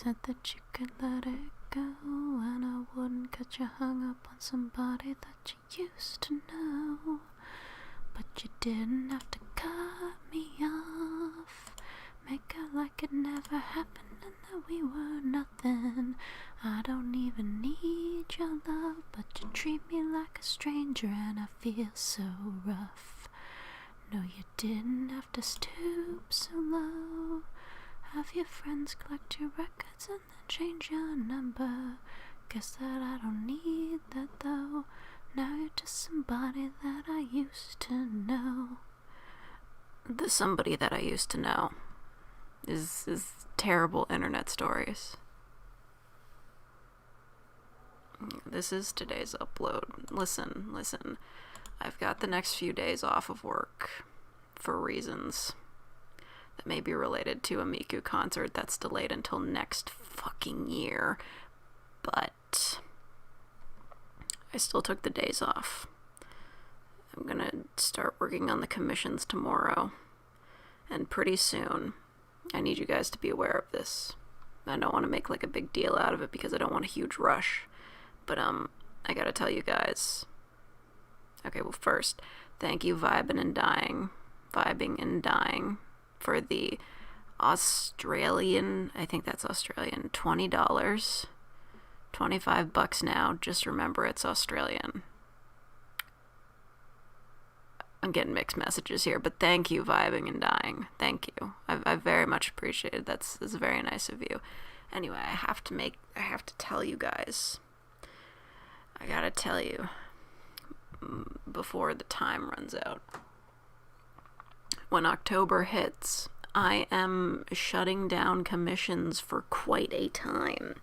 said that you could let it go, and I wouldn't get you hung up on somebody that you used to know. But you didn't have to cut me off, make it like it never happened and that we were nothing. I don't even need your love, but you treat me like a stranger and I feel so rough. No, you didn't have to stoop so low, have your friends collect your records and then change your number. Guess that I don't need that though, now you're just somebody that I used to know. The somebody that I used to know is terrible internet stories. This is today's upload. Listen. I've got the next few days off of work for reasons that may be related to a Miku concert that's delayed until next fucking year. But I still took the days off. I'm gonna start working on the commissions tomorrow. And pretty soon, I need you guys to be aware of this. I don't want to make like a big deal out of it because I don't want a huge rush. But I gotta tell you guys. Okay, well first, thank you vibing and dying for the Australian, I think that's Australian, $20. $25 now, just remember it's Australian. I'm getting mixed messages here, but thank you, vibing and dying. Thank you. I very much appreciate it. That's very nice of you. Anyway, I have to tell you guys. I gotta tell you before the time runs out. When October hits, I am shutting down commissions for quite a time.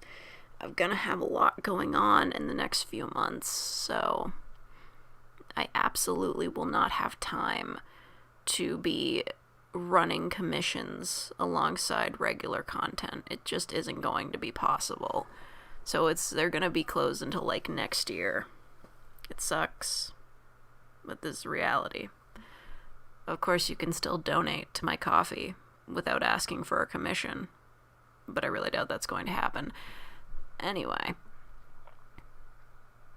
I'm gonna have a lot going on in the next few months, so I absolutely will not have time to be running commissions alongside regular content. It just isn't going to be possible. So they're gonna be closed until like next year. It sucks, but this is reality. Of course, you can still donate to my coffee without asking for a commission, but I really doubt that's going to happen. Anyway,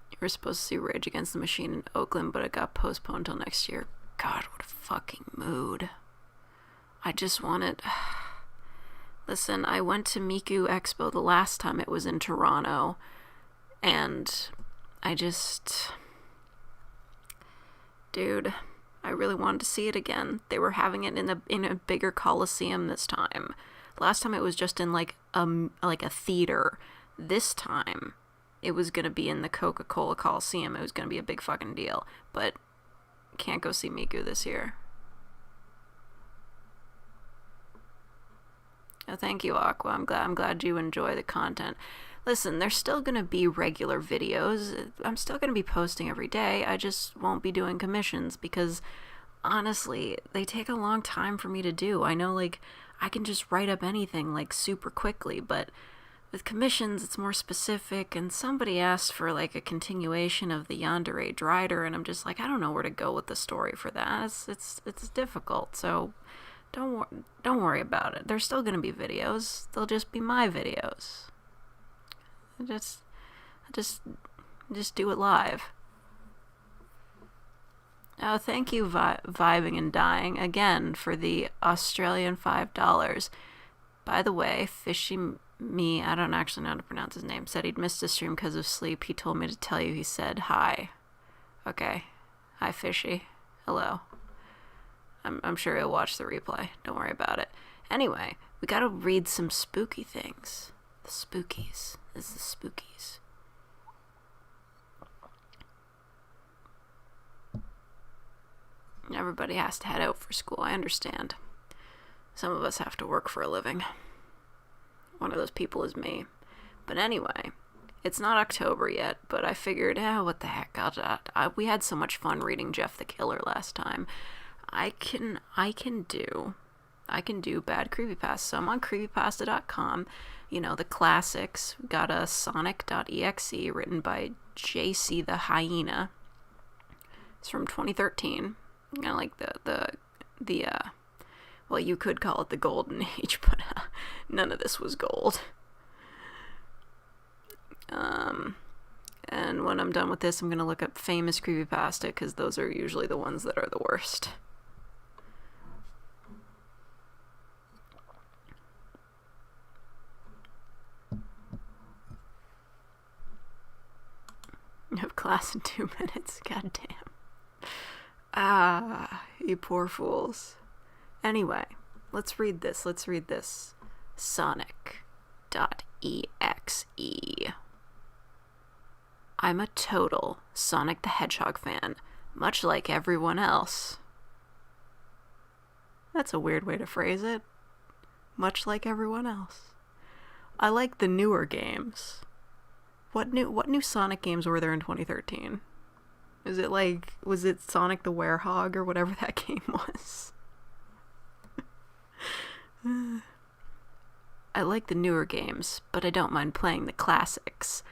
you were supposed to see Rage Against the Machine in Oakland, but it got postponed till next year. God, what a fucking mood. I just wanted... Listen, I went to Miku Expo the last time it was in Toronto, and I just... Dude, I really wanted to see it again. They were having it in a bigger coliseum this time. Last time it was just in like a theater. This time it was gonna be in the Coca-Cola Coliseum. It was gonna be a big fucking deal. But can't go see Miku this year. Oh, thank you, Aqua. I'm glad you enjoy the content. Listen, there's still going to be regular videos. I'm still going to be posting every day. I just won't be doing commissions because, honestly, they take a long time for me to do. I know, like, I can just write up anything, like, super quickly, but with commissions, it's more specific, and somebody asked for, like, a continuation of the Yandere Drider, and I'm just like, I don't know where to go with the story for that. It's difficult, so don't worry about it. There's still going to be videos. They'll just be my videos. Just do it live. Oh, thank you, Vibing and Dying, again, for the Australian $5. By the way, Fishy Me, I don't actually know how to pronounce his name, said he'd missed a stream because of sleep. He told me to tell you he said hi. Okay. Hi, Fishy. Hello. I'm sure he'll watch the replay. Don't worry about it. Anyway, we gotta read some spooky things. The spookies. This is the spookies. Everybody has to head out for school, I understand. Some of us have to work for a living. One of those people is me. But anyway, it's not October yet, but I figured, what the heck, we had so much fun reading Jeff the Killer last time. I can do bad creepypastas. So I'm on creepypasta.com. You know, the classics. We got a Sonic.exe written by JC the Hyena. It's from 2013. You know, like well, you could call it the golden age, but none of this was gold. And when I'm done with this, I'm gonna look up famous creepypasta, because those are usually the ones that are the worst. You have class in 2 minutes. God damn. Ah, you poor fools. Anyway, let's read this. Sonic.exe. I'm a total Sonic the Hedgehog fan, much like everyone else. That's a weird way to phrase it. Much like everyone else. I like the newer games. What new Sonic games were there in 2013? Was it Sonic the Werehog or whatever that game was? I like the newer games, but I don't mind playing the classics.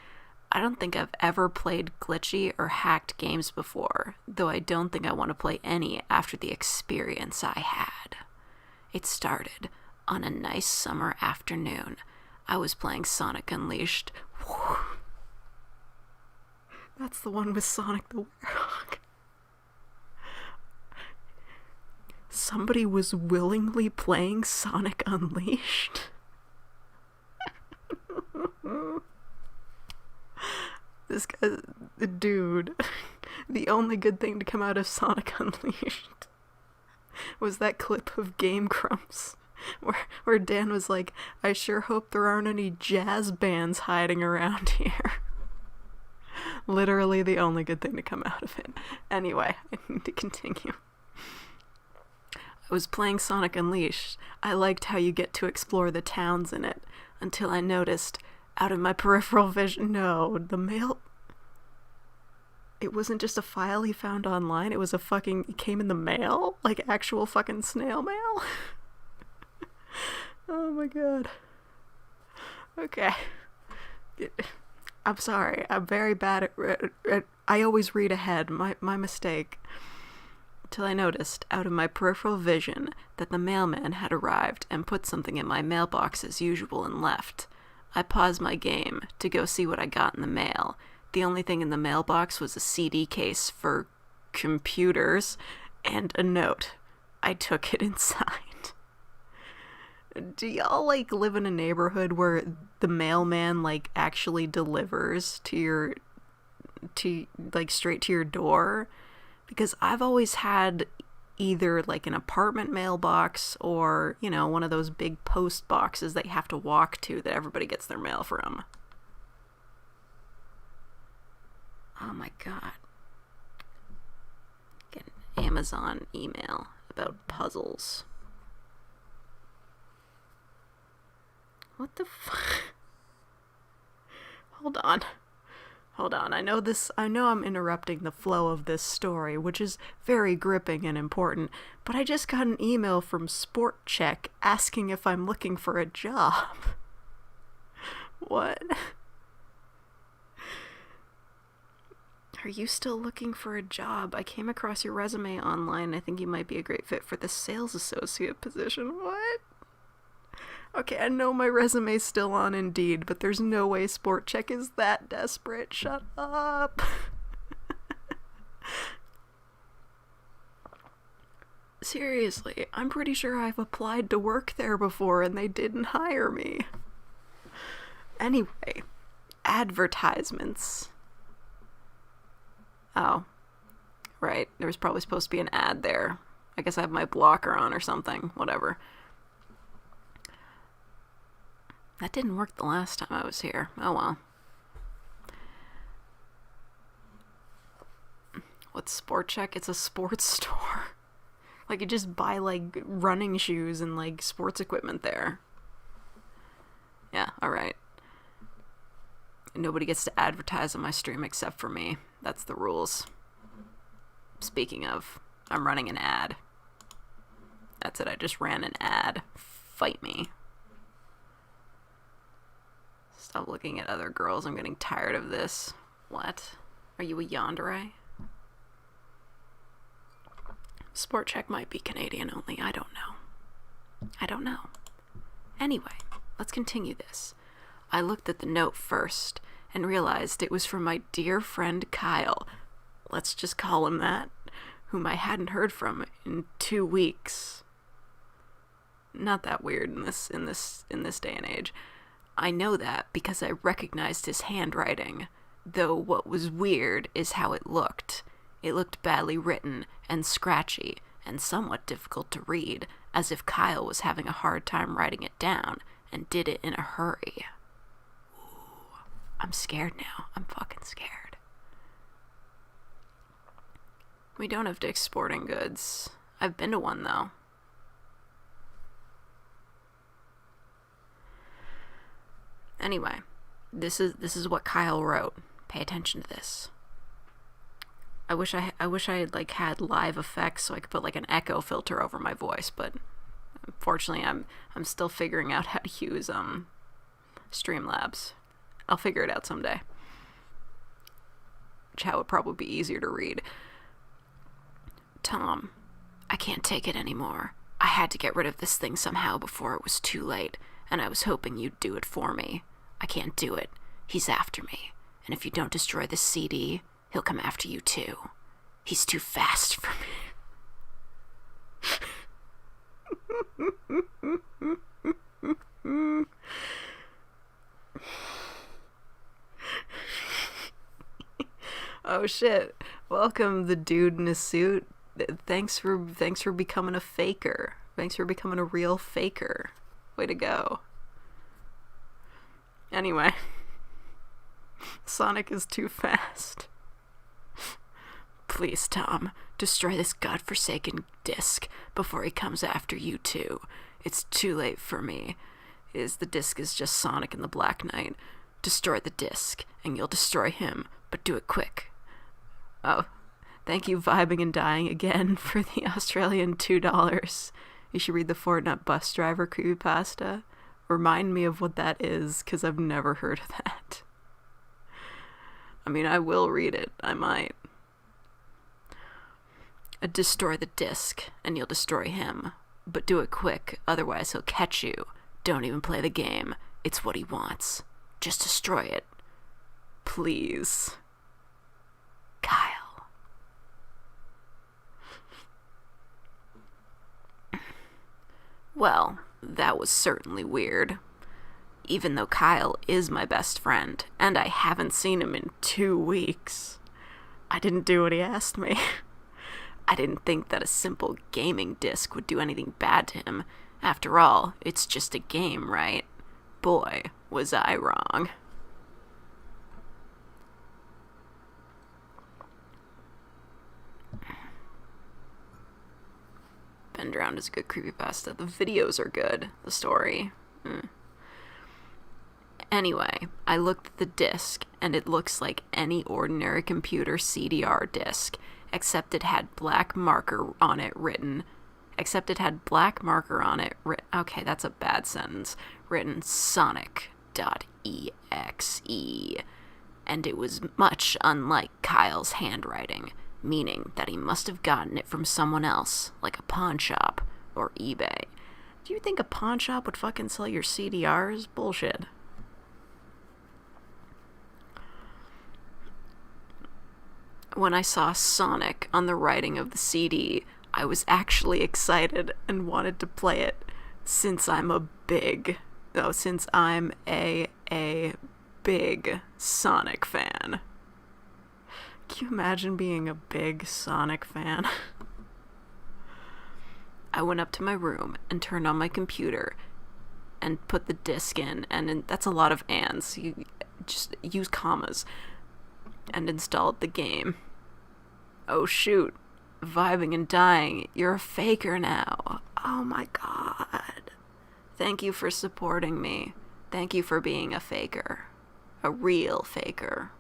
I don't think I've ever played glitchy or hacked games before, though I don't think I want to play any after the experience I had. It started on a nice summer afternoon. I was playing Sonic Unleashed. That's the one with Sonic the Werehog. Somebody was willingly playing Sonic Unleashed? This guy, dude, the only good thing to come out of Sonic Unleashed was that clip of Game Grumps where Dan was like, I sure hope there aren't any jazz bands hiding around here. Literally the only good thing to come out of it. Anyway, I need to continue. I was playing Sonic Unleashed. I liked how you get to explore the towns in it, until I noticed, out of my peripheral vision, it wasn't just a file he found online, it came in the mail? Like actual fucking snail mail? Oh my god. Okay. I'm sorry, I'm very bad at I always read ahead, my mistake. Till I noticed, out of my peripheral vision, that the mailman had arrived and put something in my mailbox as usual and left. I paused my game to go see what I got in the mail. The only thing in the mailbox was a CD case for computers and a note. I took it inside. Do y'all, live in a neighborhood where the mailman, actually delivers straight to your door? Because I've always had either, an apartment mailbox or, one of those big post boxes that you have to walk to that everybody gets their mail from. Oh my god. Get an Amazon email about puzzles. What the fuck? Hold on. I know I'm interrupting the flow of this story, which is very gripping and important, but I just got an email from Sport Check asking if I'm looking for a job. What? Are you still looking for a job? I came across your resume online. I think you might be a great fit for the sales associate position. What? Okay, I know my resume's still on Indeed, but there's no way Sport Check is that desperate. Shut up. Seriously, I'm pretty sure I've applied to work there before and they didn't hire me. Anyway, advertisements. Oh, right. There was probably supposed to be an ad there. I guess I have my blocker on or something. Whatever. That didn't work the last time I was here. Oh well. What's Sport Check? It's a sports store. You just buy, running shoes and, sports equipment there. Yeah, alright. Nobody gets to advertise on my stream except for me. That's the rules. Speaking of, I'm running an ad. That's it, I just ran an ad. Fight me. Stop looking at other girls. I'm getting tired of this. What? Are you a yandere? Sport Check might be Canadian only. I don't know. Anyway, let's continue this. I looked at the note first, and realized it was from my dear friend Kyle, let's just call him that, whom I hadn't heard from in 2 weeks. Not that weird in this day and age. I know that because I recognized his handwriting, though what was weird is how it looked. It looked badly written and scratchy and somewhat difficult to read, as if Kyle was having a hard time writing it down and did it in a hurry. Ooh, I'm scared now. I'm fucking scared. We don't have Dick's Sporting Goods. I've been to one, though. Anyway, this is what Kyle wrote. Pay attention to this. I wish I had like had live effects so I could put like an echo filter over my voice, but unfortunately I'm still figuring out how to use Streamlabs. I'll figure it out someday. Which how would probably be easier to read. Tom, I can't take it anymore. I had to get rid of this thing somehow before it was too late, and I was hoping you'd do it for me. I can't do it. He's after me, and if you don't destroy this CD, he'll come after you too. He's too fast for me. Oh shit. Welcome, the dude in a suit. Thanks for becoming a faker. Thanks for becoming a real faker. Way to go. Anyway. Sonic is too fast. Please, Tom, destroy this godforsaken disc before he comes after you too. It's too late for me. The disc is just Sonic and the Black Knight. Destroy the disc, and you'll destroy him, but do it quick. Oh, thank you, Vibing and Dying, again for the Australian $2. You should read the Fortnite bus driver creepypasta. Remind me of what that is, because I've never heard of that. I mean, I will read it. I might. Destroy the disc, and you'll destroy him. But do it quick, otherwise he'll catch you. Don't even play the game. It's what he wants. Just destroy it. Please. Kyle. Well, that was certainly weird. Even though Kyle is my best friend, and I haven't seen him in 2 weeks. I didn't do what he asked me. I didn't think that a simple gaming disc would do anything bad to him. After all, it's just a game, right? Boy, was I wrong. Ben Drowned is a good creepypasta. The videos are good. The story. Anyway, I looked at the disc, and it looks like any ordinary computer CDR disc, except it had black marker on it written. Okay, that's a bad sentence. Written Sonic.exe. And it was much unlike Kyle's handwriting, meaning that he must have gotten it from someone else, like a pawn shop or eBay. Do you think a pawn shop would fucking sell your CDRs? Bullshit. When I saw Sonic on the writing of the CD, I was actually excited and wanted to play it, since I'm a big Sonic fan. Can you imagine being a big Sonic fan? I went up to my room and turned on my computer and put the disc in, and that's a lot of ands. You just use commas. And installed the game. Oh shoot. Vibing and Dying. You're a faker now. Oh my god. Thank you for supporting me. Thank you for being a faker. A real faker.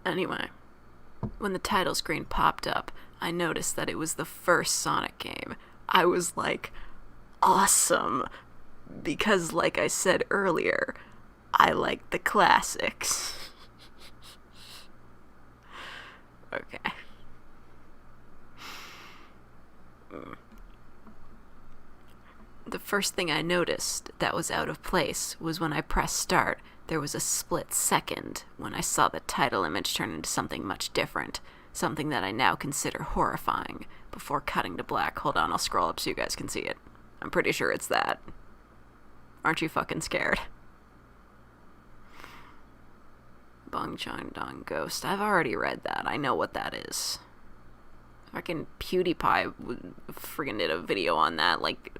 Anyway, when the title screen popped up, I noticed that it was the first Sonic game. I was like, awesome. Because, like I said earlier, I like the classics. Okay. The first thing I noticed that was out of place was when I pressed start, there was a split second when I saw the title image turn into something much different, something that I now consider horrifying, before cutting to black. Hold on, I'll scroll up so you guys can see it. I'm pretty sure it's that. Aren't you fucking scared? Bong Chong Dong Ghost. I've already read that. I know what that is. Fucking PewDiePie friggin' did a video on that, like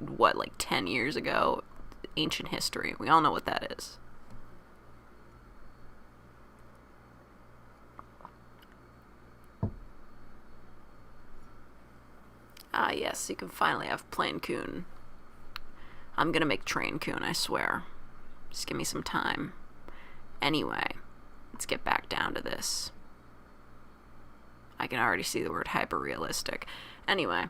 10 years ago? Ancient history. We all know what that is. Ah, yes, you can finally have Plain Coon. I'm gonna make Train Coon, I swear. Just give me some time. Anyway, let's get back down to this. I can already see the word hyper-realistic. Anyway,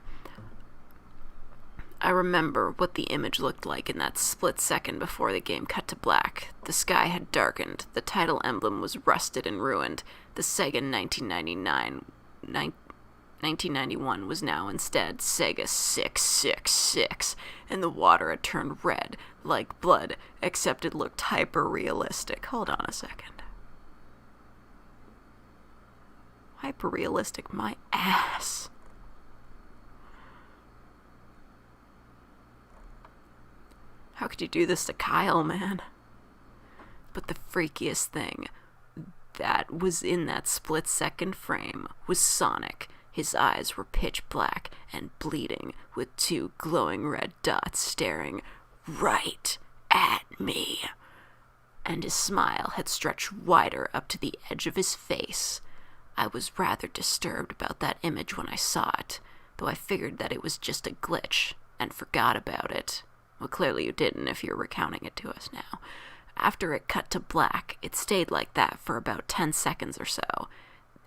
I remember what the image looked like in that split second before the game cut to black. The sky had darkened, the title emblem was rusted and ruined, the Sega 1991 was now instead Sega 666, and the water had turned red, like blood, except it looked hyper-realistic. Hold on a second. Hyper-realistic, my ass. How could you do this to Kyle, man? But the freakiest thing that was in that split-second frame was Sonic. His eyes were pitch black and bleeding, with two glowing red dots staring right at me. And his smile had stretched wider up to the edge of his face. I was rather disturbed about that image when I saw it, though I figured that it was just a glitch, and forgot about it. Well, clearly you didn't if you're recounting it to us now. After it cut to black, it stayed like that for about 10 seconds or so,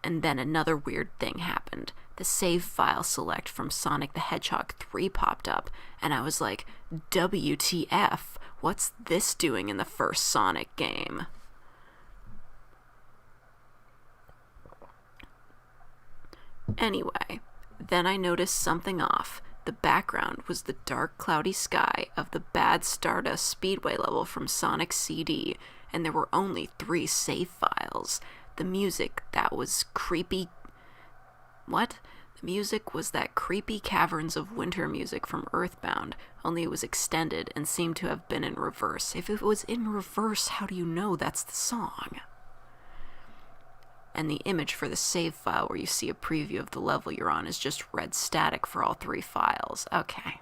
and then another weird thing happened. The save file select from Sonic the Hedgehog 3 popped up, and I was like, WTF, what's this doing in the first Sonic game? Anyway, then I noticed something off. The background was the dark, cloudy sky of the Bad Stardust Speedway level from Sonic's CD, and there were only 3 save files. The music, that was creepy... What? The music was that creepy Caverns of Winter music from Earthbound, only it was extended and seemed to have been in reverse. If it was in reverse, how do you know that's the song? And the image for the save file where you see a preview of the level you're on is just red static for all 3 files. Okay.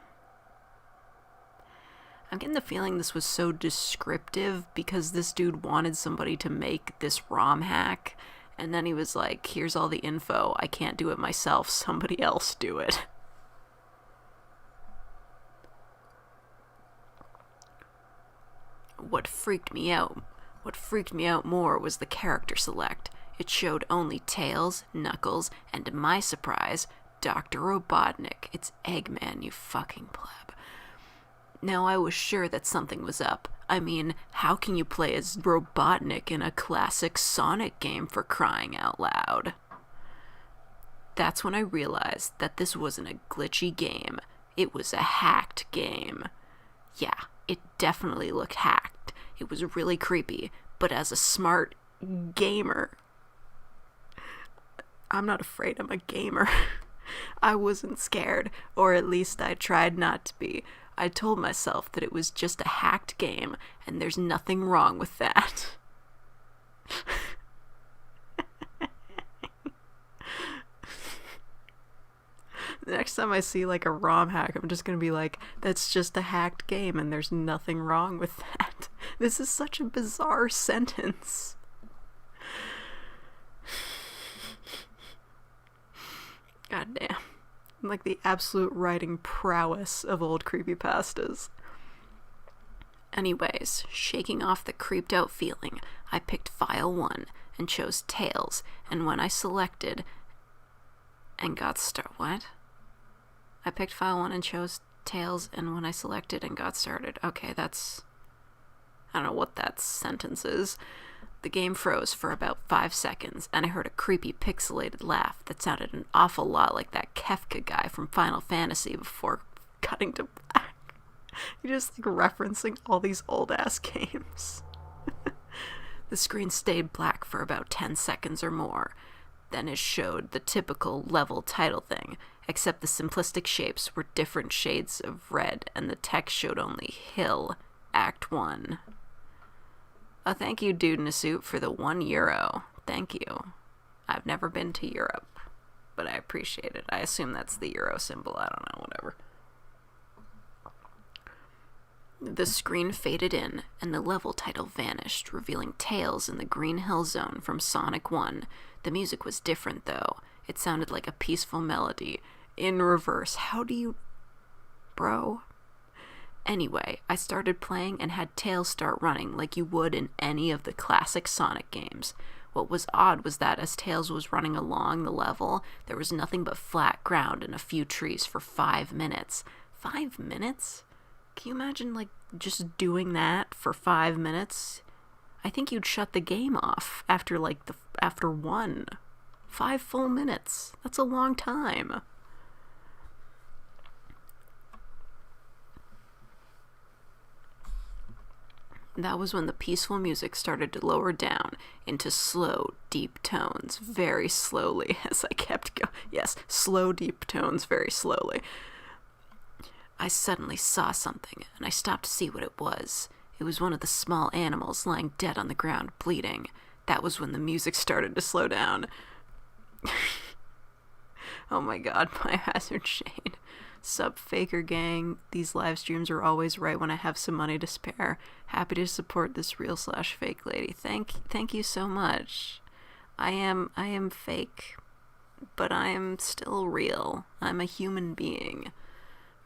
I'm getting the feeling this was so descriptive because this dude wanted somebody to make this ROM hack, and then he was like, here's all the info, I can't do it myself, somebody else do it. What freaked me out more was the character select. It showed only Tails, Knuckles, and to my surprise, Dr. Robotnik. It's Eggman, you fucking pleb. Now I was sure that something was up. I mean, how can you play as Robotnik in a classic Sonic game, for crying out loud? That's when I realized that this wasn't a glitchy game. It was a hacked game. Yeah, it definitely looked hacked. It was really creepy, but as a smart gamer... I'm not afraid, I'm a gamer. I wasn't scared, or at least I tried not to be. I told myself that it was just a hacked game, and there's nothing wrong with that. The next time I see like a ROM hack, I'm just gonna be like, that's just a hacked game, and there's nothing wrong with that. This is such a bizarre sentence. God damn. Like the absolute writing prowess of old creepypastas. Anyways, shaking off the creeped out feeling, I picked file 1 and chose Tails, and when I selected and got what? I picked file 1 and chose Tails, and when I selected and got started. Okay, that's... I don't know what that sentence is. The game froze for about 5 seconds, and I heard a creepy pixelated laugh that sounded an awful lot like that Kefka guy from Final Fantasy before cutting to black. You're just referencing all these old-ass games. The screen stayed black for about 10 seconds or more. Then it showed the typical level title thing, except the simplistic shapes were different shades of red, and the text showed only Hill, Act 1. Oh, thank you, dude in a suit, for the €1. Thank you. I've never been to Europe, but I appreciate it. I assume that's the euro symbol. I don't know, whatever. The screen faded in, and the level title vanished, revealing Tails in the Green Hill Zone from Sonic 1. The music was different, though. It sounded like a peaceful melody. In reverse. How do you... Bro? Anyway, I started playing and had Tails start running like you would in any of the classic Sonic games. What was odd was that as Tails was running along the level, there was nothing but flat ground and a few trees for 5 minutes. 5 minutes? Can you imagine, just doing that for 5 minutes? I think you'd shut the game off after 1. 5 full minutes. That's a long time. That was when the peaceful music started to lower down into slow, deep tones, very slowly as I kept going. Yes, slow, deep tones, very slowly. I suddenly saw something, and I stopped to see what it was. It was one of the small animals lying dead on the ground, bleeding. That was when the music started to slow down. Oh my god, Biohazard Shade. Sup, Faker Gang. These live streams are always right when I have some money to spare. Happy to support this real/fake lady. Thank you so much. I am fake, but I am still real. I'm a human being.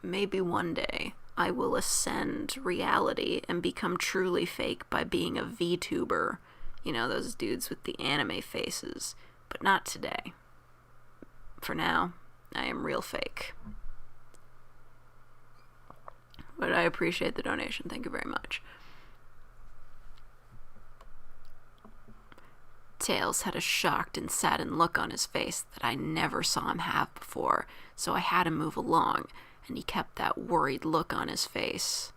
Maybe one day I will ascend reality and become truly fake by being a VTuber. You know, those dudes with the anime faces. But not today. For now, I am real fake. But I appreciate the donation. Thank you very much. Tails had a shocked and saddened look on his face that I never saw him have before, so I had him move along, and he kept that worried look on his face.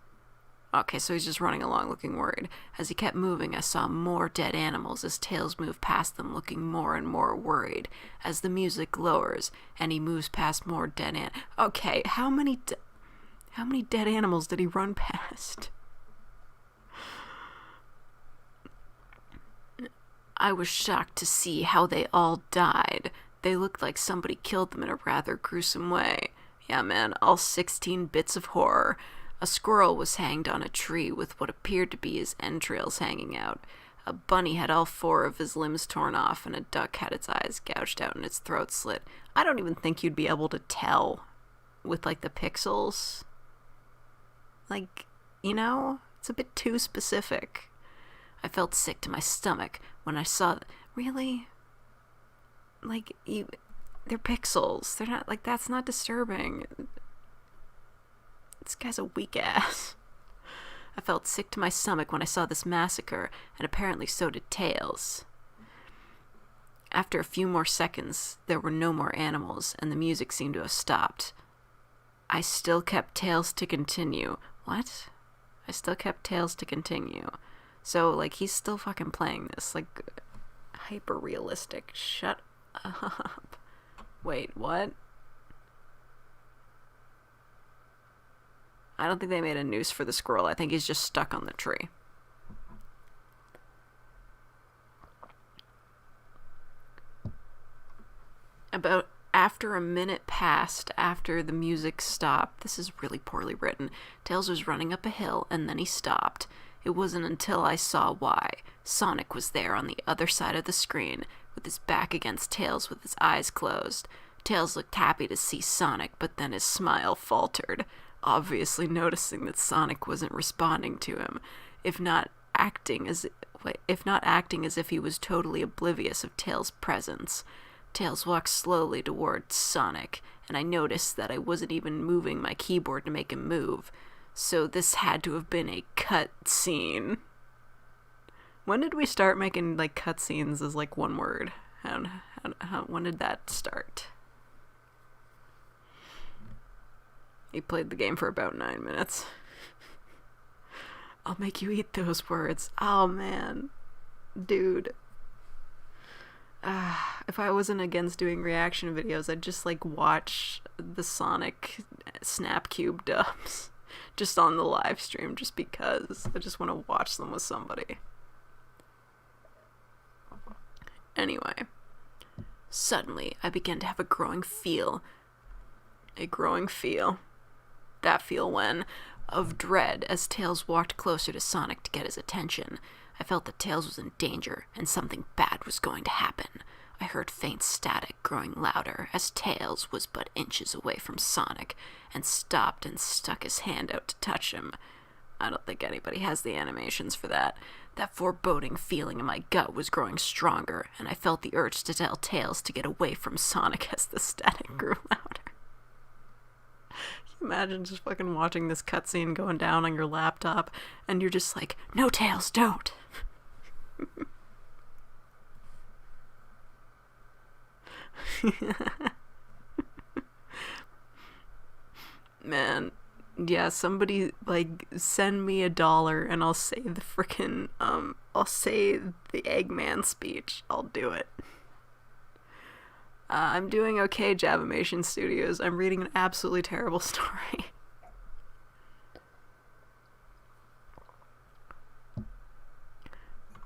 Okay, so he's just running along looking worried. As he kept moving, I saw more dead animals as Tails moved past them, looking more and more worried. As the music lowers, and he moves past more dead Okay, how many dead animals did he run past? I was shocked to see how they all died. They looked like somebody killed them in a rather gruesome way. Yeah, man, all 16 bits of horror. A squirrel was hanged on a tree with what appeared to be his entrails hanging out. A bunny had all 4 of his limbs torn off, and a duck had its eyes gouged out and its throat slit. I don't even think you'd be able to tell with, the pixels. It's a bit too specific. I felt sick to my stomach when I saw really? They're pixels. They're not, that's not disturbing. This guy's a weak ass. I felt sick to my stomach when I saw this massacre, and apparently so did Tails. After a few more seconds, there were no more animals, and the music seemed to have stopped. I still kept Tails to continue. What? I still kept Tails to continue. So, he's still fucking playing this, hyper-realistic. Shut up. Wait, what? I don't think they made a noose for the squirrel. I think he's just stuck on the tree. About after a minute passed after the music stopped, this is really poorly written, Tails was running up a hill and then he stopped. It wasn't until I saw why. Sonic was there on the other side of the screen, with his back against Tails with his eyes closed. Tails looked happy to see Sonic, but then his smile faltered, obviously noticing that Sonic wasn't responding to him, if not acting as if he was totally oblivious of Tails' presence. Tails walked slowly towards Sonic, and I noticed that I wasn't even moving my keyboard to make him move. So this had to have been a cut scene. When did we start making, like, cutscenes as, like, one word? When did that start? He played the game for about 9 minutes. I'll make you eat those words. Oh, man. Dude. If I wasn't against doing reaction videos, I'd just, like, watch the Sonic Snapcube dubs. Just on the live stream, just because. I just want to watch them with somebody. Anyway. Suddenly, I began to have a growing feel. That feel when, of dread, as Tails walked closer to Sonic to get his attention. I felt that Tails was in danger, and something bad was going to happen. I heard faint static growing louder, as Tails was but inches away from Sonic, and stopped and stuck his hand out to touch him. I don't think anybody has the animations for that. That foreboding feeling in my gut was growing stronger, and I felt the urge to tell Tails to get away from Sonic as the static grew louder. Can you imagine just fucking watching this cutscene going down on your laptop, and you're just like, no, Tails, don't! Man, yeah, somebody, like, send me $1 and I'll say the frickin', I'll say the Eggman speech. I'll do it. I'm doing okay, Javimation Studios. I'm reading an absolutely terrible story.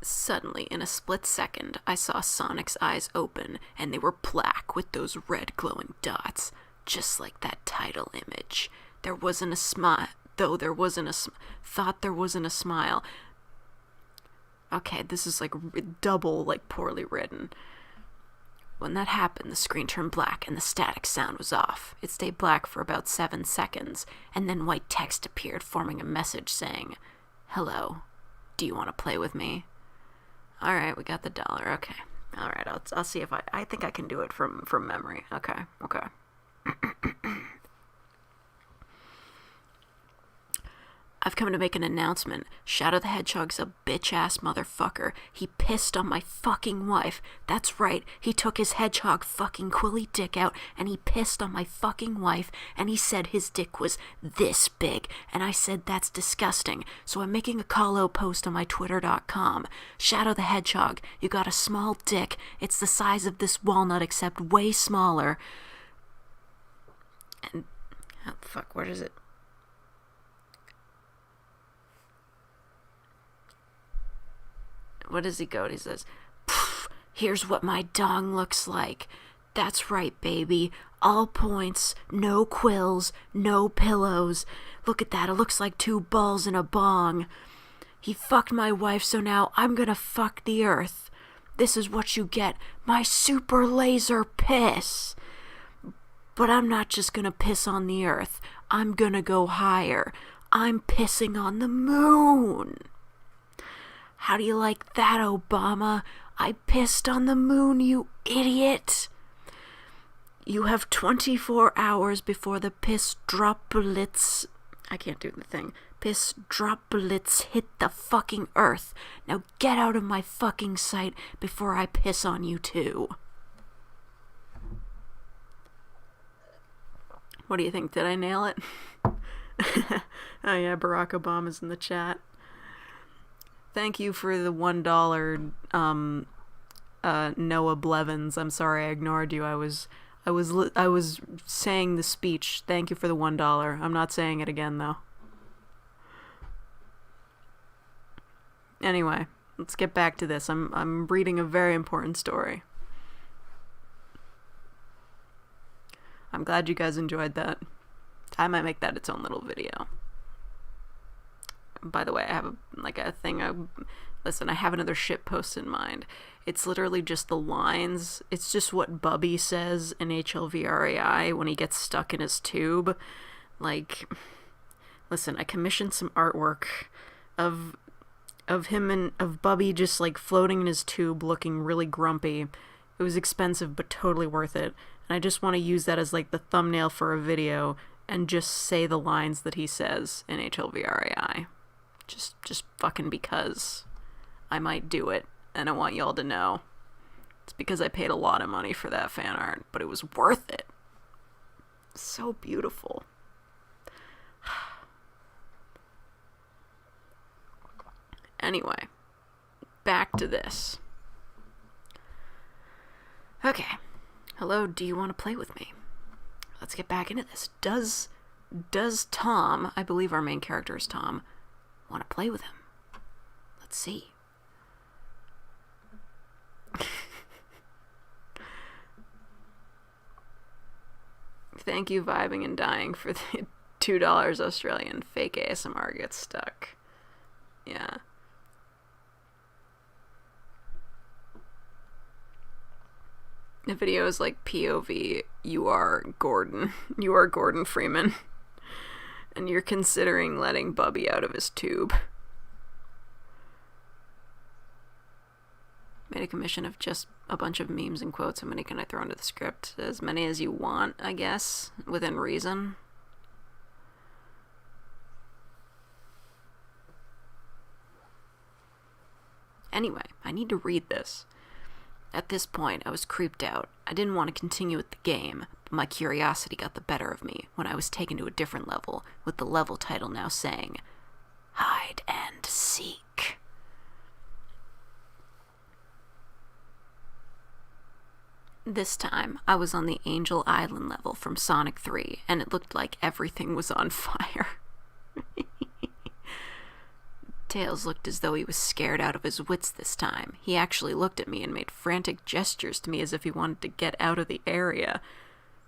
Suddenly, in a split second, I saw Sonic's eyes open, and they were black with those red glowing dots, just like that title image. There wasn't a smile, thought there wasn't a smile. Okay, this is like double, like, poorly written. When that happened, the screen turned black and the static sound was off. It stayed black for about 7 seconds, and then white text appeared, forming a message saying, "Hello, do you want to play with me?" Alright, we got the $1. Okay. Alright, I'll see if I think I can do it from memory. Okay. I've come to make an announcement. Shadow the Hedgehog's a bitch-ass motherfucker. He pissed on my fucking wife. That's right, he took his hedgehog fucking quilly dick out and he pissed on my fucking wife and he said his dick was this big. And I said that's disgusting. So I'm making a call-out post on my twitter.com. Shadow the Hedgehog, you got a small dick. It's the size of this walnut except way smaller. And, oh fuck, where is it? What does he go? He says, "Here's what my dong looks like. That's right, baby. All points, no quills, no pillows. Look at that, it looks like 2 balls in a bong. He fucked my wife, so now I'm gonna fuck the earth. This is what you get, my super laser piss. But I'm not just gonna piss on the earth. I'm gonna go higher. I'm pissing on the moon. How do you like that, Obama? I pissed on the moon, you idiot. You have 24 hours before the piss droplets..." I can't do the thing. "Piss droplets hit the fucking earth. Now get out of my fucking sight before I piss on you too." What do you think? Did I nail it? Oh yeah, Barack Obama's in the chat. Thank you for the $1, Noah Blevins. I'm sorry I ignored you. I was saying the speech. Thank you for the $1. I'm not saying it again though. Anyway, let's get back to this. I'm reading a very important story. I'm glad you guys enjoyed that. I might make that its own little video. By the way, I have a thing. Listen, I have another shit post in mind. It's literally just the lines. It's just what Bubby says in hlvrai when he gets stuck in his tube. Like, listen, I commissioned some artwork of him and of Bubby just like floating in his tube, looking really grumpy. It was expensive, but totally worth it. And I just want to use that as like the thumbnail for a video and just say the lines that he says in hlvrai. Just fucking because. I might do it, and I want y'all to know. It's because I paid a lot of money for that fan art, but it was worth it. So beautiful. Anyway, back to this. Okay. Hello, do you want to play with me? Let's get back into this. Does Tom, I believe our main character is Tom, want to play with him? Let's see. Thank you, Vibing and Dying, for the $2 Australian. Fake ASMR gets stuck. Yeah. The video is like POV, you are Gordon. You are Gordon Freeman. And you're considering letting Bubby out of his tube. Made a commission of just a bunch of memes and quotes. How many can I throw into the script? As many as you want, I guess, within reason. Anyway, I need to read this. At this point, I was creeped out. I didn't want to continue with the game, but my curiosity got the better of me when I was taken to a different level, with the level title now saying, Hide and Seek. This time, I was on the Angel Island level from Sonic 3, and it looked like everything was on fire. Tails looked as though he was scared out of his wits this time. He actually looked at me and made frantic gestures to me as if he wanted to get out of the area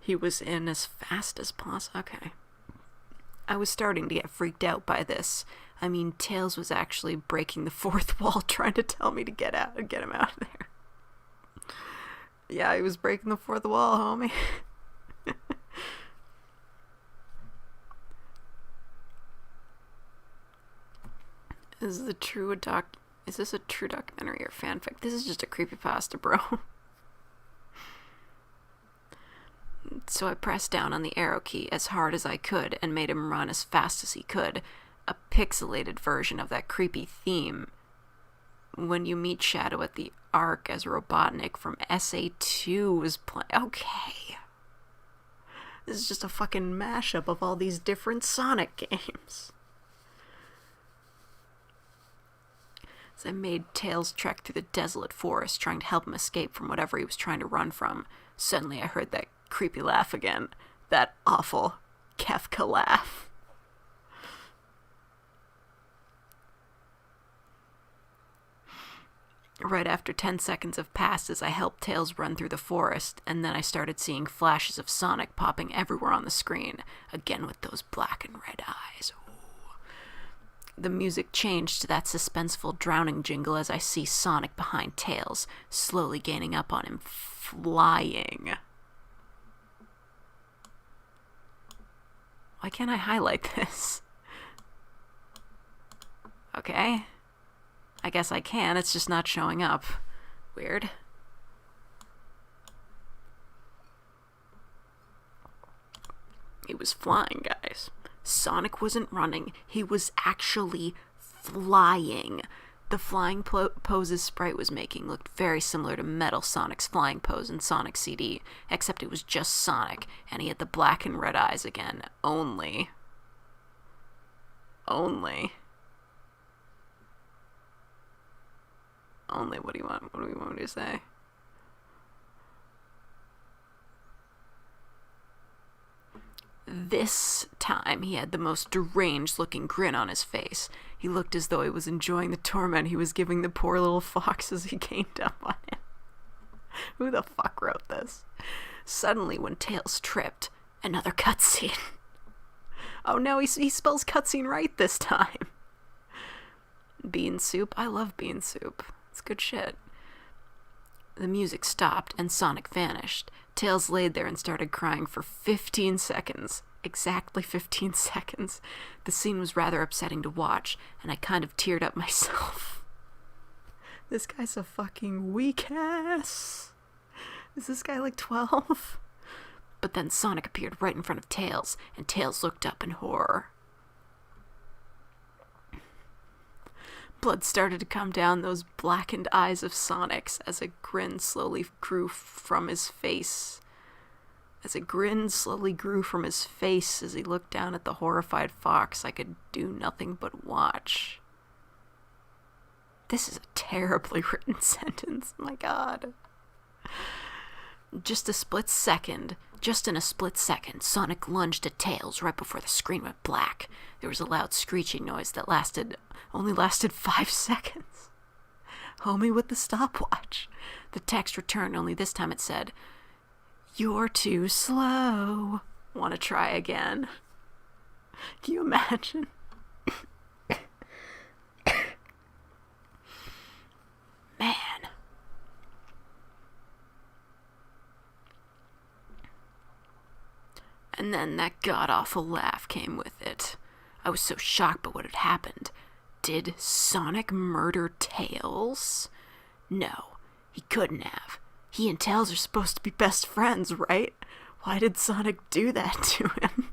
he was in as fast as possible. Okay. I was starting to get freaked out by this. I mean, Tails was actually breaking the fourth wall trying to tell me to get out and get him out of there. Yeah, he was breaking the fourth wall, homie. Is this a true documentary or fanfic? This is just a creepypasta, bro. So I pressed down on the arrow key as hard as I could and made him run as fast as he could. A pixelated version of that creepy theme when you meet Shadow at the Ark as Robotnik from SA2 was playing. Okay. This is just a fucking mashup of all these different Sonic games. As I made Tails trek through the desolate forest, trying to help him escape from whatever he was trying to run from, suddenly I heard that creepy laugh again. That awful Kefka laugh. Right after 10 seconds have passed as I helped Tails run through the forest, and then I started seeing flashes of Sonic popping everywhere on the screen, again with those black and red eyes. The music changed to that suspenseful drowning jingle as I see Sonic behind Tails, slowly gaining up on him, flying. Why can't I highlight this? Okay. I guess I can, it's just not showing up. Weird. He was flying, guys. Sonic wasn't running, he was actually flying. The flying poses Sprite was making looked very similar to Metal Sonic's flying pose in Sonic CD, except it was just Sonic, and he had the black and red eyes again. Only. What do you want? What do we want me to say? This time, he had the most deranged-looking grin on his face. He looked as though he was enjoying the torment he was giving the poor little fox as he gained up on him. Who the fuck wrote this? Suddenly, when Tails tripped, another cutscene. Oh no, he spells cutscene right this time. Bean soup? I love bean soup. It's good shit. The music stopped, and Sonic vanished. Tails laid there and started crying for 15 seconds. Exactly 15 seconds. The scene was rather upsetting to watch, and I kind of teared up myself. This guy's a fucking weak ass. Is this guy like 12? But then Sonic appeared right in front of Tails, and Tails looked up in horror. Blood started to come down those blackened eyes of Sonic's as a grin slowly grew from his face. As he looked down at the horrified fox, I could do nothing but watch. This is a terribly written sentence, my god. Just in a split second, Sonic lunged at Tails right before the screen went black. There was a loud screeching noise that only lasted 5 seconds. Homie with the stopwatch. The text returned, only this time it said, "You're too slow. Want to try again?" Can you imagine? Man. And then that god-awful laugh came with it. I was so shocked by what had happened. Did Sonic murder Tails? No, he couldn't have. He and Tails are supposed to be best friends, right? Why did Sonic do that to him?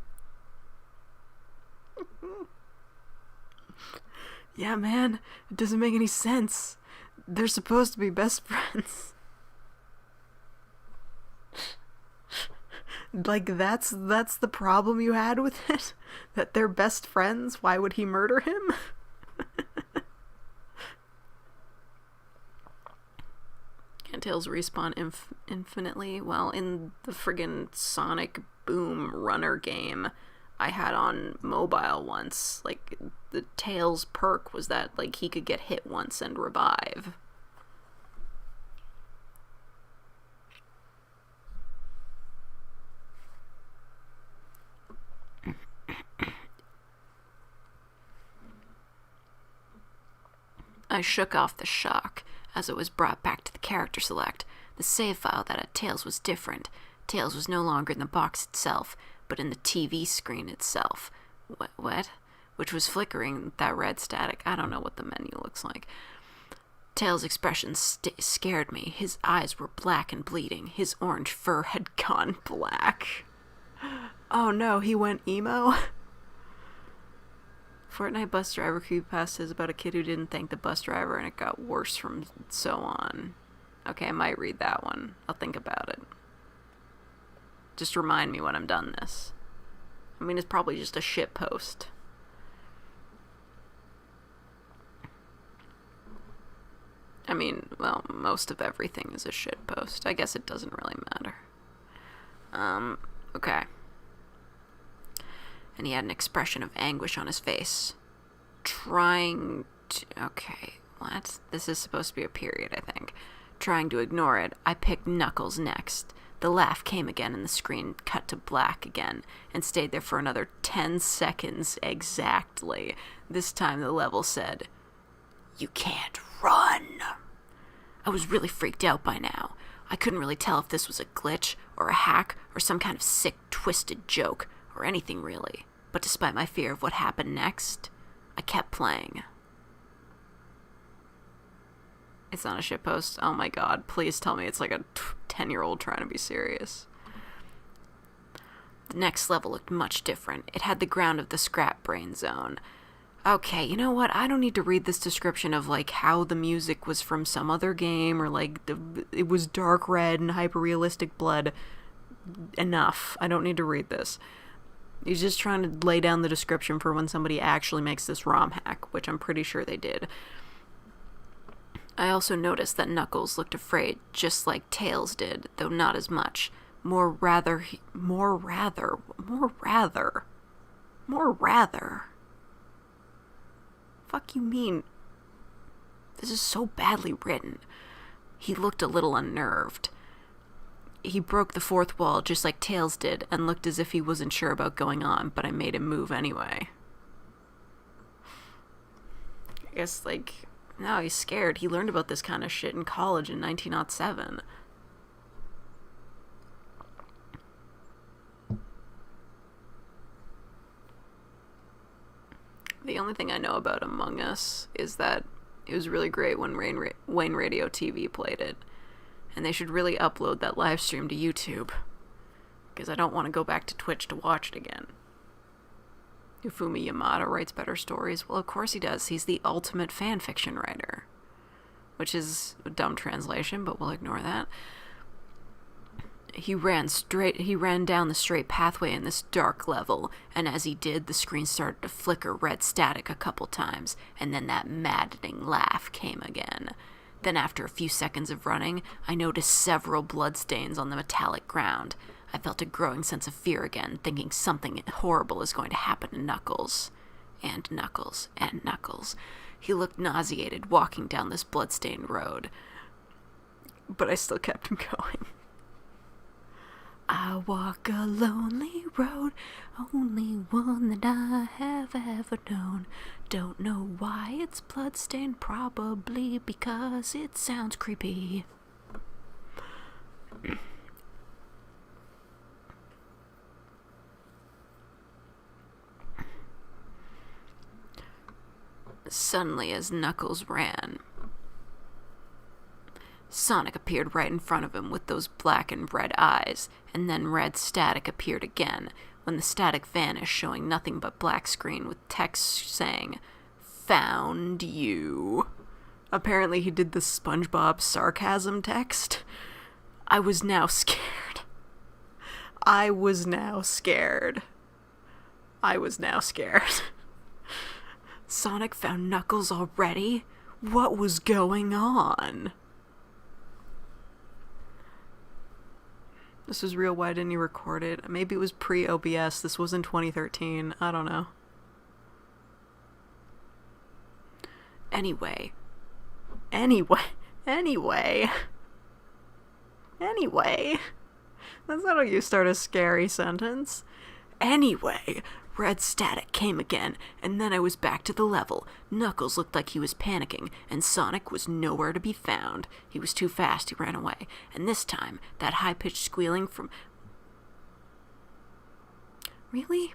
Yeah, man, it doesn't make any sense. They're supposed to be best friends. Like, that's the problem you had with it? That they're best friends? Why would he murder him? Can Tails respawn infinitely? Well, in the friggin' Sonic Boom Runner game I had on mobile once, like, the Tails perk was that, like, he could get hit once and revive. I shook off the shock as it was brought back to the character select. The save file that had Tails was different. Tails was no longer in the box itself, but in the TV screen itself. What? Which was flickering that red static. I don't know what the menu looks like. Tails' expression scared me. His eyes were black and bleeding. His orange fur had gone black. Oh no, he went emo? Fortnite bus driver creepypasta is about a kid who didn't thank the bus driver and it got worse from so on. Okay, I might read that one. I'll think about it. Just remind me when I'm done this. I mean, it's probably just a shit post. I mean, well, most of everything is a shit post. I guess it doesn't really matter. Okay. And he had an expression of anguish on his face. Okay, what? This is supposed to be a period, I think. Trying to ignore it, I picked Knuckles next. The laugh came again and the screen cut to black again and stayed there for another 10 seconds exactly. This time the level said, "You can't run." I was really freaked out by now. I couldn't really tell if this was a glitch or a hack or some kind of sick, twisted joke or anything really. But despite my fear of what happened next, I kept playing. It's not a shitpost. Oh my god, please tell me it's like a 10-year-old trying to be serious. The next level looked much different. It had the ground of the scrap brain zone. Okay, you know what? I don't need to read this description of, like, how the music was from some other game, or, like, it was dark red and hyper-realistic blood. Enough. I don't need to read this. He's just trying to lay down the description for when somebody actually makes this ROM hack, which I'm pretty sure they did. I also noticed that Knuckles looked afraid, just like Tails did, though not as much. More rather. Fuck you mean? This is so badly written. He looked a little unnerved. He broke the fourth wall just like Tails did and looked as if he wasn't sure about going on, but I made him move anyway. I guess, like, no, he's scared. He learned about this kind of shit in college in 1907. The only thing I know about Among Us is that it was really great when Wayne Radio TV played it. And they should really upload that live stream to YouTube. Because I don't want to go back to Twitch to watch it again. Ufumi Yamada writes better stories. Well, of course he does. He's the ultimate fan fiction writer. Which is a dumb translation, but we'll ignore that. He ran down the straight pathway in this dark level, and as he did, the screen started to flicker red static a couple times, and then that maddening laugh came again. Then after a few seconds of running, I noticed several bloodstains on the metallic ground. I felt a growing sense of fear again, thinking something horrible is going to happen to Knuckles. And Knuckles, and Knuckles. He looked nauseated walking down this bloodstained road. But I still kept him going. I walk a lonely road, only one that I have ever known. Don't know why it's bloodstained, probably because it sounds creepy. Suddenly, as Knuckles ran, Sonic appeared right in front of him with those black and red eyes, and then red static appeared again, when the static vanished, showing nothing but black screen with text saying, "Found you." Apparently he did the SpongeBob sarcasm text. I was now scared. Sonic found Knuckles already? What was going on? This was real. Why didn't you record it? Maybe it was pre-OBS. This was in 2013. I don't know. Anyway. That's not how you start a scary sentence. Anyway, red static came again, and then I was back to the level. Knuckles looked like he was panicking, and Sonic was nowhere to be found. He was too fast, he ran away. And this time, that high-pitched squealing from... Really?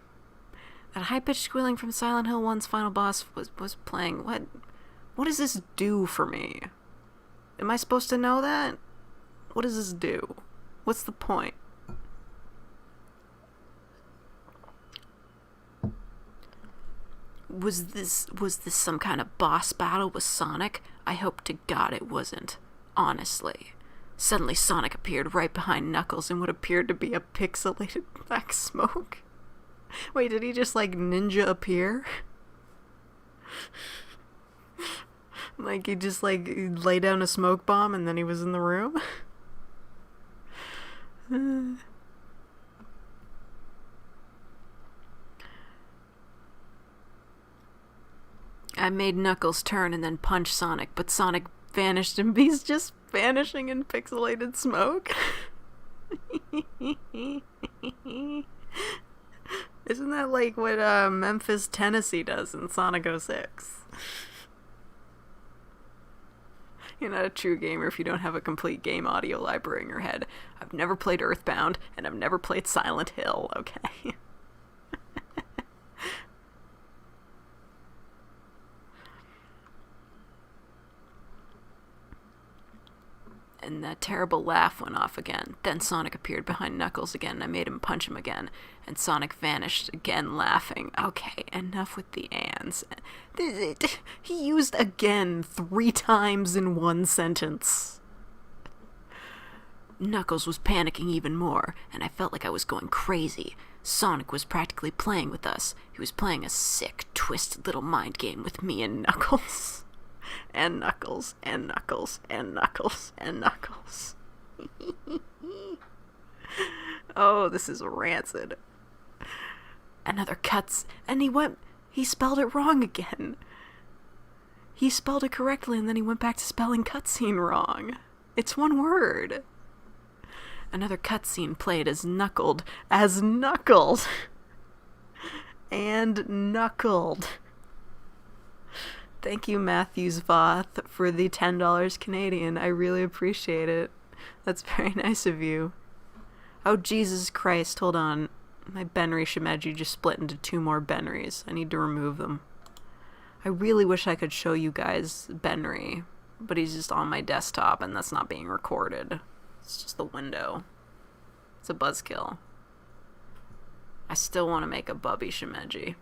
That high-pitched squealing from Silent Hill 1's final boss was playing. What does this do for me? Am I supposed to know that? What does this do? What's the point? Was this some kind of boss battle with Sonic? I hope to God it wasn't. Honestly. Suddenly Sonic appeared right behind Knuckles in what appeared to be a pixelated black smoke. Wait, did he just like ninja appear? Like he just like lay down a smoke bomb and then he was in the room? I made Knuckles turn and then punch Sonic, but Sonic vanished and he's just vanishing in pixelated smoke. Isn't that like what Memphis, Tennessee does in Sonic.exe? You're not a true gamer if you don't have a complete game audio library in your head. I've never played Earthbound, and I've never played Silent Hill, okay? And that terrible laugh went off again. Then Sonic appeared behind Knuckles again, and I made him punch him again. And Sonic vanished again, laughing. Okay, enough with the ands. He used again 3 times in one sentence. Knuckles was panicking even more, and I felt like I was going crazy. Sonic was practically playing with us. He was playing a sick, twisted little mind game with me and Knuckles. And Knuckles, and Knuckles, and Knuckles, and Knuckles. Oh, this is rancid. Another cuts, and he spelled it wrong again. He spelled it correctly, and then he went back to spelling cutscene wrong. It's one word. Another cutscene played as Knuckled, and Knuckled. Thank you, Matthews Voth, for the $10 Canadian. I really appreciate it. That's very nice of you. Oh, Jesus Christ, hold on. My Benry Shimeji just split into 2 more Benrys. I need to remove them. I really wish I could show you guys Benry, but he's just on my desktop and that's not being recorded. It's just the window. It's a buzzkill. I still want to make a Bubby Shimeji.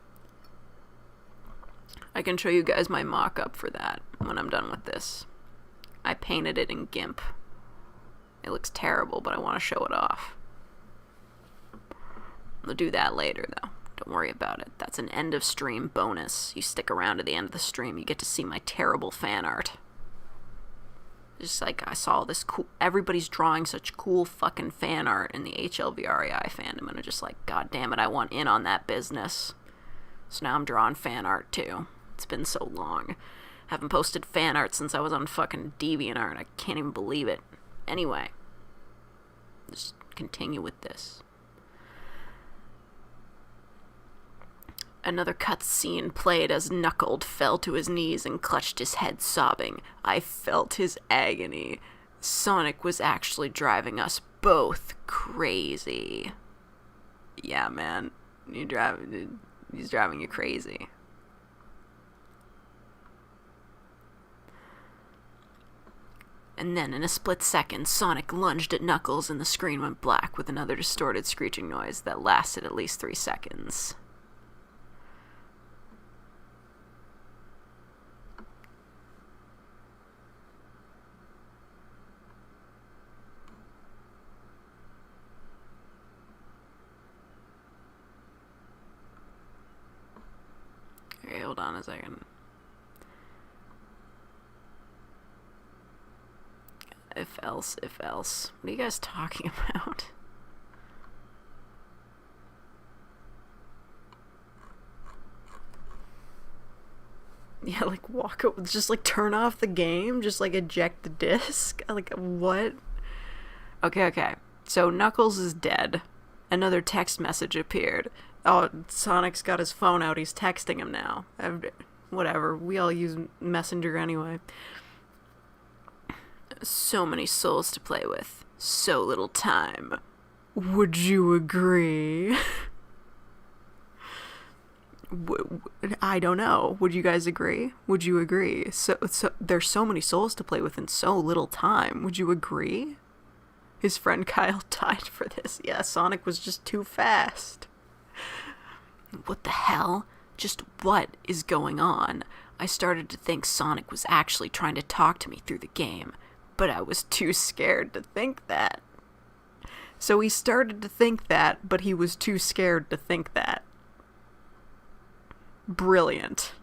I can show you guys my mock-up for that when I'm done with this. I painted it in GIMP. It looks terrible, but I want to show it off. We'll do that later, though. Don't worry about it. That's an end of stream bonus. You stick around to the end of the stream, you get to see my terrible fan art. Just like, I saw this cool... Everybody's drawing such cool fucking fan art in the hlvrai fandom, and I'm just like, god damn it, I want in on that business. So now I'm drawing fan art, too. It's been so long. Haven't posted fan art since I was on fucking DeviantArt. I can't even believe it. Anyway. Just continue with this. Another cutscene played as Knuckled fell to his knees and clutched his head, sobbing. I felt his agony. Sonic was actually driving us both crazy. Yeah, man. He's driving you crazy. And then, in a split second, Sonic lunged at Knuckles and the screen went black with another distorted screeching noise that lasted at least 3 seconds. Okay, hold on a second. If else. What are you guys talking about? Yeah, like just like turn off the game, just like eject the disc. Like, what? Okay. So Knuckles is dead. Another text message appeared. Oh, Sonic's got his phone out, he's texting him now. Whatever, we all use Messenger anyway. So many souls to play with. So little time. Would you agree? I don't know. Would you guys agree? Would you agree? So there's so many souls to play with in so little time. Would you agree? His friend Kyle died for this. Yeah, Sonic was just too fast. What the hell? Just what is going on? I started to think Sonic was actually trying to talk to me through the game. But I was too scared to think that. So he started to think that, but he was too scared to think that. Brilliant.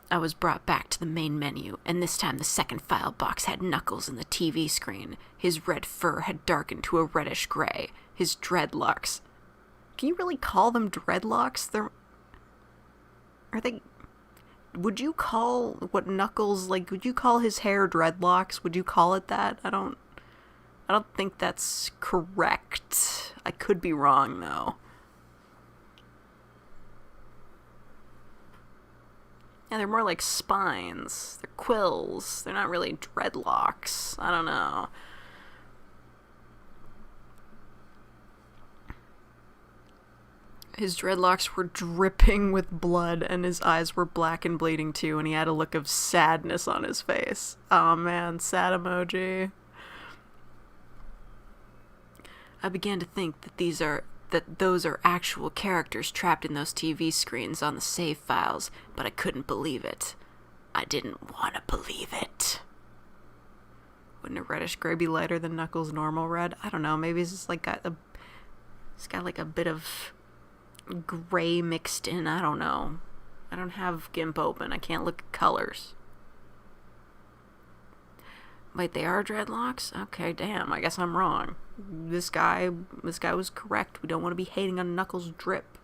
I was brought back to the main menu, and this time the second file box had Knuckles in the TV screen. His red fur had darkened to a reddish gray. His dreadlocks... Can you really call them dreadlocks? Are they... Would you call what Knuckles, like, would you call his hair dreadlocks? Would you call it that? I don't think that's correct. I could be wrong, though. Yeah, they're more like spines. They're quills. They're not really dreadlocks. I don't know. His dreadlocks were dripping with blood, and his eyes were black and bleeding too, and he had a look of sadness on his face. Aw, man, sad emoji. I began to think that those are actual characters trapped in those TV screens on the save files, but I couldn't believe it. I didn't want to believe it. Wouldn't a reddish gray be lighter than Knuckles' normal red? I don't know, maybe it's just like it's got like a bit of gray mixed in. I don't know. I don't have GIMP open. I can't look at colors. Wait, they are dreadlocks? Okay, damn. I guess I'm wrong. This guy was correct. We don't want to be hating on Knuckles' drip.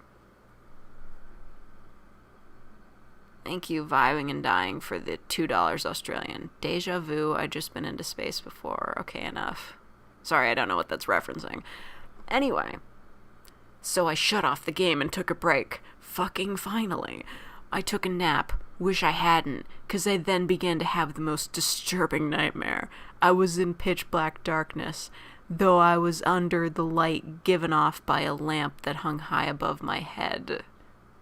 Thank you, Vibing and Dying, for the $2 Australian. Deja vu, I'd just been into space before. Okay, enough. Sorry, I don't know what that's referencing. Anyway. So I shut off the game and took a break. Fucking finally. I took a nap. Wish I hadn't, 'cause I then began to have the most disturbing nightmare. I was in pitch black darkness, though I was under the light given off by a lamp that hung high above my head.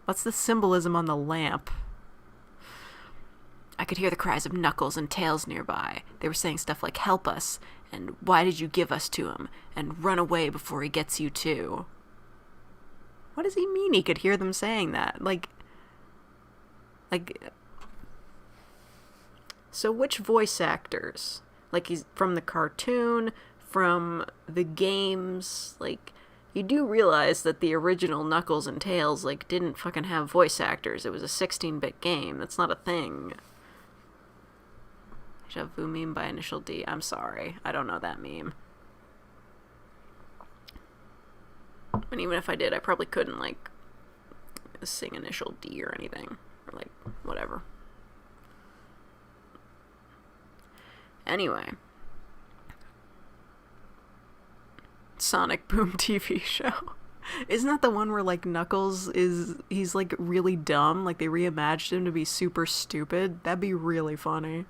What's the symbolism on the lamp? I could hear the cries of Knuckles and Tails nearby. They were saying stuff like, help us, And why did you give us to him? And run away before he gets you too. What does he mean he could hear them saying that? Like, so which voice actors? Like, he's from the cartoon, from the games, like, you do realize that the original Knuckles and Tails, like, didn't fucking have voice actors. It was a 16-bit game. That's not a thing. Deja vu meme by Initial D. I'm sorry. I don't know that meme. And even if I did, I probably couldn't, like, sing Initial D or anything. Or, like, whatever. Anyway. Sonic Boom TV show. Isn't that the one where, like, Knuckles he's, like, really dumb? Like, they reimagined him to be super stupid? That'd be really funny.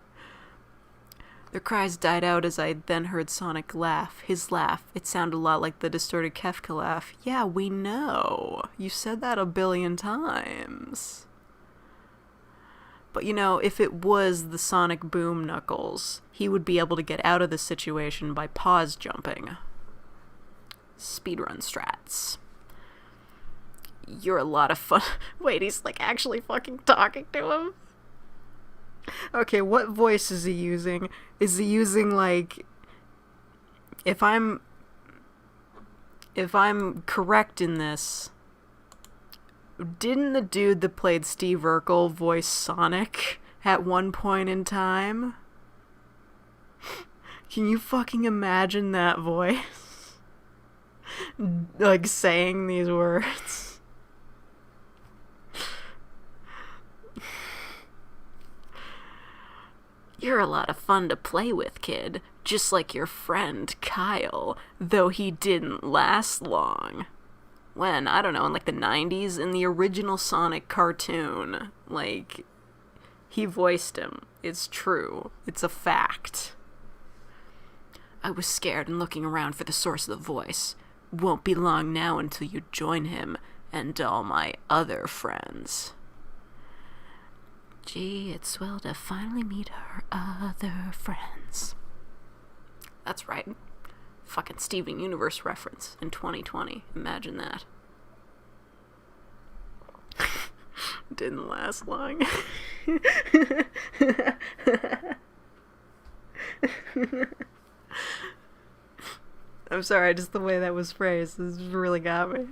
Their cries died out as I then heard Sonic laugh. His laugh. It sounded a lot like the distorted Kefka laugh. Yeah, we know. You said that 1 billion times. But, you know, if it was the Sonic Boom Knuckles, he would be able to get out of the situation by pause jumping. Speedrun strats. You're a lot of fun. Wait, he's, like, actually fucking talking to him? Okay, what voice is he using? Is he using, like... If I'm correct in this... Didn't the dude that played Steve Urkel voice Sonic at one point in time? Can you fucking imagine that voice? Like, saying these words. You're a lot of fun to play with, kid. Just like your friend, Kyle. Though he didn't last long. When? I don't know, in like the 90s? In the original Sonic cartoon. Like, he voiced him. It's true. It's a fact. I was scared and looking around for the source of the voice. Won't be long now until you join him and all my other friends. Gee, it's swell to finally meet her other friends. That's right. Fucking Steven Universe reference in 2020. Imagine that. Didn't last long. I'm sorry, just the way that was phrased. This really got me.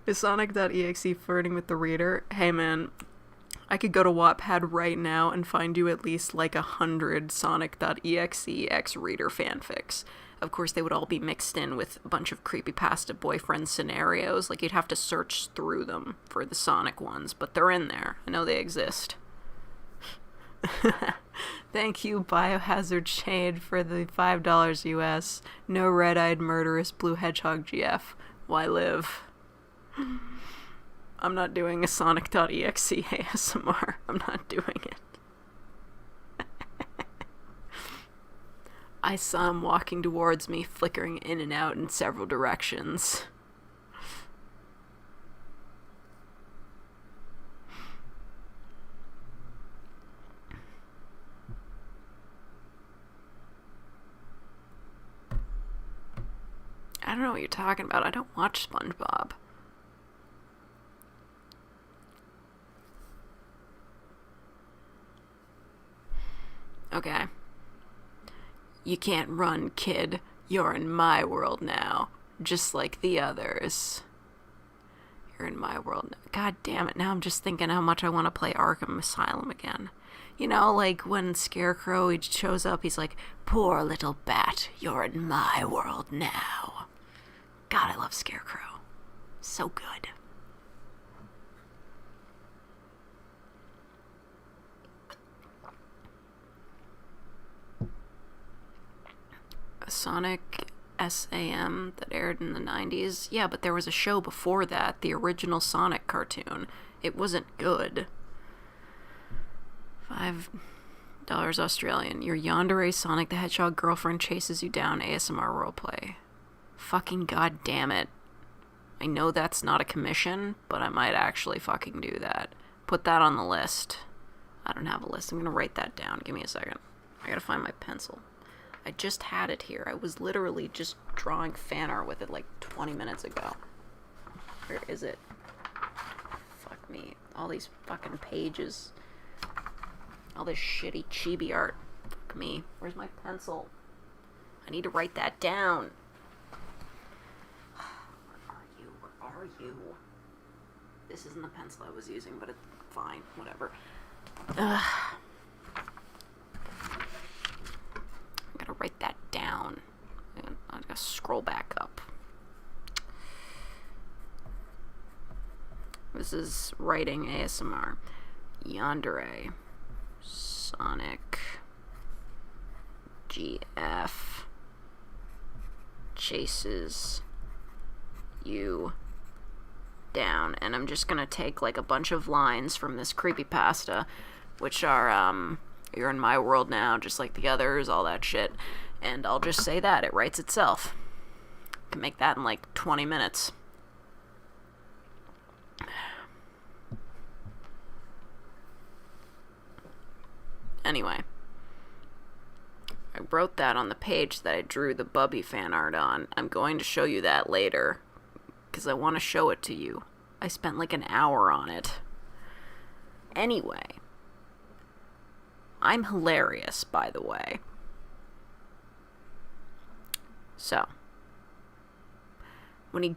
Is Sonic.exe flirting with the reader? Hey man, I could go to Wattpad right now and find you at least like 100 Sonic.exe X-Reader fanfics. Of course, they would all be mixed in with a bunch of creepypasta boyfriend scenarios. Like, you'd have to search through them for the Sonic ones, but they're in there. I know they exist. Thank you, Biohazard Shade, for the $5 US. No red-eyed murderous blue hedgehog GF. Why live? I'm not doing a Sonic.exe ASMR. I'm not doing it. I saw him walking towards me, flickering in and out in several directions. I don't know what you're talking about. I don't watch SpongeBob. Okay. You can't run, kid. You're in my world now. Just like the others. You're in my world now. God damn it. Now I'm just thinking how much I want to play Arkham Asylum again. You know, like when Scarecrow he shows up, he's like, poor little bat, you're in my world now. God, I love Scarecrow. So good. Sonic SAM that aired in the 90s. Yeah, but there was a show before that, the original Sonic cartoon. It wasn't good. $5 Australian. Your yandere Sonic the Hedgehog girlfriend chases you down ASMR roleplay. Fucking goddamn it. I know that's not a commission, but I might actually fucking do that. Put that on the list. I don't have a list. I'm gonna write that down. Give me a second. I gotta find my pencil. I just had it here. I was literally just drawing fan art with it like 20 minutes ago. Where is it? Fuck me. All these fucking pages. All this shitty chibi art. Fuck me. Where's my pencil? I need to write that down. Where are you? Where are you? This isn't the pencil I was using, but it's fine. Whatever. I gotta write that down. I gotta scroll back up. This is writing ASMR. Yandere. Sonic. GF. Chases you down. And I'm just gonna take like a bunch of lines from this creepypasta, which are, you're in my world now, just like the others, all that shit. And I'll just say that. It writes itself. I can make that in like 20 minutes. Anyway. I wrote that on the page that I drew the Bubby fan art on. I'm going to show you that later, because I want to show it to you. I spent like an hour on it. Anyway. I'm hilarious, by the way. So. When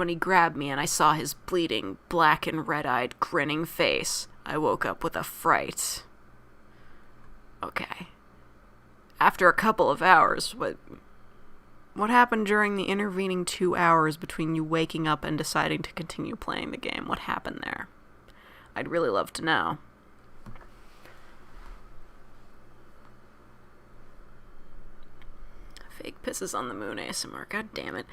he grabbed me and I saw his bleeding, black and red-eyed, grinning face, I woke up with a fright. Okay. After a couple of hours, what happened during the intervening 2 hours between you waking up and deciding to continue playing the game? What happened there? I'd really love to know. Fake pisses on the moon ASMR. God damn it.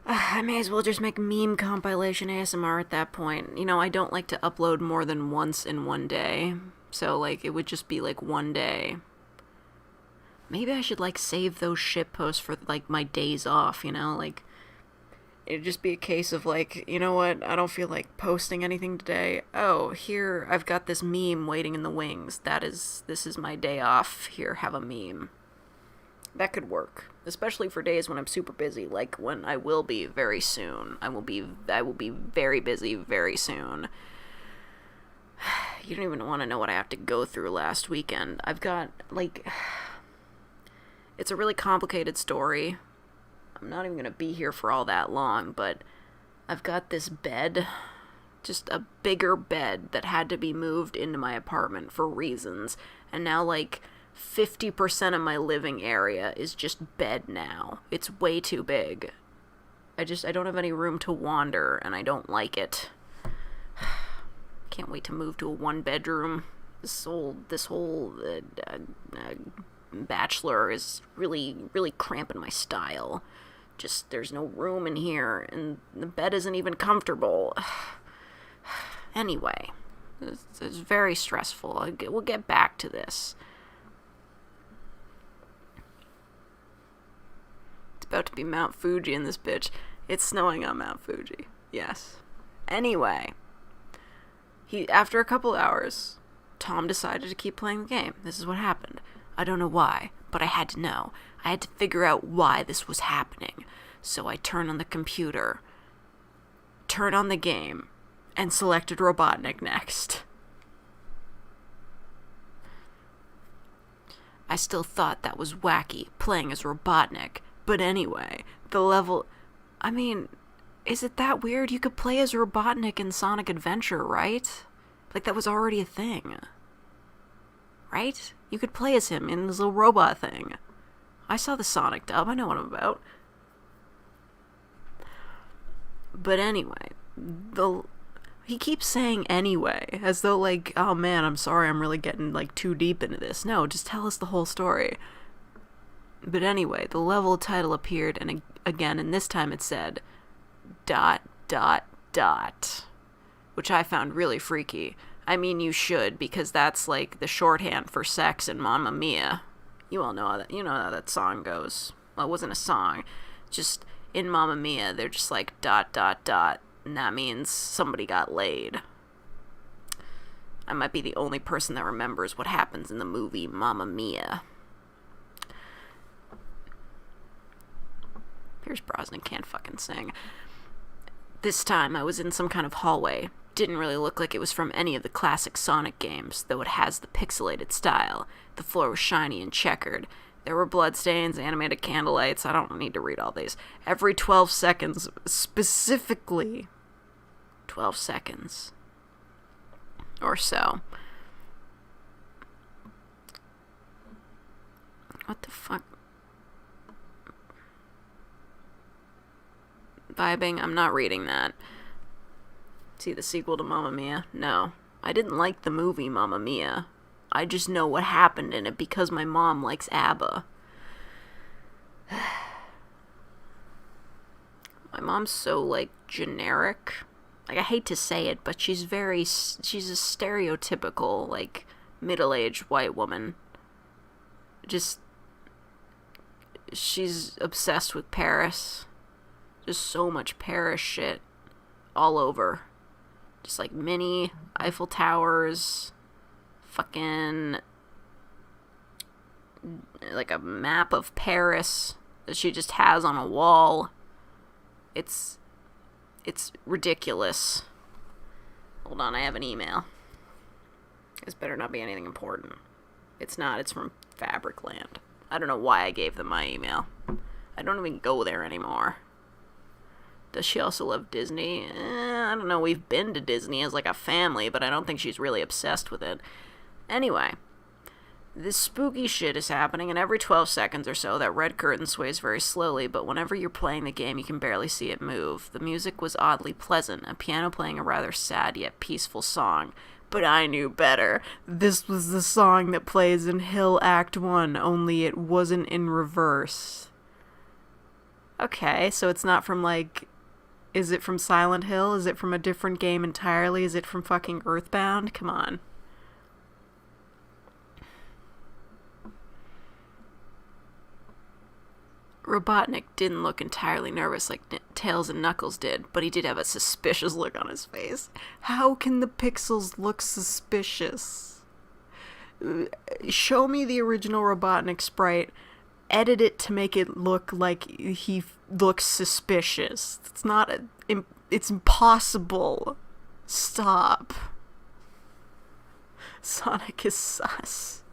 I may as well just make meme compilation ASMR at that point. You know, I don't like to upload more than once in one day. So, like, it would just be, like, one day. Maybe I should, like, save those shit posts for, like, my days off, you know? Like, it'd just be a case of, like, you know what? I don't feel like posting anything today. Oh, here, I've got this meme waiting in the wings. This is my day off. Here, have a meme. That could work. Especially for days when I'm super busy, like when I will be very soon. I will be very busy very soon. You don't even want to know what I have to go through last weekend. I've got, like... It's a really complicated story. I'm not even going to be here for all that long, but I've got this bed, just a bigger bed that had to be moved into my apartment for reasons, and now, like, 50% of my living area is just bed now. It's way too big. I don't have any room to wander, and I don't like it. Can't wait to move to a one-bedroom. This whole bachelor is really, really cramping my style. Just, there's no room in here, and the bed isn't even comfortable. Anyway, it's very stressful. We'll get back to this. It's about to be Mount Fuji in this bitch. It's snowing on Mount Fuji. Yes. Anyway, after a couple hours, Tom decided to keep playing the game. This is what happened. I don't know why, but I had to know. I had to figure out why this was happening. So I turned on the computer, turned on the game, and selected Robotnik next. I still thought that was wacky, playing as Robotnik. But anyway, the level... I mean, is it that weird? You could play as Robotnik in Sonic Adventure, right? Like, that was already a thing. Right? You could play as him in his little robot thing. I saw the Sonic dub. I know what I'm about. But anyway, he keeps saying anyway, as though, like, oh man, I'm sorry, I'm really getting, like, too deep into this. No, just tell us the whole story. But anyway, the level title appeared, and again, and this time it said, ... which I found really freaky. I mean, you should, because that's, like, the shorthand for sex in Mamma Mia. You all know that. You know how that song goes. Well, it wasn't a song. Just, in Mamma Mia, they're just like, ... and that means somebody got laid. I might be the only person that remembers what happens in the movie Mamma Mia. and can't fucking sing. This time I was in some kind of hallway. Didn't really look like it was from any of the classic Sonic games, though it has the pixelated style. The floor was shiny and checkered. There were bloodstains, animated candlelights. I don't need to read all these. Every 12 seconds, specifically 12 seconds or so. What the fuck? Vibing? I'm not reading that. See the sequel to Mamma Mia? No. I didn't like the movie Mamma Mia. I just know what happened in it because my mom likes ABBA. My mom's so, like, generic. Like, I hate to say it, but she's a stereotypical, like, middle-aged white woman. Just, she's obsessed with Paris. Just so much Paris shit all over. Just, like, mini Eiffel Towers, fucking, like, a map of Paris that she just has on a wall. It's ridiculous. Hold on, I have an email. This better not be anything important. It's not, it's from Fabricland. I don't know why I gave them my email. I don't even go there anymore. Does she also love Disney? I don't know, we've been to Disney as like a family, but I don't think she's really obsessed with it. Anyway, this spooky shit is happening, and every 12 seconds or so, that red curtain sways very slowly, but whenever you're playing the game, you can barely see it move. The music was oddly pleasant, a piano playing a rather sad yet peaceful song. But I knew better. This was the song that plays in Hill Act 1, only it wasn't in reverse. Okay, so it's not from, like... Is it from Silent Hill? Is it from a different game entirely? Is it from fucking Earthbound? Come on. Robotnik didn't look entirely nervous like Tails and Knuckles did, but he did have a suspicious look on his face. How can the pixels look suspicious? Show me the original Robotnik sprite, edit it to make it look like he looks suspicious. It's not... it's impossible. Stop. Sonic is sus.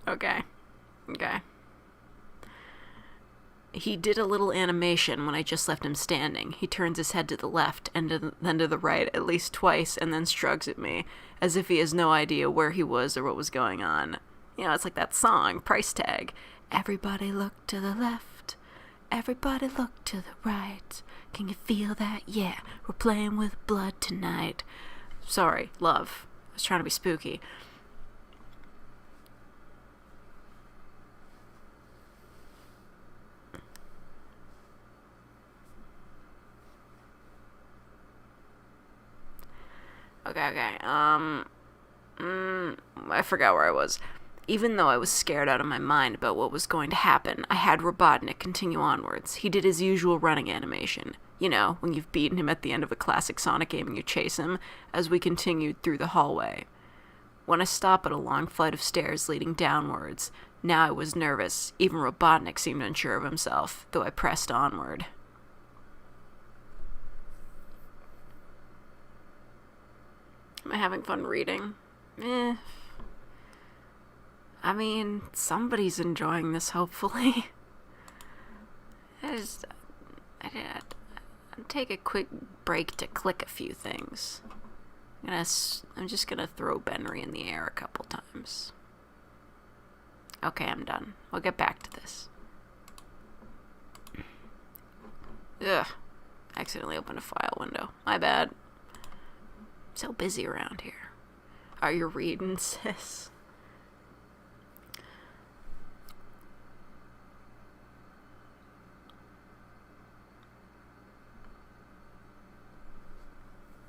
Okay. He did a little animation when I just left him standing. He turns his head to the left and then to the right at least twice and then shrugs at me, as if he has no idea where he was or what was going on. You know, it's like that song, Price Tag. Everybody look to the left. Everybody look to the right. Can you feel that? Yeah, we're playing with blood tonight. Sorry, love. I was trying to be spooky. Okay. I forgot where I was. Even though I was scared out of my mind about what was going to happen, I had Robotnik continue onwards. He did his usual running animation. You know, when you've beaten him at the end of a classic Sonic game and you chase him, as we continued through the hallway. When I stopped at a long flight of stairs leading downwards, now I was nervous. Even Robotnik seemed unsure of himself, though I pressed onward. Am I having fun reading? I mean, somebody's enjoying this, hopefully. I'll take a quick break to click a few things. I'm just gonna throw Benry in the air a couple times. Okay, I'm done. We'll get back to this. Ugh. Accidentally opened a file window. My bad. So busy around here. Are you reading, sis?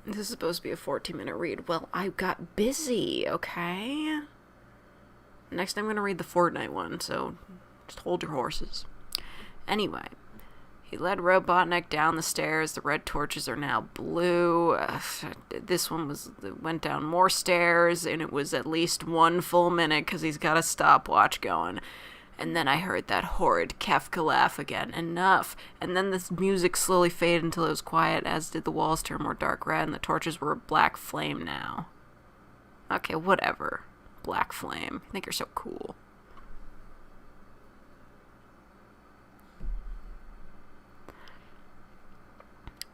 This is supposed to be a 14-minute read. Well, I got busy, okay? Next I'm going to read the Fortnite one, so just hold your horses. Anyway, He led Robotnik down the stairs. The red torches are now blue. This one went down more stairs, and it was at least 1 full minute because he's got a stopwatch going. And then I heard that horrid Kefka laugh again. Enough. And then this music slowly faded until it was quiet, as did the walls turn more dark red, and the torches were a black flame now. Okay, whatever. Black flame. I think you're so cool.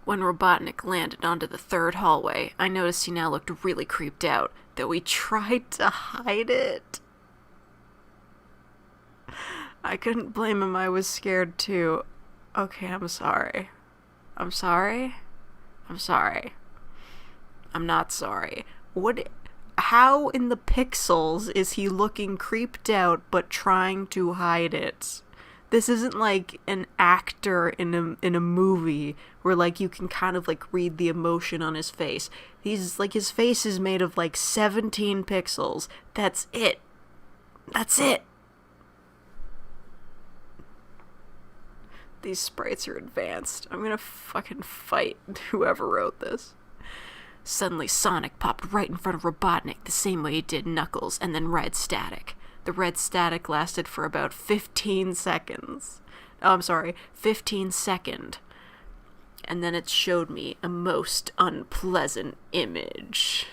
When Robotnik landed onto the 3rd hallway, I noticed he now looked really creeped out, though he tried to hide it. I couldn't blame him, I was scared too. Okay, I'm sorry. I'm sorry? I'm sorry. I'm not sorry. How in the pixels is he looking creeped out but trying to hide it? This isn't like an actor in a movie where like you can kind of like read the emotion on his face. He's like, his face is made of like 17 pixels. That's it. That's it. These sprites are advanced. I'm gonna fucking fight whoever wrote this. Suddenly, Sonic popped right in front of Robotnik the same way he did Knuckles, and then red static. The red static lasted for about 15 seconds. Oh, I'm sorry, 15 seconds. And then it showed me a most unpleasant image.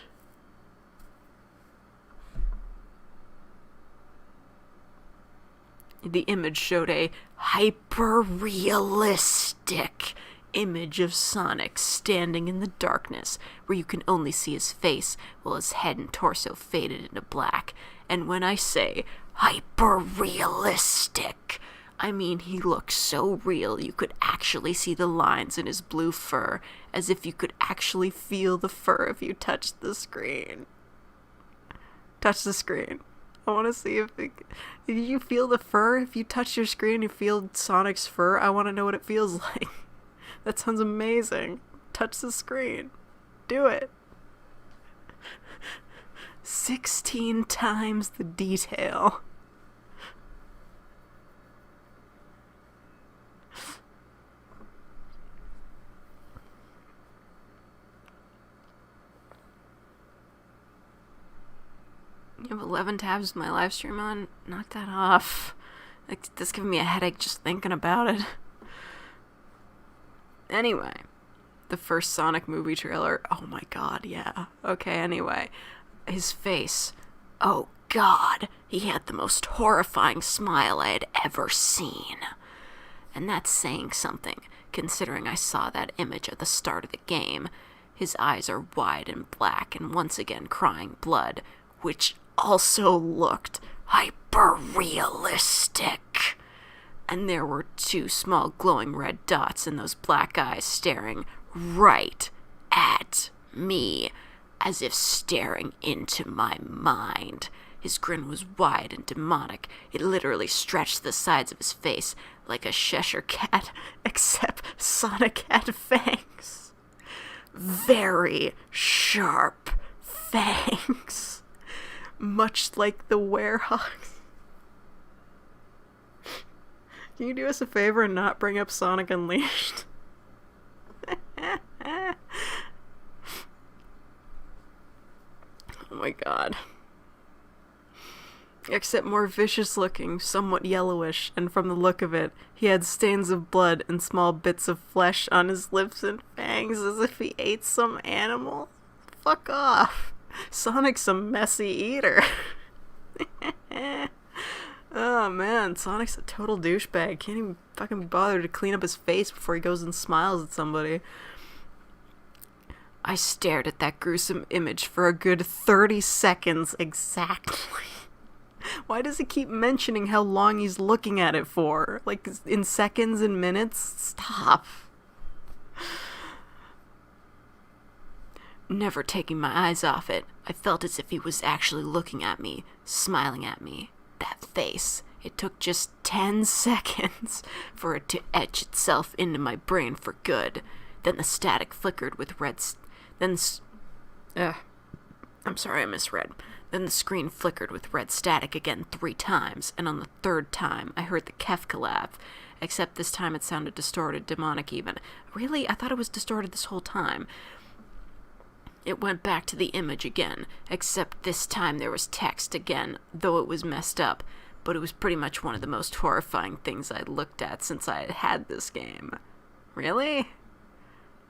The image showed a hyper-realistic image of Sonic standing in the darkness, where you can only see his face while his head and torso faded into black. And when I say hyper-realistic, I mean he looked so real you could actually see the lines in his blue fur, as if you could actually feel the fur if you touched the screen. Touch the screen. I want to see if did you feel the fur? If you touch your screen, you feel Sonic's fur. I want to know what it feels like. That sounds amazing. Touch the screen. Do it. 16 times the detail. You have 11 tabs with my live stream on? Knock that off. Like, this giving me a headache just thinking about it. Anyway, the first Sonic movie trailer. Oh my god, yeah. Okay, anyway. His face. Oh god. He had the most horrifying smile I had ever seen. And that's saying something, considering I saw that image at the start of the game. His eyes are wide and black and once again crying blood, which also looked hyper-realistic. And there were 2 small glowing red dots in those black eyes staring right at me, as if staring into my mind. His grin was wide and demonic. It literally stretched the sides of his face like a Cheshire cat, except Sonic had fangs. Very sharp fangs. Much like the werehog. Can you do us a favor and not bring up Sonic Unleashed? Oh my god. Except more vicious looking, somewhat yellowish, and from the look of it, he had stains of blood and small bits of flesh on his lips and fangs as if he ate some animal. Fuck off. Sonic's a messy eater. Oh man, Sonic's a total douchebag. Can't even fucking bother to clean up his face before he goes and smiles at somebody. I stared at that gruesome image for a good 30 seconds exactly. Why does he keep mentioning how long he's looking at it for? Like, in seconds and minutes? Stop. Never taking my eyes off it, I felt as if he was actually looking at me, smiling at me. That face. It took just 10 seconds for it to etch itself into my brain for good. Then the static flickered with red... I'm sorry, I misread. Then the screen flickered with red static again 3 times, and on the 3rd time, I heard the Kefka laugh, except this time it sounded distorted, demonic even. Really? I thought it was distorted this whole time. It went back to the image again, except this time there was text again, though it was messed up. But it was pretty much one of the most horrifying things I'd looked at since I had this game. Really?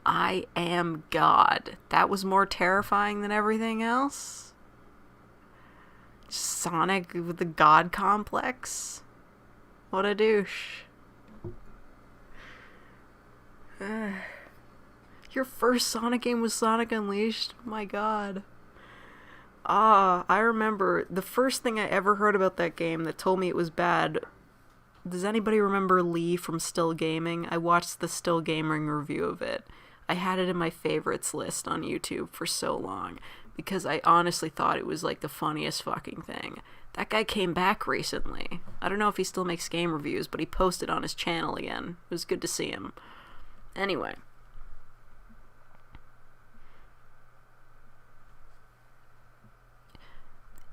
I am God. That was more terrifying than everything else? Sonic with the God complex? What a douche. Your first Sonic game was Sonic Unleashed? My God. I remember the first thing I ever heard about that game that told me it was bad. Does anybody remember Lee from Still Gaming? I watched the Still Gaming review of it. I had it in my favorites list on YouTube for so long because I honestly thought it was like the funniest fucking thing. That guy came back recently. I don't know if he still makes game reviews, but he posted on his channel again. It was good to see him. Anyway.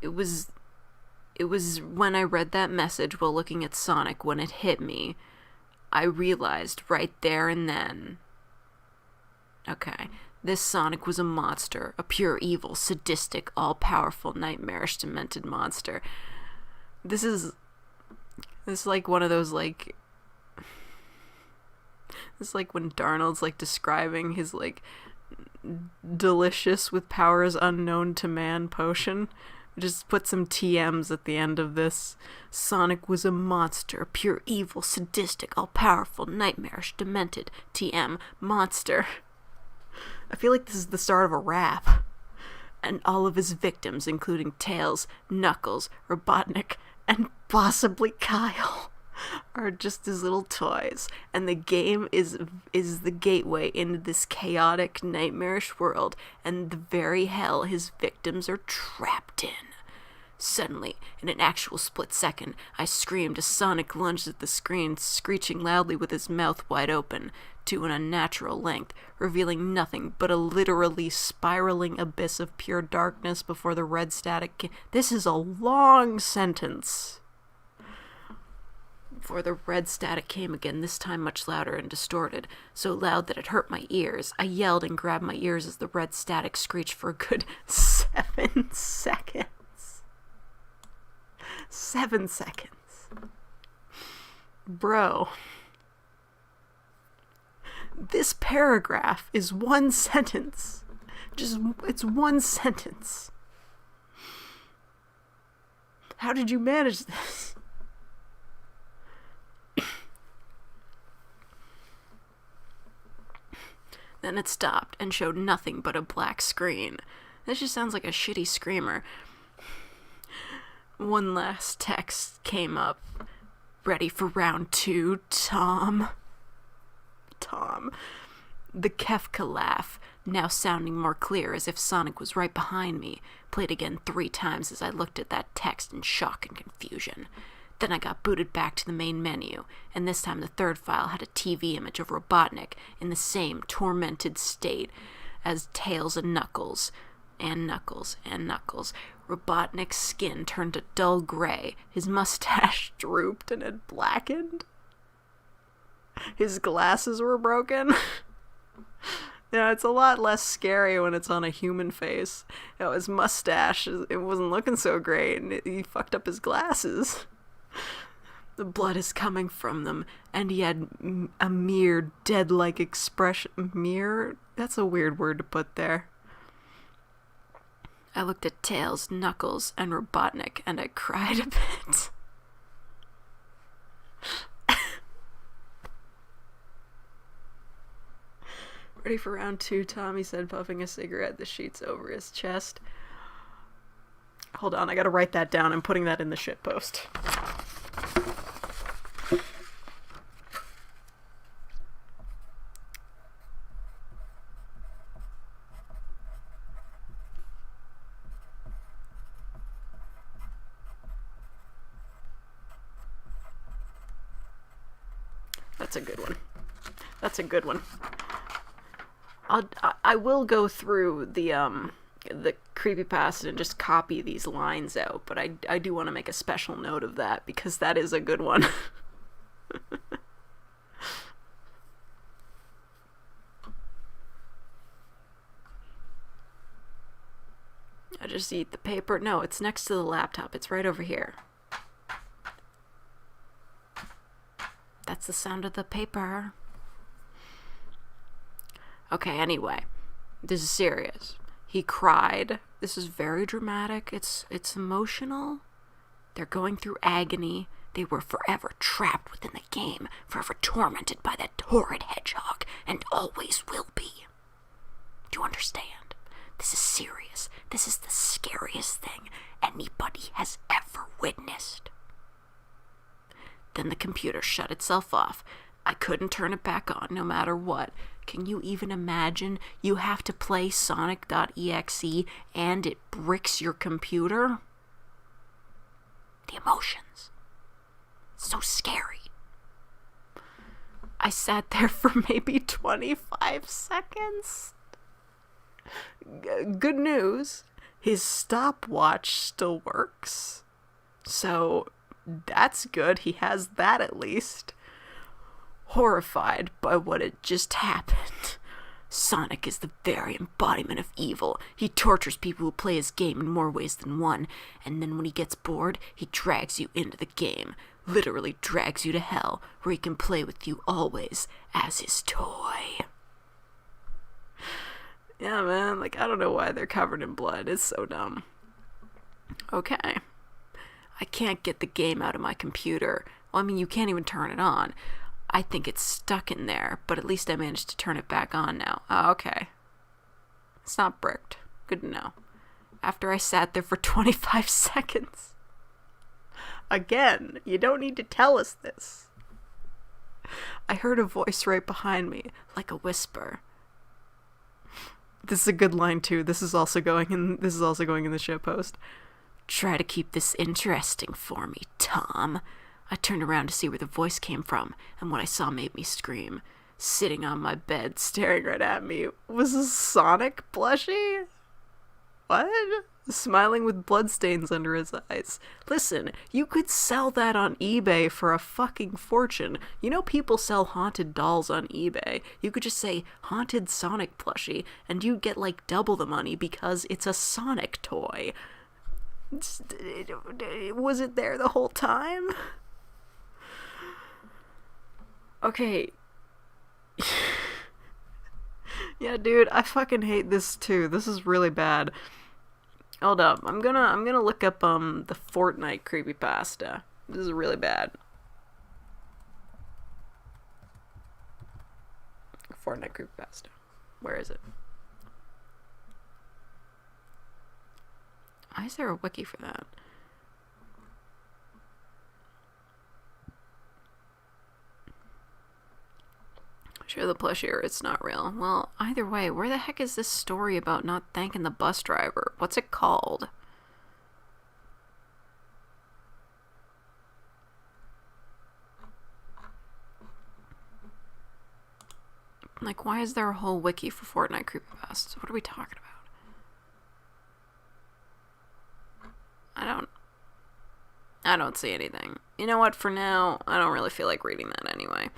It was when I read that message while looking at Sonic, when it hit me, I realized right there and then, okay, this Sonic was a monster, a pure evil, sadistic, all-powerful, nightmarish, demented monster. This is like one of those, like, this is like when Darnold's, like, describing his, like, delicious with powers unknown to man potion. Just put some TMs at the end of this. Sonic was a monster, pure evil, sadistic, all-powerful, nightmarish, demented, TM, monster. I feel like this is the start of a rap. And all of his victims, including Tails, Knuckles, Robotnik, and possibly Kyle, are just his little toys. And the game is the gateway into this chaotic, nightmarish world, and the very hell his victims are trapped in. Suddenly, in an actual split second, I screamed as Sonic lunged at the screen, screeching loudly with his mouth wide open, to an unnatural length, revealing nothing but a literally spiraling abyss of pure darkness before the red static This is a long sentence. Before the red static came again, this time much louder and distorted, so loud that it hurt my ears. I yelled and grabbed my ears as the red static screeched for a good 7 seconds. 7 seconds. Bro. This paragraph is one sentence. It's one sentence. How did you manage this? Then it stopped and showed nothing but a black screen. This just sounds like a shitty screamer. One last text came up. Ready for round 2, Tom? Tom. The Kefka laugh, now sounding more clear as if Sonic was right behind me, played again 3 times as I looked at that text in shock and confusion. Then I got booted back to the main menu, and this time the third file had a TV image of Robotnik in the same tormented state as Tails and Knuckles. Robotnik's skin turned a dull gray, his mustache drooped and had blackened. His glasses were broken. Yeah, it's a lot less scary when it's on a human face. You know, his mustache, it wasn't looking so great, and he fucked up his glasses. The blood is coming from them, and he had a mere dead-like expression. Mere? That's a weird word to put there. I looked at Tails, Knuckles, and Robotnik, and I cried a bit. Ready for round 2, Tommy said, puffing a cigarette, the sheets over his chest. Hold on, I gotta write that down. I'm putting that in the shitpost. That's a good one. That's a good one. I will go through the creepypasta and just copy these lines out, but I do want to make a special note of that because that is a good one. I just eat the paper. No, it's next to the laptop. It's right over here. That's the sound of the paper. Okay, anyway. This is serious. He cried. This is very dramatic. It's emotional. They're going through agony. They were forever trapped within the game, forever tormented by that horrid hedgehog, and always will be. Do you understand? This is serious. This is the scariest thing anybody has ever witnessed. Then the computer shut itself off. I couldn't turn it back on no matter what. Can you even imagine? You have to play Sonic.exe and it bricks your computer? The emotions. So scary. I sat there for maybe 25 seconds. Good news, his stopwatch still works. So that's good. He has that at least. Horrified by what had just happened. Sonic is the very embodiment of evil. He tortures people who play his game in more ways than one, and then when he gets bored, he drags you into the game. Literally drags you to hell, where he can play with you always as his toy. Yeah, man, like, I don't know why they're covered in blood. It's so dumb. Okay. I can't get the game out of my computer. Well, I mean, you can't even turn it on. I think it's stuck in there, but at least I managed to turn it back on now. Oh, okay. It's not bricked. Good to know. After I sat there for 25 seconds. Again, you don't need to tell us this. I heard a voice right behind me, like a whisper. This is a good line too. This is also going in the shitpost. Try to keep this interesting for me, Tom. I turned around to see where the voice came from, and what I saw made me scream. Sitting on my bed, staring right at me, was a Sonic plushie? What? Smiling with bloodstains under his eyes. Listen, you could sell that on eBay for a fucking fortune. You know people sell haunted dolls on eBay. You could just say, haunted Sonic plushie, and you'd get like double the money because it's a Sonic toy. Was it there the whole time? Okay. Yeah, dude, I fucking hate this too. This is really bad. Hold up. I'm gonna look up the Fortnite creepypasta. This is really bad. Fortnite creepypasta. Where is it? Why is there a wiki for that? Show the plushie or it's not real. Well, either way, where the heck is this story about not thanking the bus driver? What's it called? Like, why is there a whole wiki for Fortnite creepypastas? What are we talking about? I don't see anything. You know what, for now, I don't really feel like reading that anyway.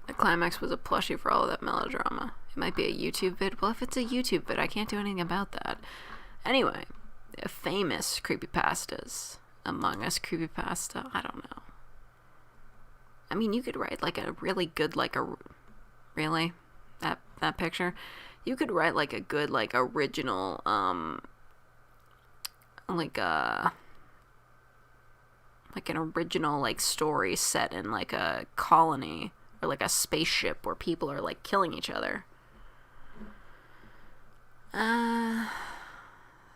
The climax was a plushie for all of that melodrama. It might be a YouTube vid. Well, if it's a YouTube vid, I can't do anything about that. Anyway, famous creepypastas. Among Us creepypasta. I don't know. I mean, you could write like a really good, like a... Really? That picture? You could write like a good, like, original, like an original, like, story set in, like, a colony or, like, a spaceship where people are, like, killing each other.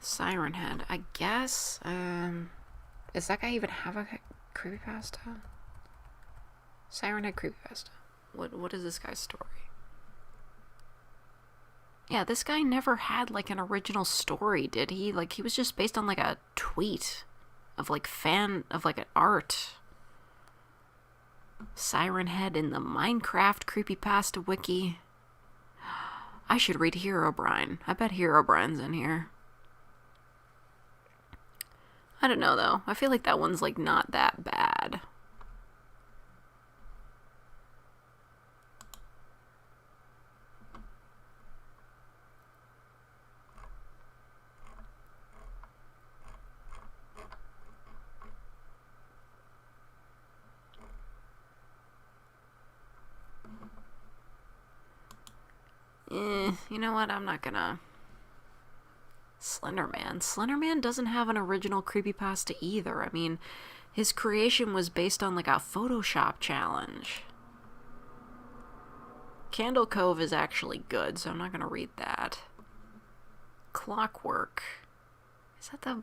Siren Head, I guess. Does that guy even have a creepypasta? Siren Head creepypasta. What is this guy's story? Yeah, this guy never had, like, an original story, did he? Like, he was just based on, like, a tweet of, like, an art. Siren Head in the Minecraft creepypasta wiki. I should read Herobrine. I bet Herobrine's in here. I don't know, though. I feel like that one's, like, not that bad. You know what? I'm not gonna... Slenderman. Slenderman doesn't have an original creepypasta either. I mean, his creation was based on, like, a Photoshop challenge. Candle Cove is actually good, so I'm not gonna read that. Clockwork. Is that the...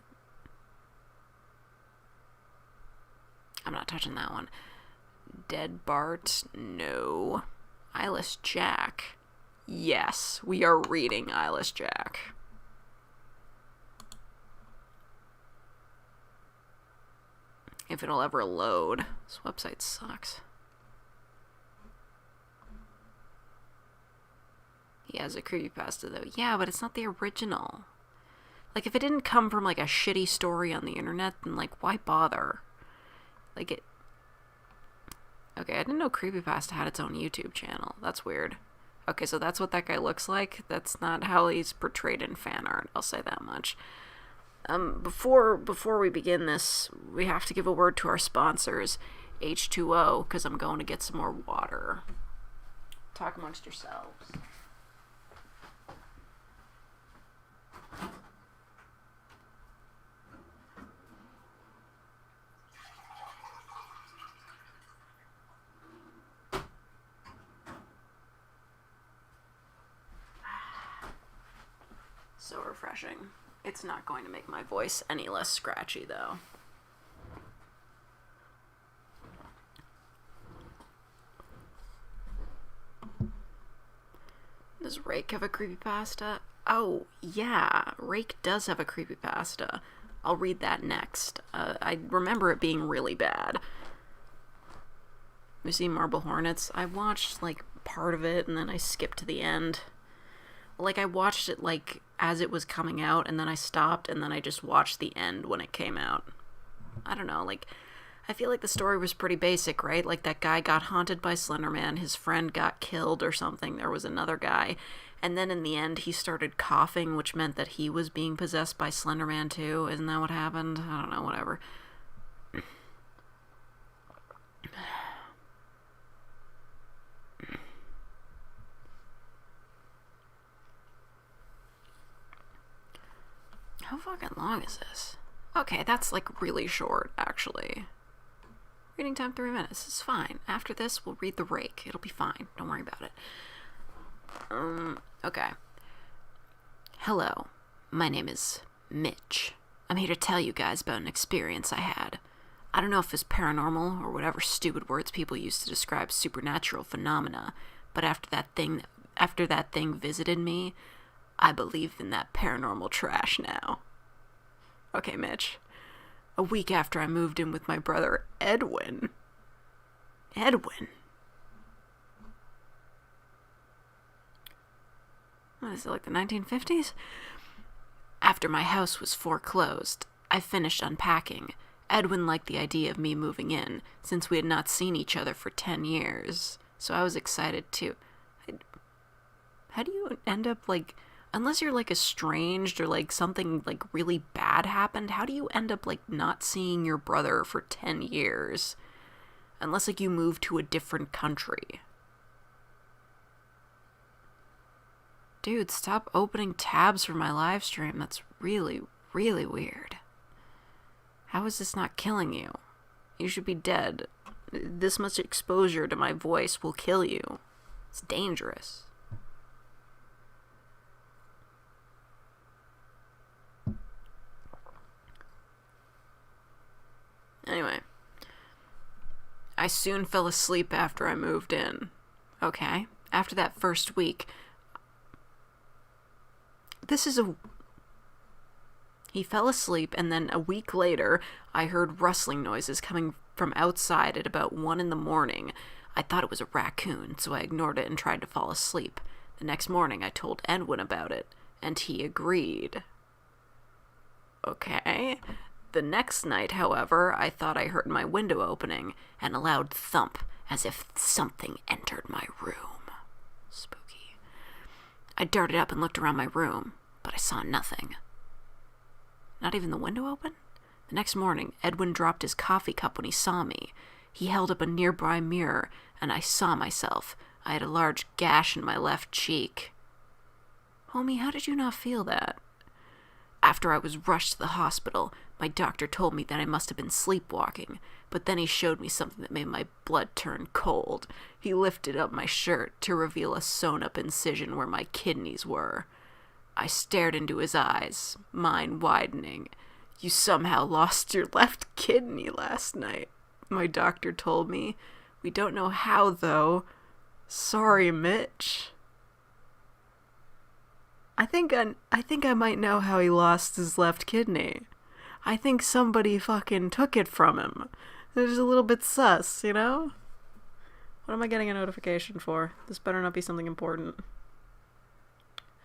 I'm not touching that one. Dead Bart? No. Eyeless Jack? Yes, we are reading Eyeless Jack. If it'll ever load. This website sucks. He has a creepypasta though. Yeah, but it's not the original. Like, if it didn't come from, like, a shitty story on the internet, then, like, why bother? Like, it... Okay, I didn't know Creepypasta had its own YouTube channel. That's weird. Okay, so that's what that guy looks like. That's not how he's portrayed in fan art, I'll say that much. Before we begin this, we have to give a word to our sponsors, H2O, because I'm going to get some more water. Talk amongst yourselves. So refreshing. It's not going to make my voice any less scratchy, though. Does Rake have a creepypasta? Oh, yeah, Rake does have a creepypasta. I'll read that next. I remember it being really bad. You see Marble Hornets? I watched, like, part of it, and then I skipped to the end. Like, I watched it, like, as it was coming out, and then I stopped, and then I just watched the end when it came out. I don't know, like, I feel like the story was pretty basic, right? Like, that guy got haunted by Slenderman, his friend got killed or something, there was another guy, and then in the end he started coughing, which meant that he was being possessed by Slenderman too. Isn't that what happened? I don't know, whatever. How fucking long is this? Okay, that's, like, really short, actually. Reading time 3 minutes. It's fine. After this, we'll read the Rake. It'll be fine. Don't worry about it. Okay. Hello. My name is Mitch. I'm here to tell you guys about an experience I had. I don't know if it's paranormal or whatever stupid words people use to describe supernatural phenomena, but after that thing visited me, I believe in that paranormal trash now. Okay, Mitch. A week after I moved in with my brother, Edwin. Edwin? What is it, like the 1950s? After my house was foreclosed, I finished unpacking. Edwin liked the idea of me moving in, since we had not seen each other for 10 years. So I was excited too. How do you end up, like... Unless you're, like, estranged or, like, something, like, really bad happened, how do you end up, like, not seeing your brother for 10 years? Unless, like, you move to a different country. Dude, stop opening tabs for my live stream. That's really, really weird. How is this not killing you? You should be dead. This much exposure to my voice will kill you. It's dangerous. Anyway, I soon fell asleep after I moved in. Okay, after that first week, he fell asleep, and then a week later, I heard rustling noises coming from outside at about 1 a.m. I thought it was a raccoon, so I ignored it and tried to fall asleep. The next morning, I told Edwin about it, and he agreed. Okay. The next night, however, I thought I heard my window opening, and a loud thump, as if something entered my room. Spooky. I darted up and looked around my room, but I saw nothing. Not even the window open? The next morning, Edwin dropped his coffee cup when he saw me. He held up a nearby mirror, and I saw myself, I had a large gash in my left cheek. Homie, how did you not feel that? After I was rushed to the hospital, my doctor told me that I must have been sleepwalking, but then he showed me something that made my blood turn cold. He lifted up my shirt to reveal a sewn-up incision where my kidneys were. I stared into his eyes, mine widening. You somehow lost your left kidney last night, my doctor told me. We don't know how, though. Sorry, Mitch. I think I might know how he lost his left kidney. I think somebody fucking took it from him. It was a little bit sus, you know? What am I getting a notification for? This better not be something important.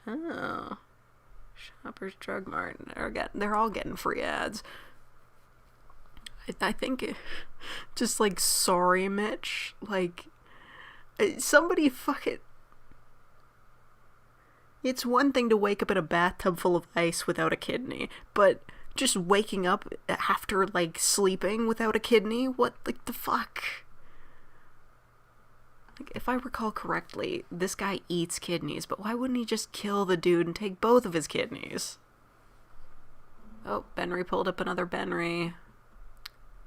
Oh. Shoppers Drug Mart. They're all getting free ads. I think just like, sorry, Mitch. Like, somebody fucking... It's one thing to wake up in a bathtub full of ice without a kidney, but just waking up after, like, sleeping without a kidney? What, like, the fuck? Like, if I recall correctly, this guy eats kidneys, but why wouldn't he just kill the dude and take both of his kidneys? Oh, Benry pulled up another Benry.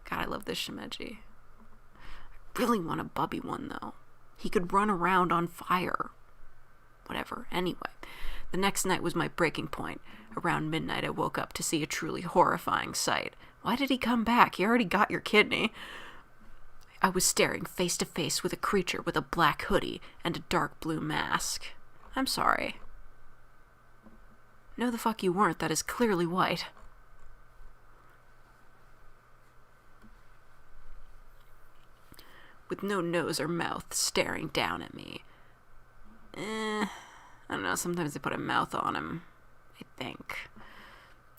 God, I love this shimeji. I really want a Bubby one, though. He could run around on fire. Whatever. Anyway, the next night was my breaking point. Around midnight, I woke up to see a truly horrifying sight. Why did he come back? He already got your kidney. I was staring face to face with a creature with a black hoodie and a dark blue mask. I'm sorry. No, the fuck you weren't. That is clearly white. With no nose or mouth, staring down at me. I don't know, sometimes they put a mouth on him, I think.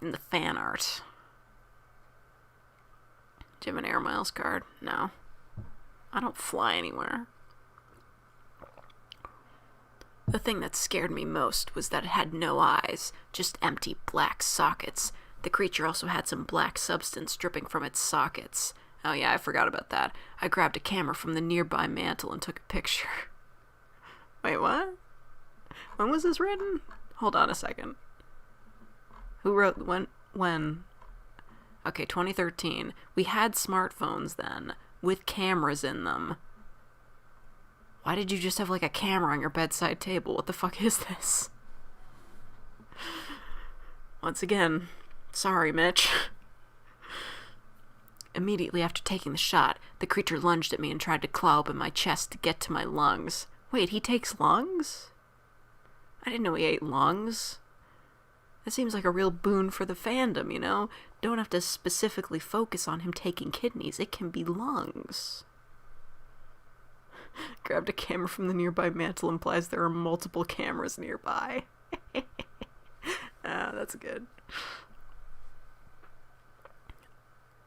In the fan art. Do you have an Air Miles card? No. I don't fly anywhere. The thing that scared me most was that it had no eyes, just empty black sockets. The creature also had some black substance dripping from its sockets. Oh yeah, I forgot about that. I grabbed a camera from the nearby mantle and took a picture. Wait, what? When was this written? Hold on a second. Who wrote when? Okay, 2013. We had smartphones then, with cameras in them. Why did you just have like a camera on your bedside table? What the fuck is this? Once again, sorry, Mitch. Immediately after taking the shot, the creature lunged at me and tried to claw open my chest to get to my lungs. Wait, he takes lungs? I didn't know he ate lungs. That seems like a real boon for the fandom, you know? Don't have to specifically focus on him taking kidneys. It can be lungs. Grabbed a camera from the nearby mantle implies there are multiple cameras nearby. That's good.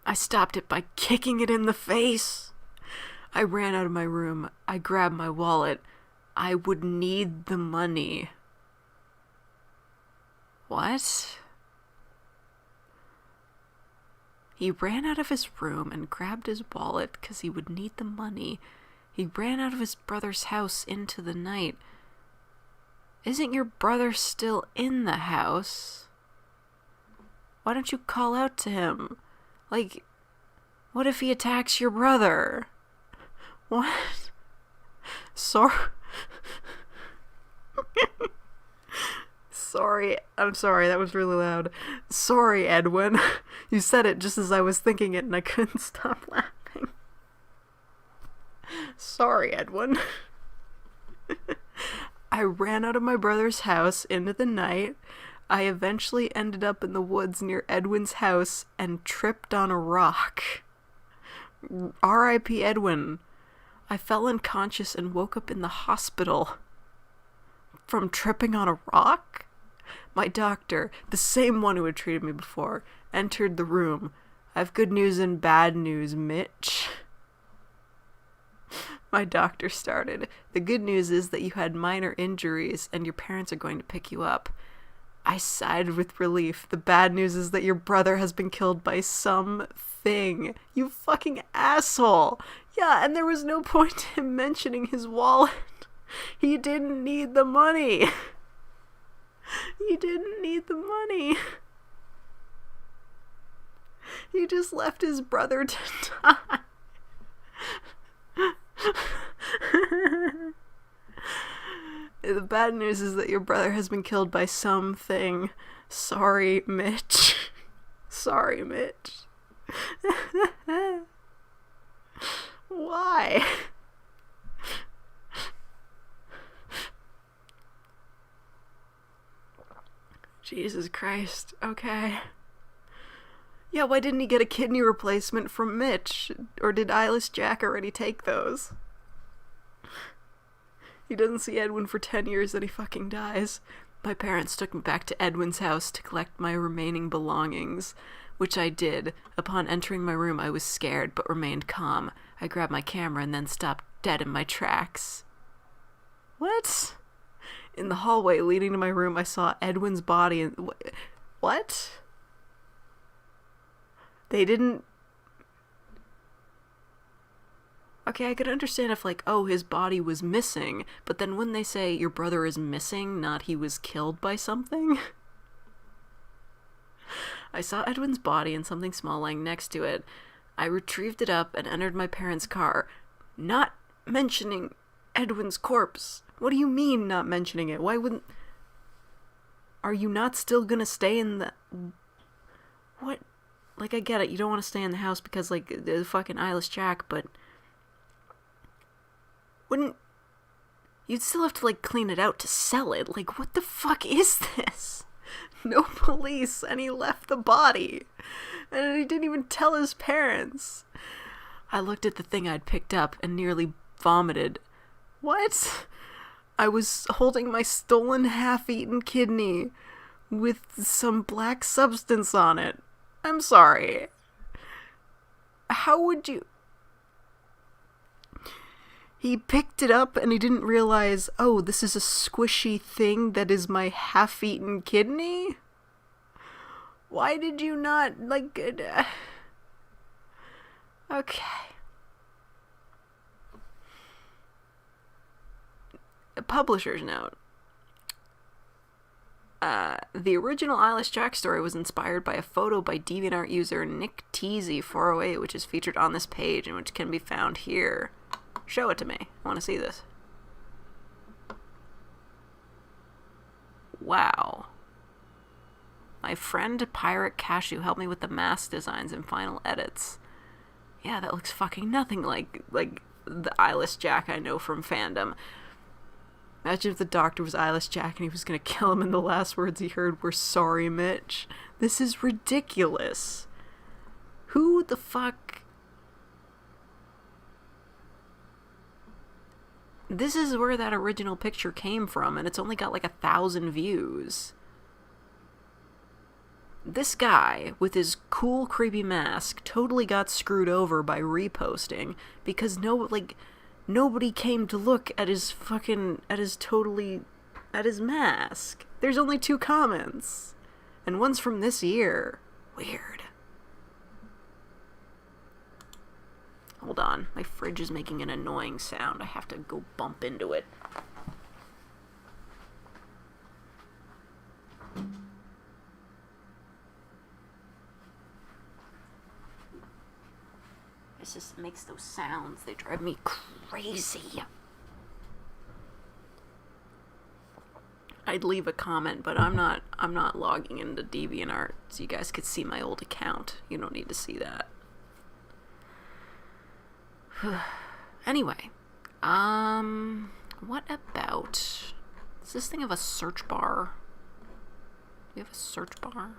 I stopped it by kicking it in the face. I ran out of my room. I grabbed my wallet. I would need the money. What? He ran out of his room and grabbed his wallet because he would need the money. He ran out of his brother's house into the night. Isn't your brother still in the house? Why don't you call out to him? Like, what if he attacks your brother? What? Sorry. Sorry. I'm sorry. That was really loud. Sorry, Edwin. You said it just as I was thinking it and I couldn't stop laughing. Sorry, Edwin. I ran out of my brother's house into the night. I eventually ended up in the woods near Edwin's house and tripped on a rock. R.I.P. Edwin. I fell unconscious and woke up in the hospital. From tripping on a rock? My doctor, the same one who had treated me before, entered the room. I have good news and bad news, Mitch. My doctor started. The good news is that you had minor injuries and your parents are going to pick you up. I sighed with relief. The bad news is that your brother has been killed by something. You fucking asshole. Yeah, and there was no point to him mentioning his wallet. He didn't need the money. He didn't need the money. He just left his brother to die. The bad news is that your brother has been killed by something. Sorry, Mitch. Sorry, Mitch. Why? Jesus Christ. Okay. Yeah, why didn't he get a kidney replacement from Mitch? Or did Eyeless Jack already take those? He doesn't see Edwin for 10 years, then he fucking dies. My parents took me back to Edwin's house to collect my remaining belongings, which I did. Upon entering my room, I was scared, but remained calm. I grabbed my camera and then stopped dead in my tracks. What? In the hallway leading to my room, I saw Edwin's body and... What? They didn't... Okay, I could understand if, like, oh, his body was missing, but then wouldn't they say your brother is missing, not he was killed by something? I saw Edwin's body and something small lying next to it. I retrieved it up and entered my parents' car, not mentioning Edwin's corpse. What do you mean, not mentioning it? Why wouldn't... Are you not still gonna stay in the... What? Like, I get it, you don't want to stay in the house because, like, the fucking Eyeless Jack, but... Wouldn't... You'd still have to, like, clean it out to sell it. Like, what the fuck is this? No police, and he left the body. And he didn't even tell his parents. I looked at the thing I'd picked up and nearly vomited. What? I was holding my stolen half-eaten kidney with some black substance on it. I'm sorry. How would you... He picked it up and he didn't realize, oh, this is a squishy thing that is my half-eaten kidney? Why did you not, like... Okay. A publisher's note. The original Eyeless Jack story was inspired by a photo by DeviantArt user NickTeasy408, which is featured on this page and which can be found here. Show it to me. I want to see this. Wow. My friend Pirate Cashew helped me with the mask designs and final edits. Yeah, that looks fucking nothing like the Eyeless Jack I know from fandom. Imagine if the doctor was Eyeless Jack and he was gonna kill him and the last words he heard were, "Sorry, Mitch." This is ridiculous. Who the fuck... This is where that original picture came from, and it's only got like 1,000 views. This guy, with his cool, creepy mask, totally got screwed over by reposting, because nobody came to look at his mask. There's only 2 comments. And one's from this year. Weird. Hold on, my fridge is making an annoying sound. I have to go bump into it. It just makes those sounds. They drive me crazy. I'd leave a comment, but I'm not logging into DeviantArt, so you guys could see my old account. You don't need to see that. Anyway, what about... Does this thing have a search bar? Do we have a search bar?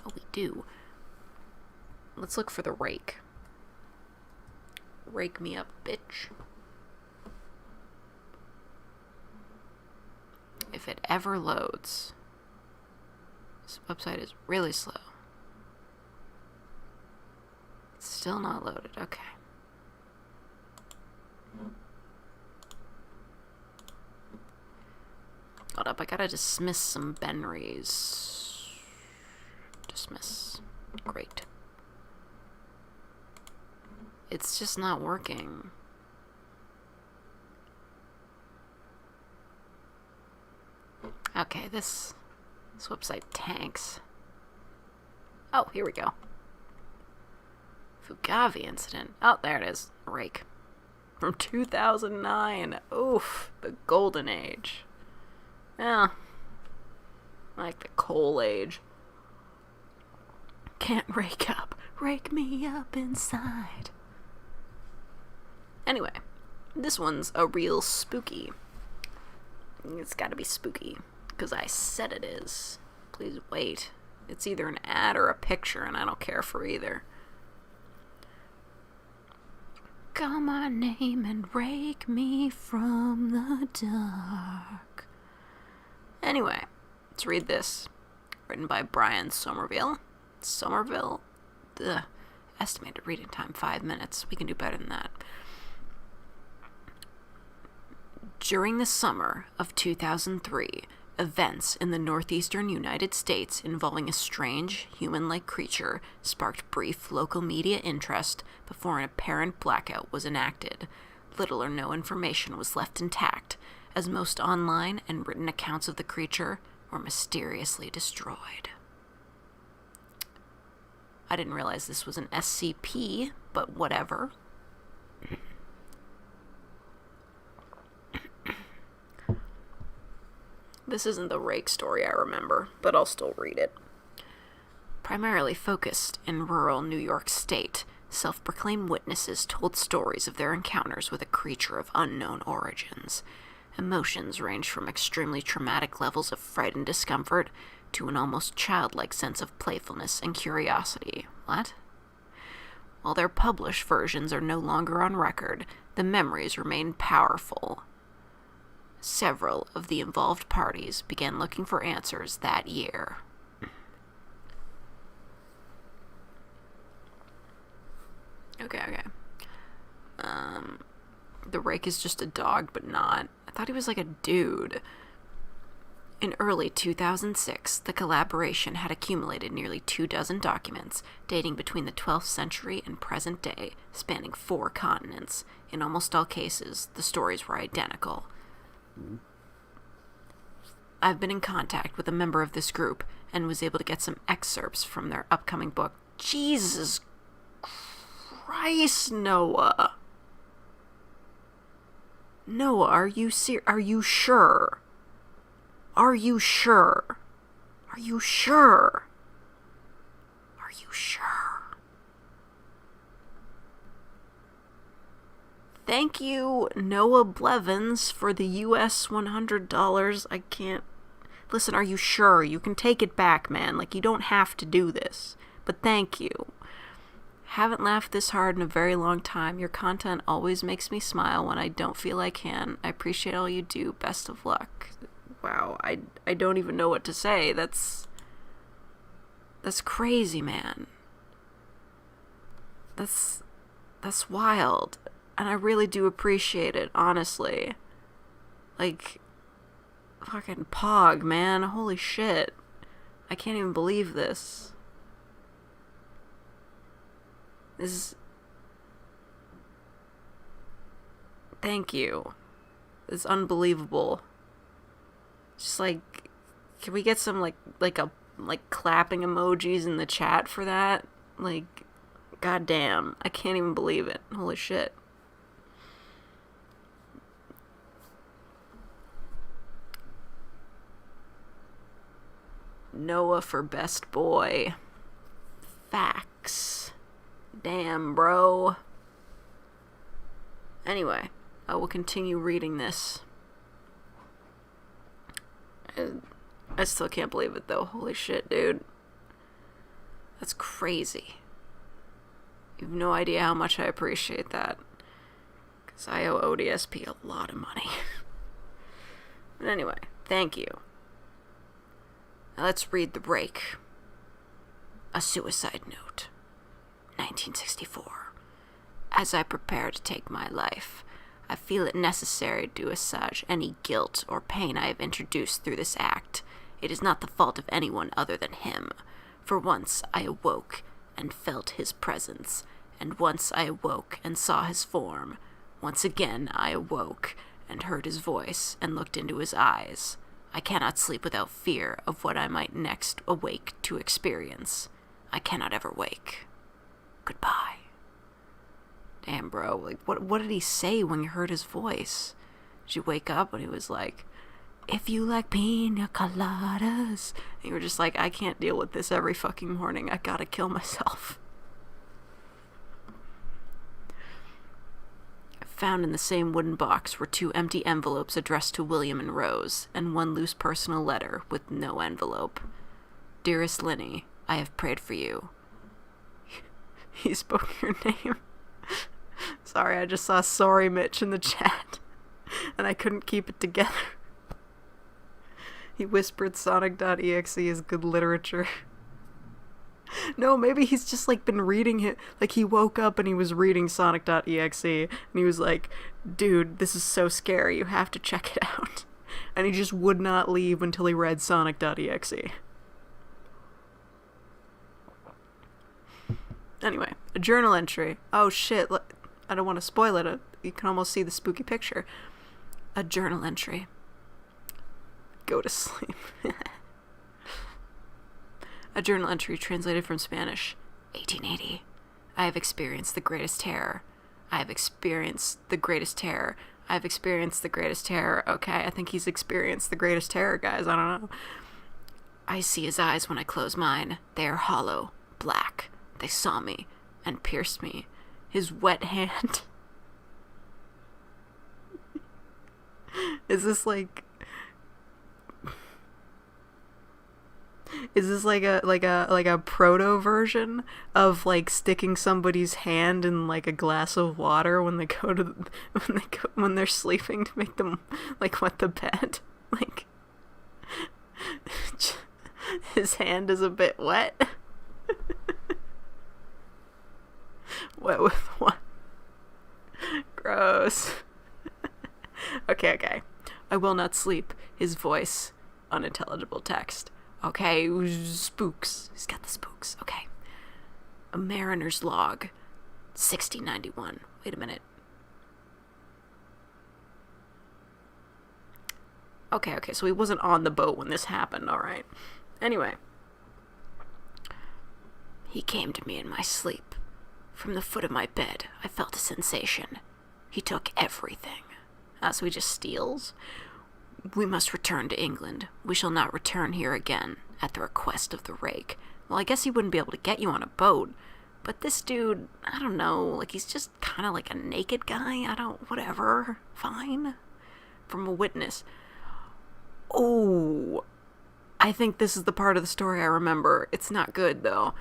Oh, we do. Let's look for the Rake. Rake me up, bitch. If it ever loads. This website is really slow. It's still not loaded. Okay. Hold up, I gotta dismiss some Benrys. Dismiss. Great. It's just not working. Okay, this website tanks. Oh, here we go. Fugavi incident. Oh, there it is. Rake. From 2009. Oof, the golden age. Yeah. Like the coal age. Can't rake up. Rake me up inside. Anyway, this one's a real spooky. It's gotta be spooky, because I said it is. Please wait. It's either an ad or a picture, and I don't care for either. Call my name and rake me from the dark. Anyway, let's read this. Written by Brian Somerville. Somerville? Ugh. Estimated reading time 5 minutes. We can do better than that. During the summer of 2003, events in the northeastern United States involving a strange, human-like creature sparked brief local media interest before an apparent blackout was enacted. Little or no information was left intact, as most online and written accounts of the creature were mysteriously destroyed. I didn't realize this was an SCP, but whatever. This isn't the Rake story I remember, but I'll still read it. Primarily focused in rural New York State, self-proclaimed witnesses told stories of their encounters with a creature of unknown origins. Emotions ranged from extremely traumatic levels of fright and discomfort to an almost childlike sense of playfulness and curiosity. What? While their published versions are no longer on record, the memories remain powerful. Several of the involved parties began looking for answers that year. Okay. The Rake is just a dog, but not. I thought he was like a dude. In early 2006, the collaboration had accumulated nearly 24 documents dating between the 12th century and present day, spanning 4 continents. In almost all cases, the stories were identical. I've been in contact with a member of this group and was able to get some excerpts from their upcoming book. Jesus Christ, Noah. Noah, are you sure? Are you sure? Are you sure? Are you sure? Are you sure? Thank you, Noah Blevins, for the US $100. I can't... Listen, are you sure? You can take it back, man. Like, you don't have to do this. But thank you. Haven't laughed this hard in a very long time. Your content always makes me smile when I don't feel I can. I appreciate all you do. Best of luck. Wow, I don't even know what to say. That's crazy, man. That's wild. And I really do appreciate it, honestly. Like, fucking Pog, man. Holy shit. I can't even believe this. Thank you. It's unbelievable. Just like, can we get some like clapping emojis in the chat for that? Like, goddamn, I can't even believe it. Holy shit. Noah for best boy. Facts. Damn, bro. Anyway, I will continue reading this. I still can't believe it, though. Holy shit, dude. That's crazy. You have no idea how much I appreciate that. Because I owe ODSP a lot of money. But anyway, thank you. Now let's read the Rake. A Suicide Note. 1964. As I prepare to take my life, I feel it necessary to assuage any guilt or pain I have introduced through this act. It is not the fault of anyone other than him. For once I awoke and felt his presence, and once I awoke and saw his form. Once again I awoke and heard his voice and looked into his eyes. I cannot sleep without fear of what I might next awake to experience. I cannot ever wake. Goodbye. Damn, bro. Like, what did he say when you heard his voice? Did you wake up and he was like, if you like pina coladas? And you were just like, I can't deal with this every fucking morning. I gotta kill myself. Found in the same wooden box were 2 empty envelopes addressed to William and Rose, and 1 loose personal letter with no envelope. Dearest Linny, I have prayed for you. He spoke your name. Sorry, I just saw sorry Mitch in the chat, and I couldn't keep it together. He whispered Sonic.exe is good literature. No, maybe he's just, like, been reading it. Like, he woke up and he was reading Sonic.exe, and he was like, dude, this is so scary, you have to check it out. And he just would not leave until he read Sonic.exe. Anyway, a journal entry. Oh, shit, I don't want to spoil it. You can almost see the spooky picture. A journal entry. Go to sleep. A journal entry translated from Spanish. 1880. I have experienced the greatest terror. I have experienced the greatest terror. I have experienced the greatest terror. Okay, I think he's experienced the greatest terror, guys. I don't know. I see his eyes when I close mine. They are hollow, black. They saw me and pierced me. His wet hand. Is this like a proto version of like sticking somebody's hand in like a glass of water when they go to when they're sleeping to make them like wet the bed? Like his hand is a bit wet. Wet with what? Gross. Okay. I will not sleep. His voice. Unintelligible text. Okay, spooks. He's got the spooks. Okay. A mariner's log. 1691. Wait a minute. Okay, so he wasn't on the boat when this happened, alright. Anyway. He came to me in my sleep. From the foot of my bed, I felt a sensation. He took everything. So he just steals? We must return to England. We shall not return here again, at the request of the Rake. Well, I guess he wouldn't be able to get you on a boat. But this dude, I don't know, like, he's just kind of like a naked guy. Whatever. Fine. From a witness. Oh, I think this is the part of the story I remember. It's not good, though.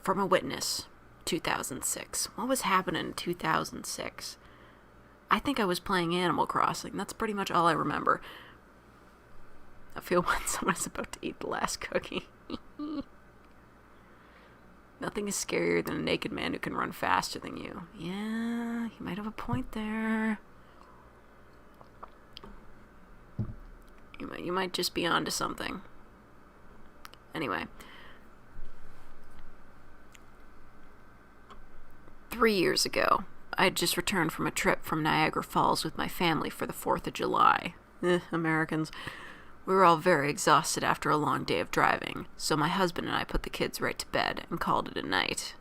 From a witness, 2006. What was happening in 2006? I think I was playing Animal Crossing. That's pretty much all I remember. I feel when someone's about to eat the last cookie. Nothing is scarier than a naked man who can run faster than you. Yeah, you might have a point there. You might just be onto something. Anyway. 3 years ago, I had just returned from a trip from Niagara Falls with my family for the 4th of July. Americans. We were all very exhausted after a long day of driving, so my husband and I put the kids right to bed and called it a night.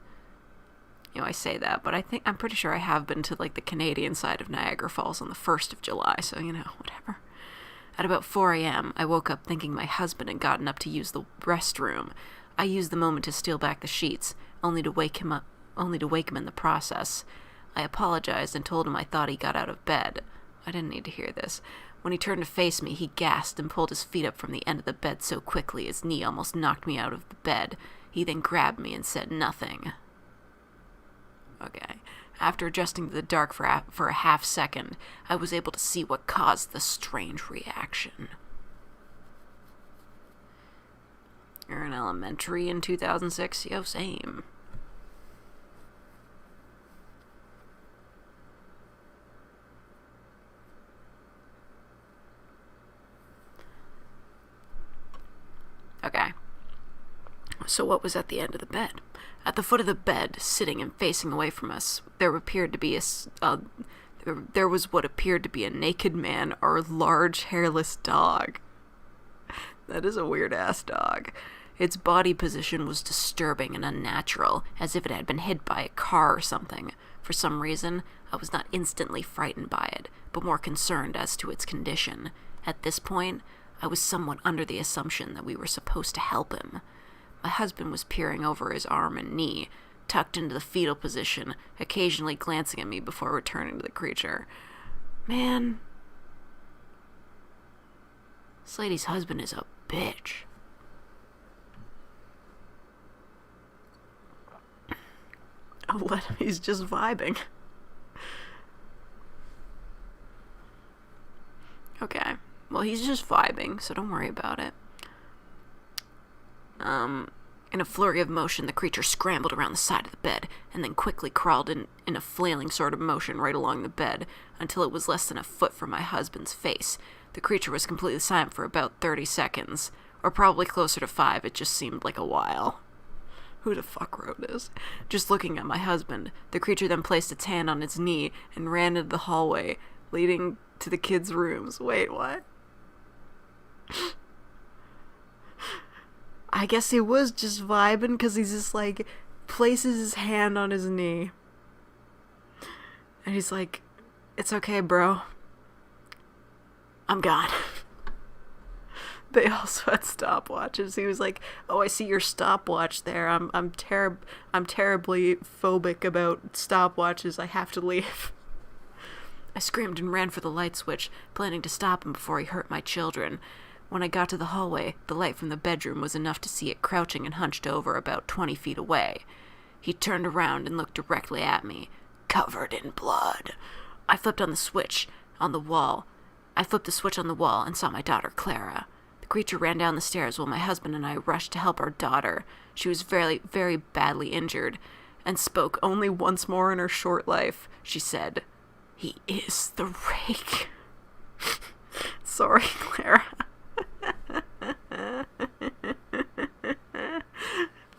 You know, I say that, but I'm pretty sure I have been to, like, the Canadian side of Niagara Falls on the 1st of July, so, you know, whatever. At about 4 a.m., I woke up thinking my husband had gotten up to use the restroom. I used the moment to steal back the sheets, only to wake him in the process. I apologized and told him I thought he got out of bed. I didn't need to hear this. When he turned to face me, he gasped and pulled his feet up from the end of the bed so quickly his knee almost knocked me out of the bed. He then grabbed me and said nothing. Okay. After adjusting to the dark for a half second, I was able to see what caused the strange reaction. You're in elementary in 2006? Yo, same. Okay. So what was at the end of the bed? At the foot of the bed, sitting and facing away from us, there was what appeared to be a naked man or a large hairless dog. That is a weird-ass dog. Its body position was disturbing and unnatural, as if it had been hit by a car or something. For some reason, I was not instantly frightened by it, but more concerned as to its condition. At this point, I was somewhat under the assumption that we were supposed to help him. My husband was peering over his arm and knee, tucked into the fetal position, occasionally glancing at me before returning to the creature. Man, this lady's husband is a bitch. What? He's just vibing. Okay. Well, he's just vibing, so don't worry about it. In a flurry of motion, the creature scrambled around the side of the bed, and then quickly crawled in a flailing sort of motion right along the bed, until it was less than a foot from my husband's face. The creature was completely silent for about 30 seconds, or probably closer to 5, it just seemed like a while. Who the fuck wrote this? Just looking at my husband, the creature then placed its hand on its knee and ran into the hallway, leading to the kids' rooms. Wait, what? I guess he was just vibing because he's just like, places his hand on his knee. And he's like, it's okay, bro. I'm gone. They also had stopwatches. He was like, oh, I see your stopwatch there. I'm terribly phobic about stopwatches. I have to leave. I screamed and ran for the light switch, planning to stop him before he hurt my children. When I got to the hallway, the light from the bedroom was enough to see it crouching and hunched over about 20 feet away. He turned around and looked directly at me, covered in blood. I flipped the switch on the wall and saw my daughter, Clara. The creature ran down the stairs while my husband and I rushed to help our daughter. She was very, very badly injured, and spoke only once more in her short life. She said, "He is the Rake." Sorry, Clara.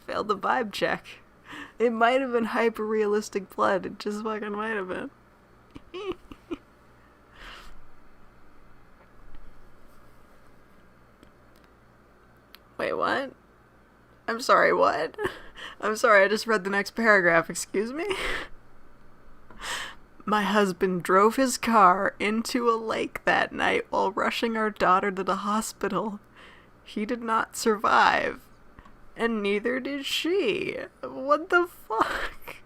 Failed the vibe check. It might have been hyper-realistic blood. It just fucking might have been. Wait, what? I'm sorry, what? I'm sorry, I just read the next paragraph. Excuse me? My husband drove his car into a lake that night while rushing our daughter to the hospital. He did not survive. And neither did she. What the fuck?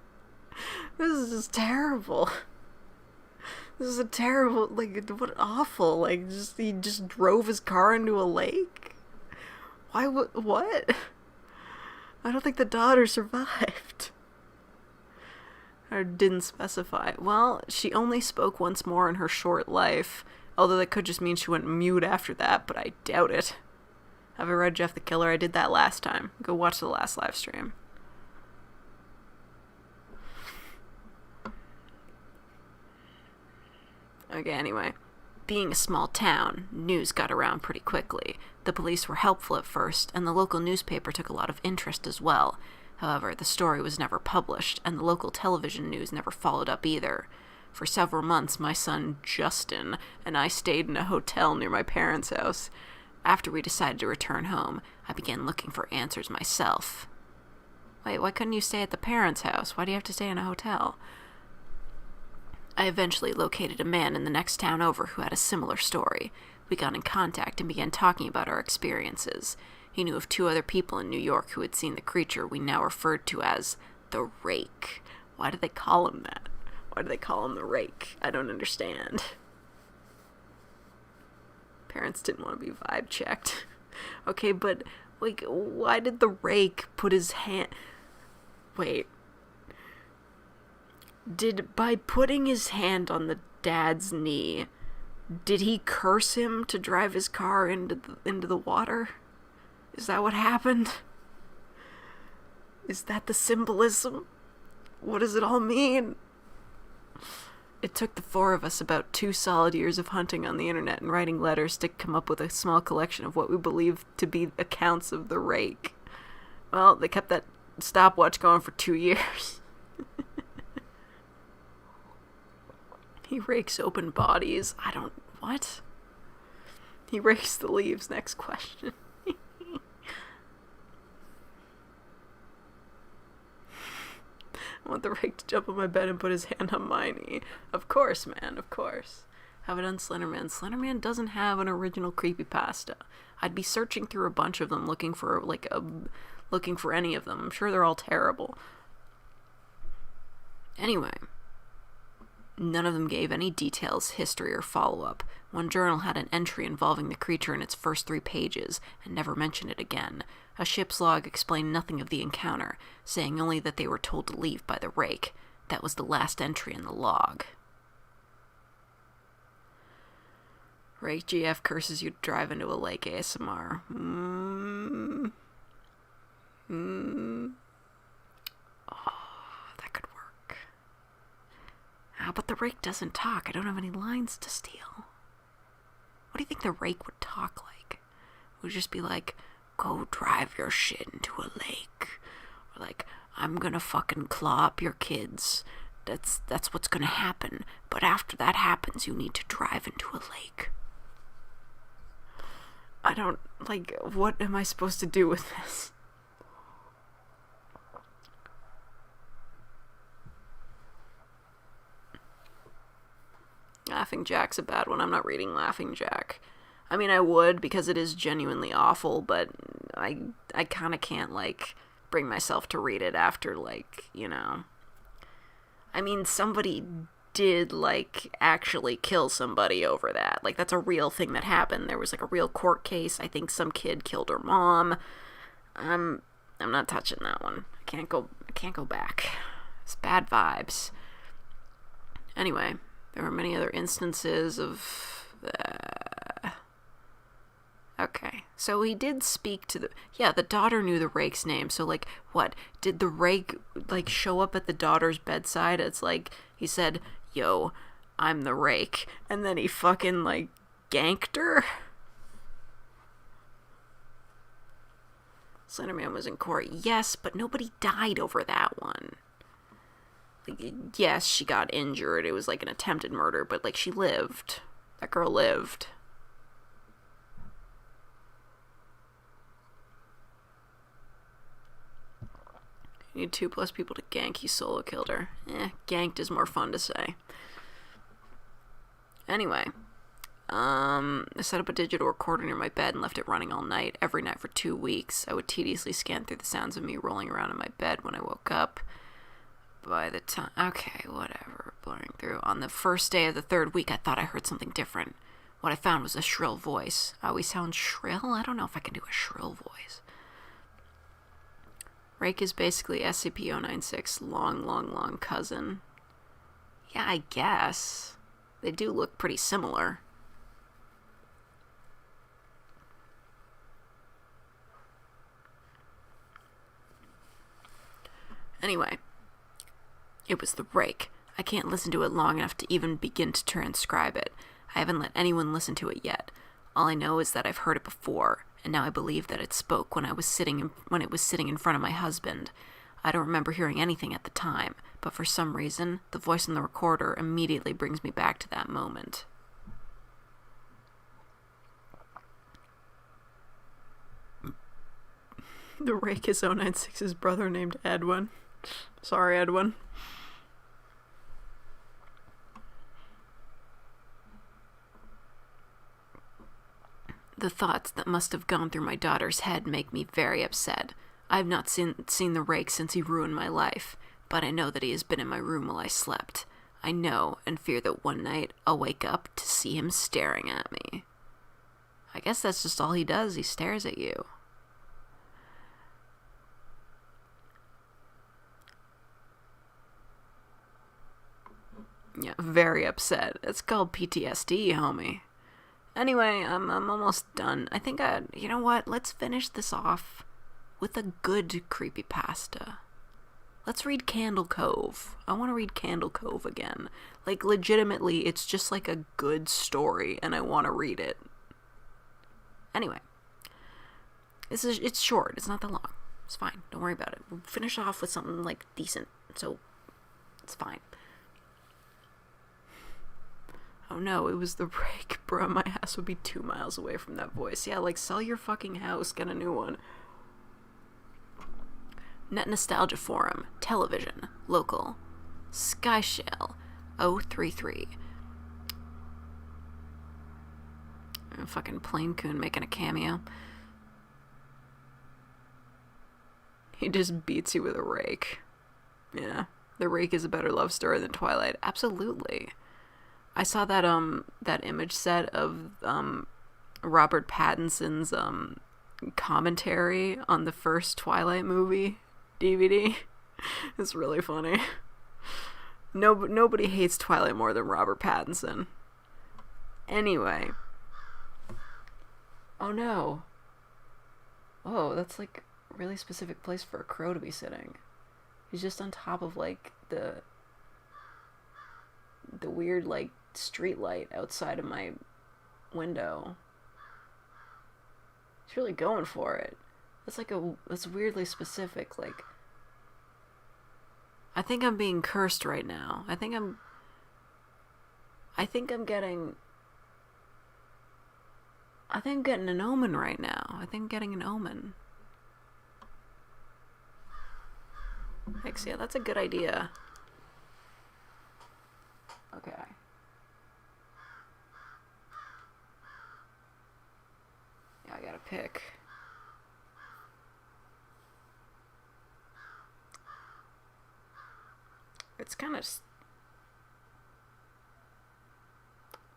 This is just terrible. This is a terrible, like, what awful, like, he just drove his car into a lake? Why, what? I don't think the daughter survived. Or didn't specify. Well, she only spoke once more in her short life, although that could just mean she went mute after that, but I doubt it. Have I read Jeff the Killer? I did that last time. Go watch the last live stream. Okay, anyway. Being a small town, news got around pretty quickly. The police were helpful at first, and the local newspaper took a lot of interest as well. However, the story was never published, and the local television news never followed up either. For several months, my son, Justin, and I stayed in a hotel near my parents' house. After we decided to return home, I began looking for answers myself. Wait, why couldn't you stay at the parents' house? Why do you have to stay in a hotel? I eventually located a man in the next town over who had a similar story. We got in contact and began talking about our experiences. He knew of 2 other people in New York who had seen the creature we now referred to as the Rake. Why do they call him that? Why do they call him the Rake? I don't understand. Parents didn't want to be vibe checked. Okay, but, like, why did the Rake put his hand... Wait. By putting his hand on the dad's knee, did he curse him to drive his car into the water? Is that what happened? Is that the symbolism? What does it all mean? It took the 4 of us about 2 solid years of hunting on the internet and writing letters to come up with a small collection of what we believed to be accounts of the Rake. Well, they kept that stopwatch going for 2 years. He rakes open bodies. What? He rakes the leaves. Next question. I want the Rake to jump on my bed and put his hand on my knee. Of course, man, of course. Have it on Slenderman. Slenderman doesn't have an original creepypasta. I'd be searching through a bunch of them looking for any of them. I'm sure they're all terrible. Anyway, none of them gave any details, history, or follow-up. One journal had an entry involving the creature in its first 3 pages, and never mentioned it again. A ship's log explained nothing of the encounter, saying only that they were told to leave by the Rake. That was the last entry in the log. Rake GF curses you to drive into a lake ASMR. Oh, that could work. But the Rake doesn't talk. I don't have any lines to steal. What do you think the Rake would talk like? It would just be like, go drive your shit into a lake. Or like, I'm gonna fucking claw up your kids. That's what's gonna happen. But after that happens, you need to drive into a lake. I don't, like, what am I supposed to do with this? Laughing Jack's a bad one. I'm not reading Laughing Jack. I mean, I would, because it is genuinely awful, but I kind of can't, like, bring myself to read it after, like, you know. I mean, somebody did, like, actually kill somebody over that. Like, that's a real thing that happened. There was, like, a real court case. I think some kid killed her mom. I'm not touching that one. I can't go back. It's bad vibes. Anyway, there were many other instances of... Okay, so he did speak to the... Yeah, the daughter knew the Rake's name, so, like, what? Did the Rake, like, show up at the daughter's bedside? It's like, he said, yo, I'm the Rake, and then he fucking, like, ganked her? Slenderman was in court. Yes, but nobody died over that one. Like, yes, she got injured. It was, like, an attempted murder, but, like, she lived. That girl lived. You need 2+ people to gank. He solo killed her. Ganked is more fun to say. Anyway, I set up a digital recorder near my bed and left it running all night, every night for 2 weeks. I would tediously scan through the sounds of me rolling around in my bed when I woke up. By the time... Okay, whatever. Blurring through. On the first day of the 3rd week, I thought I heard something different. What I found was a shrill voice. I always sound shrill? I don't know if I can do a shrill voice. Rake is basically SCP-096's long cousin. Yeah, I guess. They do look pretty similar. Anyway, it was the Rake. I can't listen to it long enough to even begin to transcribe it. I haven't let anyone listen to it yet. All I know is that I've heard it before, and now I believe that it spoke when it was sitting in front of my husband. I don't remember hearing anything at the time, but for some reason, the voice in the recorder immediately brings me back to that moment. The Rake is 096's brother named Edwin. Sorry, Edwin. The thoughts that must have gone through my daughter's head make me very upset. I have not seen the Rake since he ruined my life, but I know that he has been in my room while I slept. I know and fear that one night I'll wake up to see him staring at me. I guess that's just all he does, he stares at you. Yeah, very upset. It's called PTSD, homie. Anyway, I'm almost done. I think you know what? Let's finish this off with a good creepypasta. Let's read Candle Cove. I want to read Candle Cove again. Like, legitimately, it's just like a good story, and I want to read it. Anyway, it's short. It's not that long. It's fine. Don't worry about it. We'll finish off with something, like, decent, so it's fine. Oh no, it was the Rake, bro. My ass would be 2 miles away from that voice. Yeah, like, sell your fucking house, get a new one. Net Nostalgia Forum, Television, Local, Skyshell, 033. Fucking Plain Coon making a cameo. He just beats you with a rake. Yeah, The Rake is a better love story than Twilight. Absolutely. I saw that image set of Robert Pattinson's commentary on the first Twilight movie DVD. It's really funny. Nobody hates Twilight more than Robert Pattinson. Anyway. Oh no. Oh, that's like a really specific place for a crow to be sitting. He's just on top of like the weird like street light outside of my window. He's really going for it. That's weirdly specific. Like, I think I'm being cursed right now. I think I'm getting an omen right now. I think I'm getting an omen. Thanks, yeah, that's a good idea. Okay. Yeah, I gotta pick. It's kind of...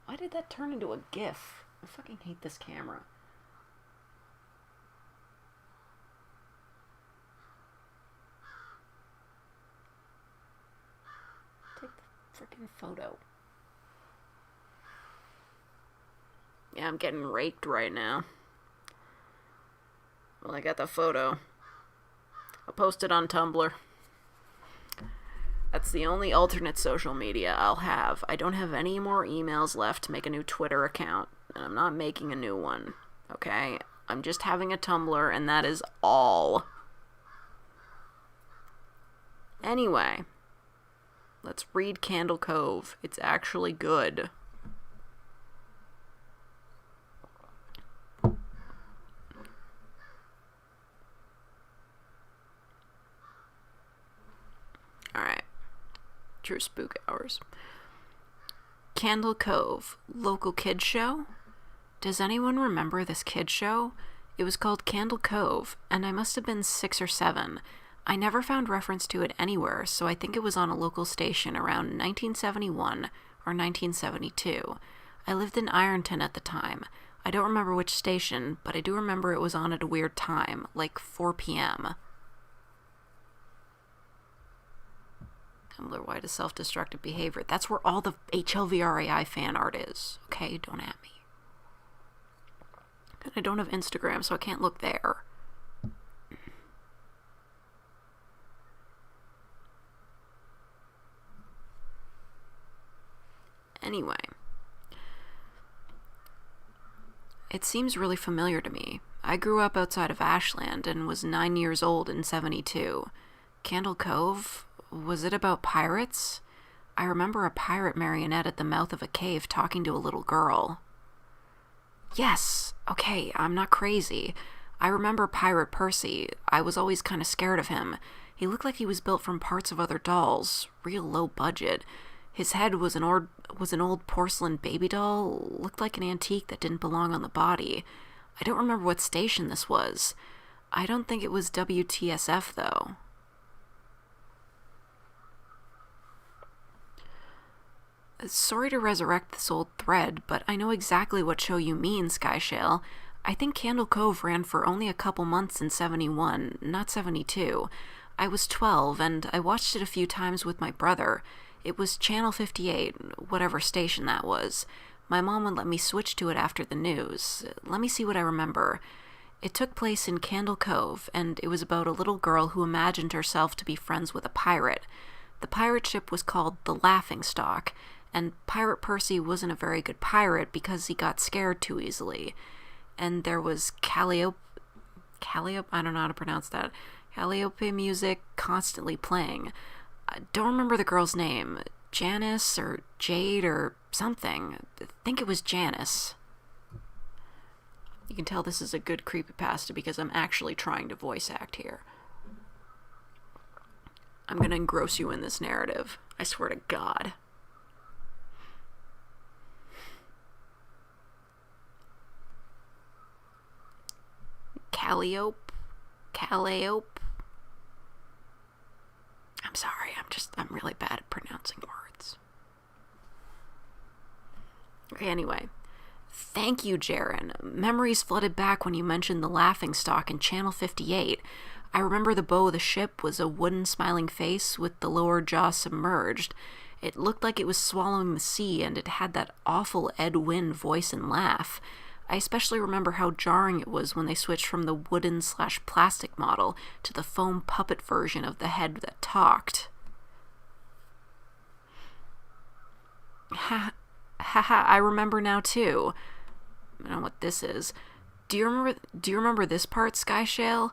Why did that turn into a GIF? I fucking hate this camera. Take the freaking photo. Yeah, I'm getting raked right now. Well, I got the photo. I'll post it on Tumblr. That's the only alternate social media I'll have. I don't have any more emails left to make a new Twitter account, and I'm not making a new one, okay? I'm just having a Tumblr, and that is all. Anyway, let's read Candle Cove. It's actually good. Alright. True spook hours. Candle Cove, local kid show? Does anyone remember this kid show? It was called Candle Cove, and I must have been 6 or 7. I never found reference to it anywhere, so I think it was on a local station around 1971 or 1972. I lived in Ironton at the time. I don't remember which station, but I do remember it was on at a weird time, like 4 p.m. Tumblr, why does self-destructive behavior? That's where all the hlvrai fan art is. Okay, don't at me. And I don't have Instagram, so I can't look there. Anyway. It seems really familiar to me. I grew up outside of Ashland and was 9 years old in 72. Candle Cove? Was it about pirates? I remember a pirate marionette at the mouth of a cave talking to a little girl. Yes, okay, I'm not crazy. I remember Pirate Percy. I was always kind of scared of him. He looked like he was built from parts of other dolls, real low budget. His head was an old porcelain baby doll, looked like an antique that didn't belong on the body. I don't remember what station this was. I don't think it was WTSF, though. Sorry to resurrect this old thread, but I know exactly what show you mean, Skyshale. I think Candle Cove ran for only a couple months in 71, not 72. I was 12, and I watched it a few times with my brother. It was Channel 58, whatever station that was. My mom would let me switch to it after the news. Let me see what I remember. It took place in Candle Cove, and it was about a little girl who imagined herself to be friends with a pirate. The pirate ship was called the Laughingstock, and Pirate Percy wasn't a very good pirate because he got scared too easily. And there was Calliope, I don't know how to pronounce that, Calliope music constantly playing. I don't remember the girl's name, Janice or Jade or something. I think it was Janice. You can tell this is a good creepypasta because I'm actually trying to voice act here. I'm gonna engross you in this narrative. I swear to God. Calliope? I'm sorry, I'm really bad at pronouncing words. Okay, anyway. Thank you, Jaren. Memories flooded back when you mentioned the laughingstock in Channel 58. I remember the bow of the ship was a wooden smiling face with the lower jaw submerged. It looked like it was swallowing the sea, and it had that awful Ed Wynn voice and laugh. I especially remember how jarring it was when they switched from the wooden/plastic model to the foam puppet version of the head that talked. Haha, I remember now too. I don't know what this is. Do you remember this part, Skyshale?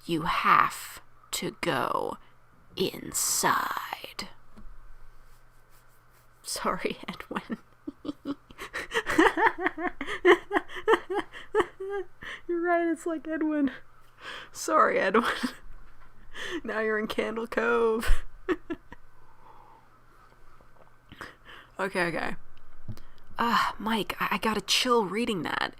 You have to go inside. Sorry, Edwin. You're right, it's like Edwin. Sorry, Edwin. Now you're in Candle Cove. Okay. Mike, I got a chill reading that.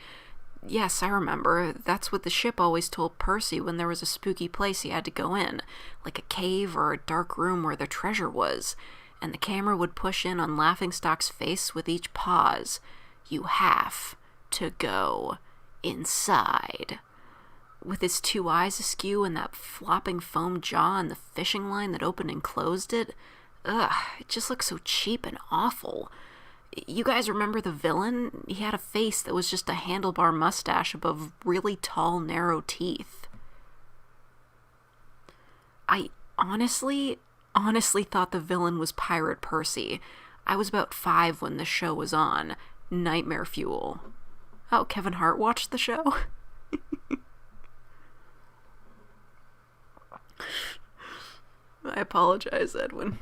Yes, I remember. That's what the ship always told Percy when there was a spooky place he had to go in, like a cave or a dark room where the treasure was, and the camera would push in on Laughingstock's face with each pause. You have to go inside. With his two eyes askew and that flopping foam jaw and the fishing line that opened and closed it, it just looks so cheap and awful. You guys remember the villain? He had a face that was just a handlebar mustache above really tall, narrow teeth. I honestly thought the villain was Pirate Percy. I was about 5 when the show was on. Nightmare fuel. Oh, Kevin Hart watched the show? I apologize, Edwin.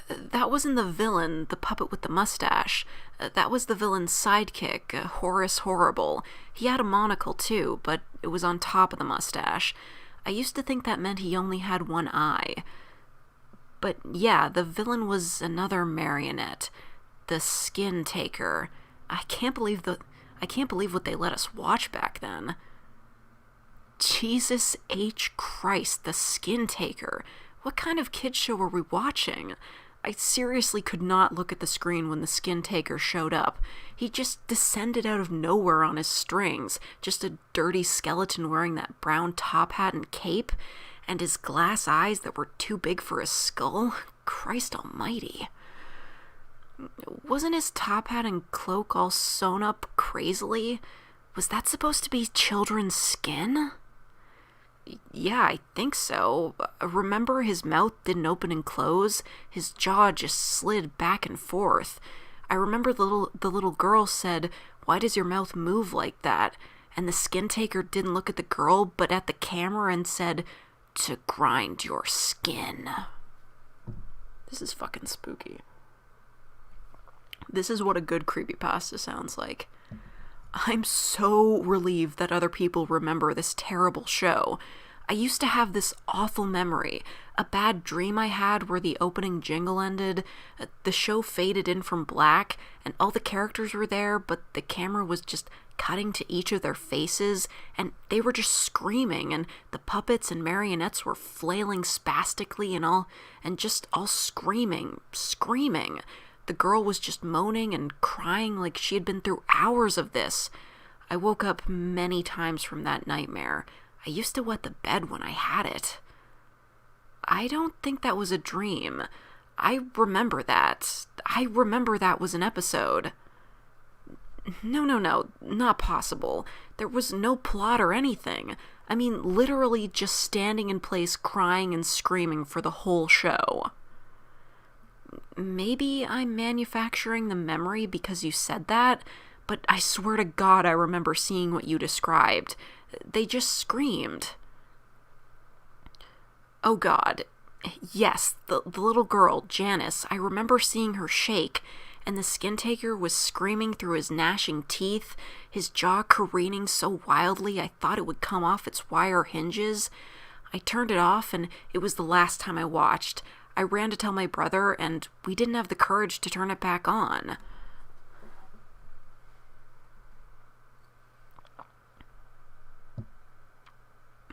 That wasn't the villain, the puppet with the mustache. That was the villain's sidekick, Horace Horrible. He had a monocle too, but it was on top of the mustache. I used to think that meant he only had one eye. But yeah, the villain was another marionette. The Skin Taker. I can't believe what they let us watch back then. Jesus H. Christ, the Skin Taker. What kind of kids show were we watching? I seriously could not look at the screen when the Skin Taker showed up. He just descended out of nowhere on his strings, just a dirty skeleton wearing that brown top hat and cape, and his glass eyes that were too big for his skull. Christ almighty. Wasn't his top hat and cloak all sewn up crazily? Was that supposed to be children's skin? Yeah, I think so. Remember his mouth didn't open and close? His jaw just slid back and forth. I remember the little girl said, "Why does your mouth move like that?" And the Skin Taker didn't look at the girl, but at the camera and said, "To grind your skin." This is fucking spooky. This is what a good creepypasta sounds like. I'm so relieved that other people remember this terrible show. I used to have this awful memory, a bad dream I had where the opening jingle ended, the show faded in from black, and all the characters were there, but the camera was just cutting to each of their faces, and they were just screaming, and the puppets and marionettes were flailing spastically and just all screaming. The girl was just moaning and crying like she had been through hours of this. I woke up many times from that nightmare. I used to wet the bed when I had it. I don't think that was a dream. I remember that. I remember that was an episode. No, not possible. There was no plot or anything. I mean, literally just standing in place crying and screaming for the whole show. Maybe I'm manufacturing the memory because you said that, but I swear to God I remember seeing what you described. They just screamed. Oh God. Yes, the little girl, Janice, I remember seeing her shake, and the Skin Taker was screaming through his gnashing teeth, his jaw careening so wildly I thought it would come off its wire hinges. I turned it off, and it was the last time I watched. I ran to tell my brother, and we didn't have the courage to turn it back on.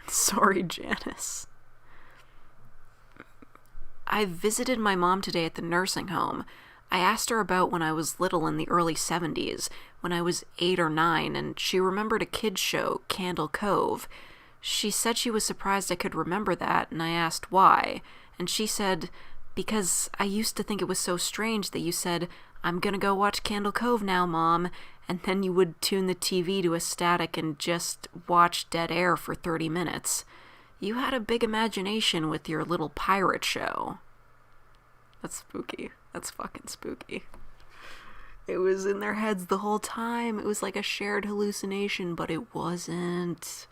Sorry, Janice. I visited my mom today at the nursing home. I asked her about when I was little in the early 70s, when I was 8 or 9, and she remembered a kid's show, Cove. She said she was surprised I could remember that, and I asked why. And she said, because I used to think it was so strange that you said, "I'm gonna go watch Cove now, Mom," and then you would tune the TV to a static and just watch dead air for 30 minutes. You had a big imagination with your little pirate show. That's spooky. That's fucking spooky. It was in their heads the whole time. It was like a shared hallucination, but it wasn't.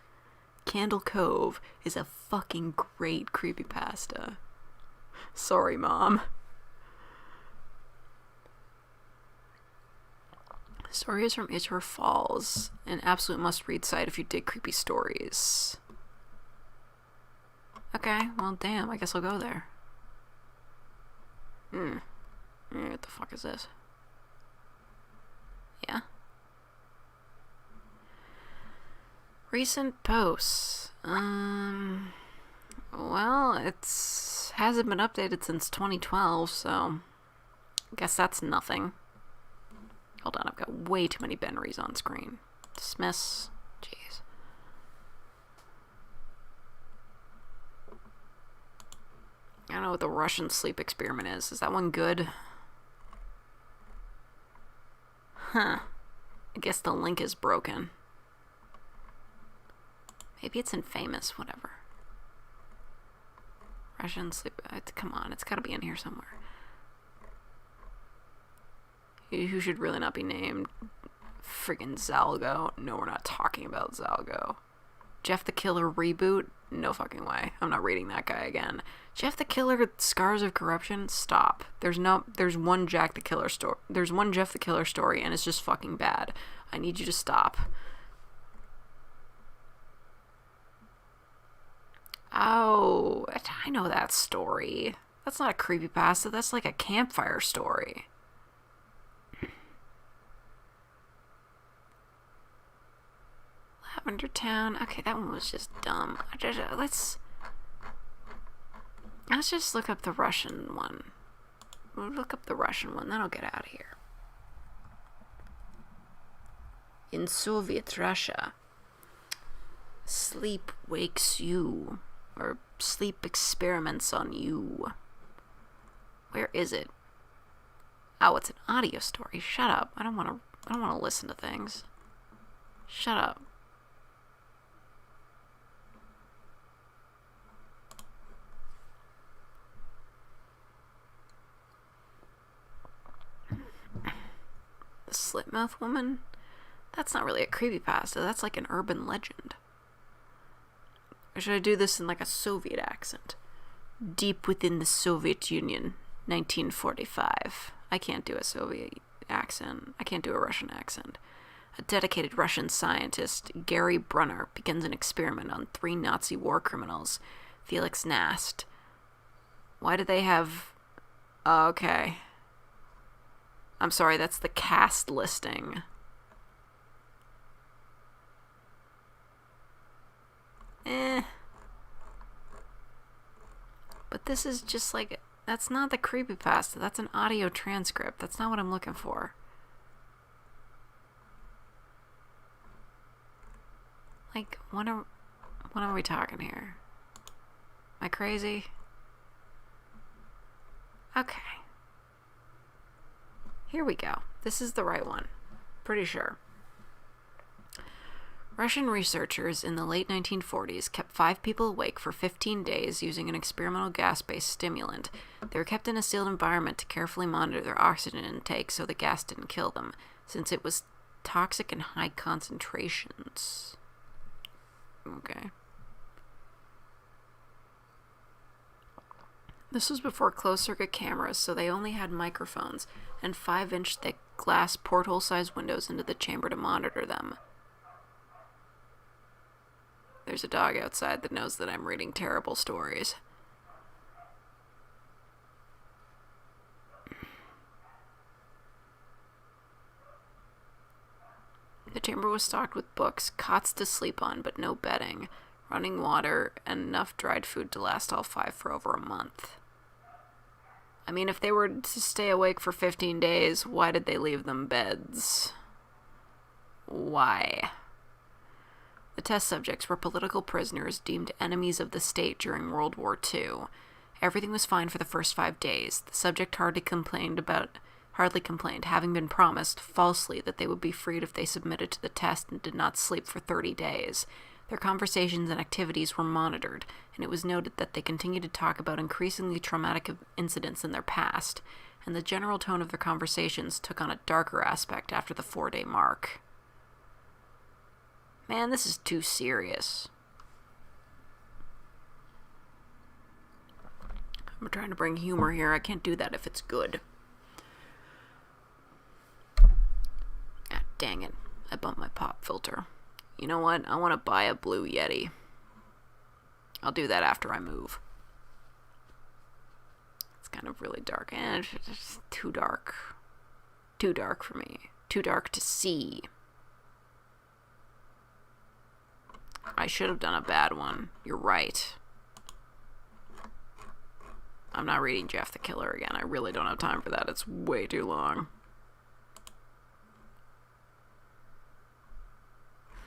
Cove is a fucking great creepypasta. Sorry, Mom. Stories from Itcher Falls. An absolute must-read site if you dig creepy stories. Okay, well, damn, I guess I'll go there. What the fuck is this? Yeah? Recent posts. Well, hasn't been updated since 2012, so I guess that's nothing. Hold on, I've got way too many Benrys on screen. Dismiss. Jeez. I don't know what the Russian sleep experiment is. Is that one good? Huh. I guess the link is broken. Maybe it's infamous, whatever. Russian sleep... come on, it's gotta be in here somewhere. Who should really not be named? Friggin' Zalgo. No, we're not talking about Zalgo. Jeff the Killer reboot? No fucking way. I'm not reading that guy again. Jeff the Killer Scars of Corruption? Stop. There's one Jack the Killer story. There's one Jeff the Killer story, and it's just fucking bad. I need you to stop. Oh, I know that story. That's not a creepypasta. That's like a campfire story. Lavender Town. Okay, that one was just dumb. Let's just look up the Russian one. We'll look up the Russian one, then I'll get out of here. In Soviet Russia, sleep wakes you, or sleep experiments on you. Where is it? Oh, it's an audio story. Shut up. I don't want to listen to things. Shut up. The Slitmouth Woman? That's not really a creepypasta. That's like an urban legend. Or should I do this in like a Soviet accent? Deep within the Soviet Union, 1945. I can't do a Soviet accent. I can't do a Russian accent. A dedicated Russian scientist, Gary Brunner, begins an experiment on 3 Nazi war criminals. Felix Nast. Why do they have... Oh, okay. I'm sorry, that's the cast listing. But this is just like... That's not the creepypasta. That's an audio transcript. That's not what I'm looking for. Like, what are we talking here? Am I crazy? Okay. Here we go. This is the right one. Pretty sure. Russian researchers in the late 1940s kept 5 people awake for 15 days using an experimental gas-based stimulant. They were kept in a sealed environment to carefully monitor their oxygen intake so the gas didn't kill them, since it was toxic in high concentrations. Okay. This was before closed-circuit cameras, so they only had microphones and 5-inch thick glass porthole-sized windows into the chamber to monitor them. There's a dog outside that knows that I'm reading terrible stories. The chamber was stocked with books, cots to sleep on, but no bedding, running water, and enough dried food to last all 5 for over a month. I mean, if they were to stay awake for 15 days, why did they leave them beds? Why? The test subjects were political prisoners deemed enemies of the state during World War II. Everything was fine for the first 5 days. The subject hardly complained, having been promised, falsely, that they would be freed if they submitted to the test and did not sleep for 30 days. Their conversations and activities were monitored, and it was noted that they continued to talk about increasingly traumatic incidents in their past, and the general tone of their conversations took on a darker aspect after the 4-day mark. Man, this is too serious. I'm trying to bring humor here. I can't do that if it's good. Ah, dang it. I bumped my pop filter. You know what? I want to buy a blue Yeti. I'll do that after I move. It's kind of really dark. It's too dark. Too dark for me. Too dark to see. I should have done a bad one. You're right. I'm not reading Jeff the Killer again. I really don't have time for that. It's way too long.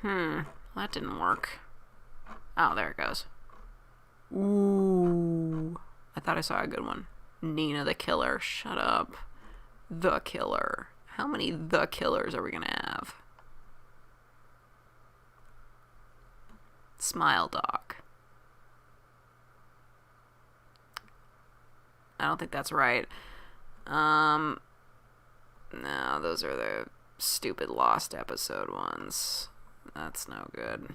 That didn't work. Oh, there it goes. Ooh. I thought I saw a good one. Nina the Killer. Shut up. The Killer. How many The Killers are we gonna have? Smile Dog. I don't think that's right. No, those are the stupid Lost episode ones. That's no good.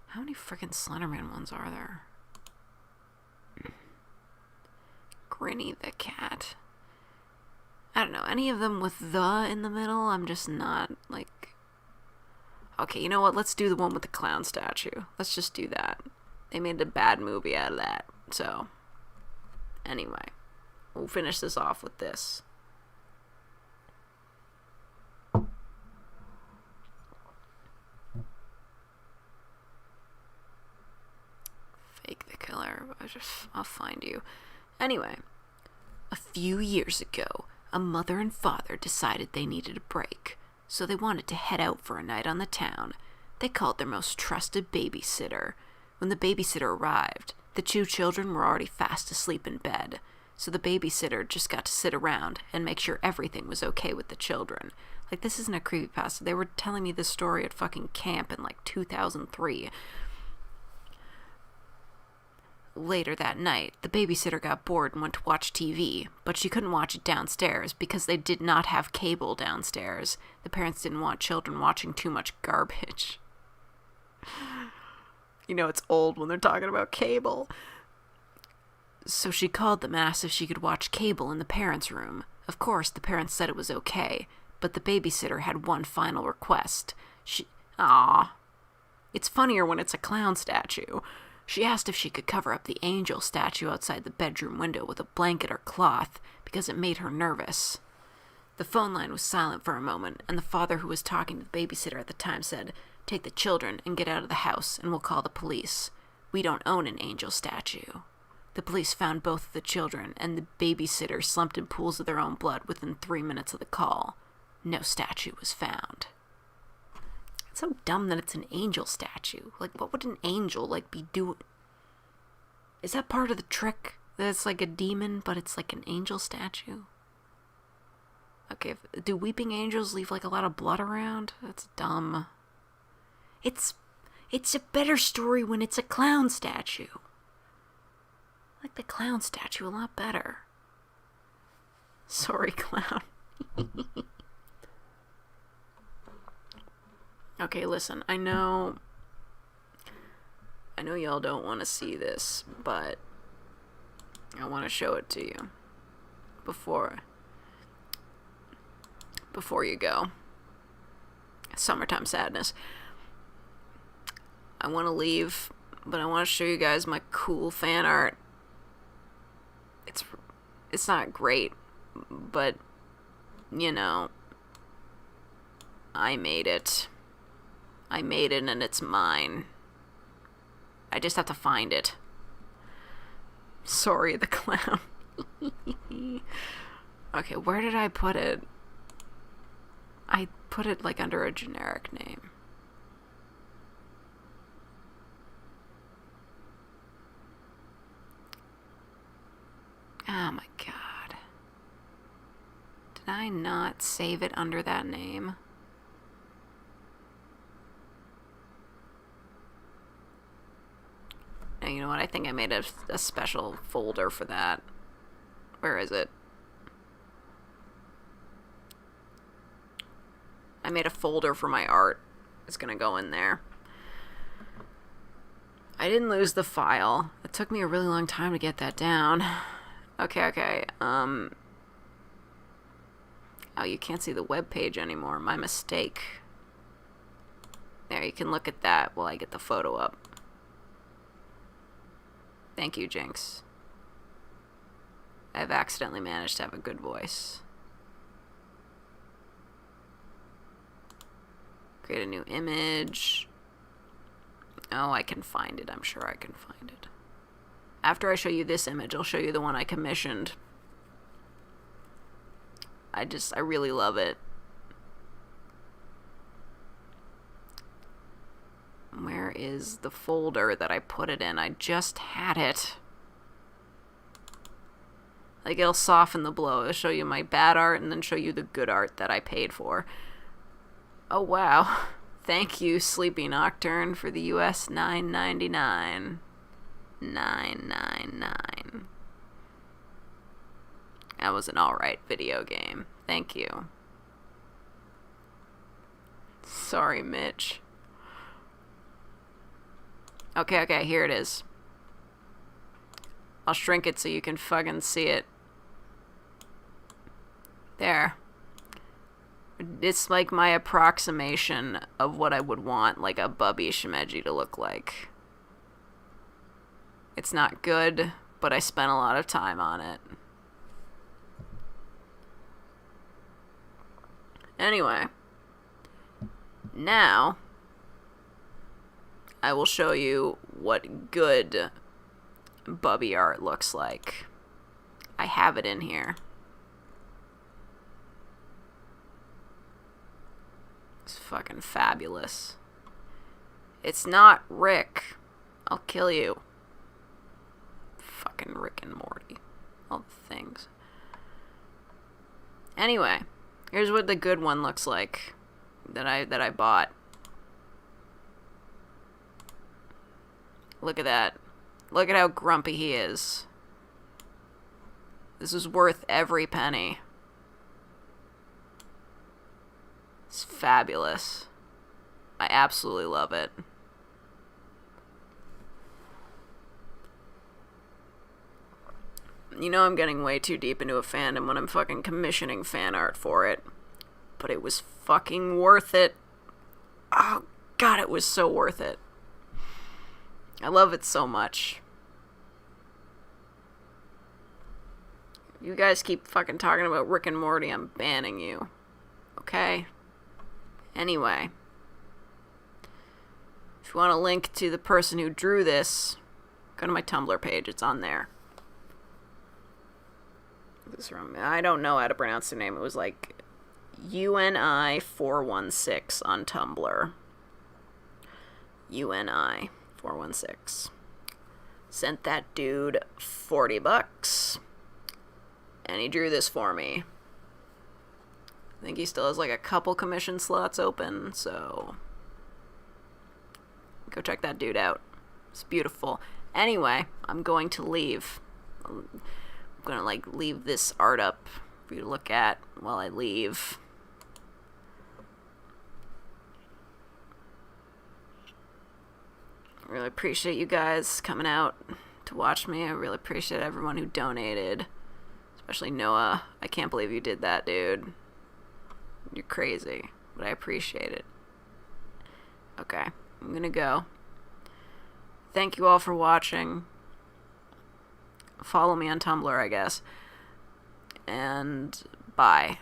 How many freaking Slenderman ones are there? Grinny the Cat. I don't know, any of them with the in the middle, I'm just not, like... Okay, you know what, let's do the one with the clown statue. Let's just do that. They made a bad movie out of that, so... Anyway, we'll finish this off with this. Fake the Killer. I'll find you. Anyway, a few years ago, a mother and father decided they needed a break, so they wanted to head out for a night on the town. They called their most trusted babysitter. When the babysitter arrived, the 2 children were already fast asleep in bed, so the babysitter just got to sit around and make sure everything was okay with the children. Like, this isn't a creepypasta. They were telling me this story at fucking camp in, like, 2003. Later that night, the babysitter got bored and went to watch TV, but she couldn't watch it downstairs because they did not have cable downstairs. The parents didn't want children watching too much garbage. You know, it's old when they're talking about cable. So she called them and asked if she could watch cable in the parents' room. Of course, the parents said it was okay, but the babysitter had one final request. It's funnier when it's a clown statue. She asked if she could cover up the angel statue outside the bedroom window with a blanket or cloth because it made her nervous. The phone line was silent for a moment, and the father who was talking to the babysitter at the time said, "Take the children and get out of the house, and we'll call the police. We don't own an angel statue." The police found both of the children, and the babysitter slumped in pools of their own blood within 3 minutes of the call. No statue was found. It's so dumb that it's an angel statue. Like, what would an angel, like, be doing? Is that part of the trick? That it's like a demon, but it's like an angel statue? Okay, do weeping angels leave, like, a lot of blood around? That's dumb. It's a better story when it's a clown statue. I like the clown statue a lot better. Sorry, clown. Okay, listen, I know y'all don't want to see this, but I want to show it to you before you go. Summertime Sadness. I want to leave, but I want to show you guys my cool fan art. It's not great, but, you know, I made it. I made it and it's mine. I just have to find it. Sorry, the clown. Okay, where did I put it? I put it, like, under a generic name. Oh my god. Did I not save it under that name? No, you know what? I think I made a special folder for that. Where is it? I made a folder for my art. It's gonna go in there. I didn't lose the file. It took me a really long time to get that down. Okay. Oh, you can't see the web page anymore. My mistake. There, you can look at that while I get the photo up. Thank you, Jinx. I've accidentally managed to have a good voice. Create a new image. Oh, I can find it. I'm sure I can find it. After I show you this image, I'll show you the one I commissioned. I really love it. Where is the folder that I put it in? I just had it. Like, it'll soften the blow. It'll show you my bad art and then show you the good art that I paid for. Oh, wow. Thank you, Sleepy Nocturne, for the US $9.99. $9.99. That was an alright video game. Thank you. Sorry, Mitch. Okay, here it is. I'll shrink it so you can fucking see it. There. It's like my approximation of what I would want, like, a bubby shimeji to look like. It's not good, but I spent a lot of time on it. Anyway. Now, I will show you what good bubby art looks like. I have it in here. It's fucking fabulous. It's not Rick. I'll kill you. Fucking Rick and Morty. All the things. Anyway, here's what the good one looks like that I bought. Look at that. Look at how grumpy he is. This is worth every penny. It's fabulous. I absolutely love it. You know I'm getting way too deep into a fandom when I'm fucking commissioning fan art for it. But it was fucking worth it. Oh, God, it was so worth it. I love it so much. You guys keep fucking talking about Rick and Morty, I'm banning you. Okay? Anyway. If you want a link to the person who drew this, go to my Tumblr page. It's on there. I don't know how to pronounce their name. It was like UNI416 on Tumblr. UNI416. Sent that dude $40. And he drew this for me. I think he still has like a couple commission slots open, so go check that dude out. It's beautiful. Anyway, I'm going to leave. I'm gonna like leave this art up for you to look at while I leave. I really appreciate you guys coming out to watch me. I really appreciate everyone who donated. Especially Noah. I can't believe you did that, dude. You're crazy, but I appreciate it. Okay, I'm gonna go. Thank you all for watching. Follow me on Tumblr, I guess. And bye.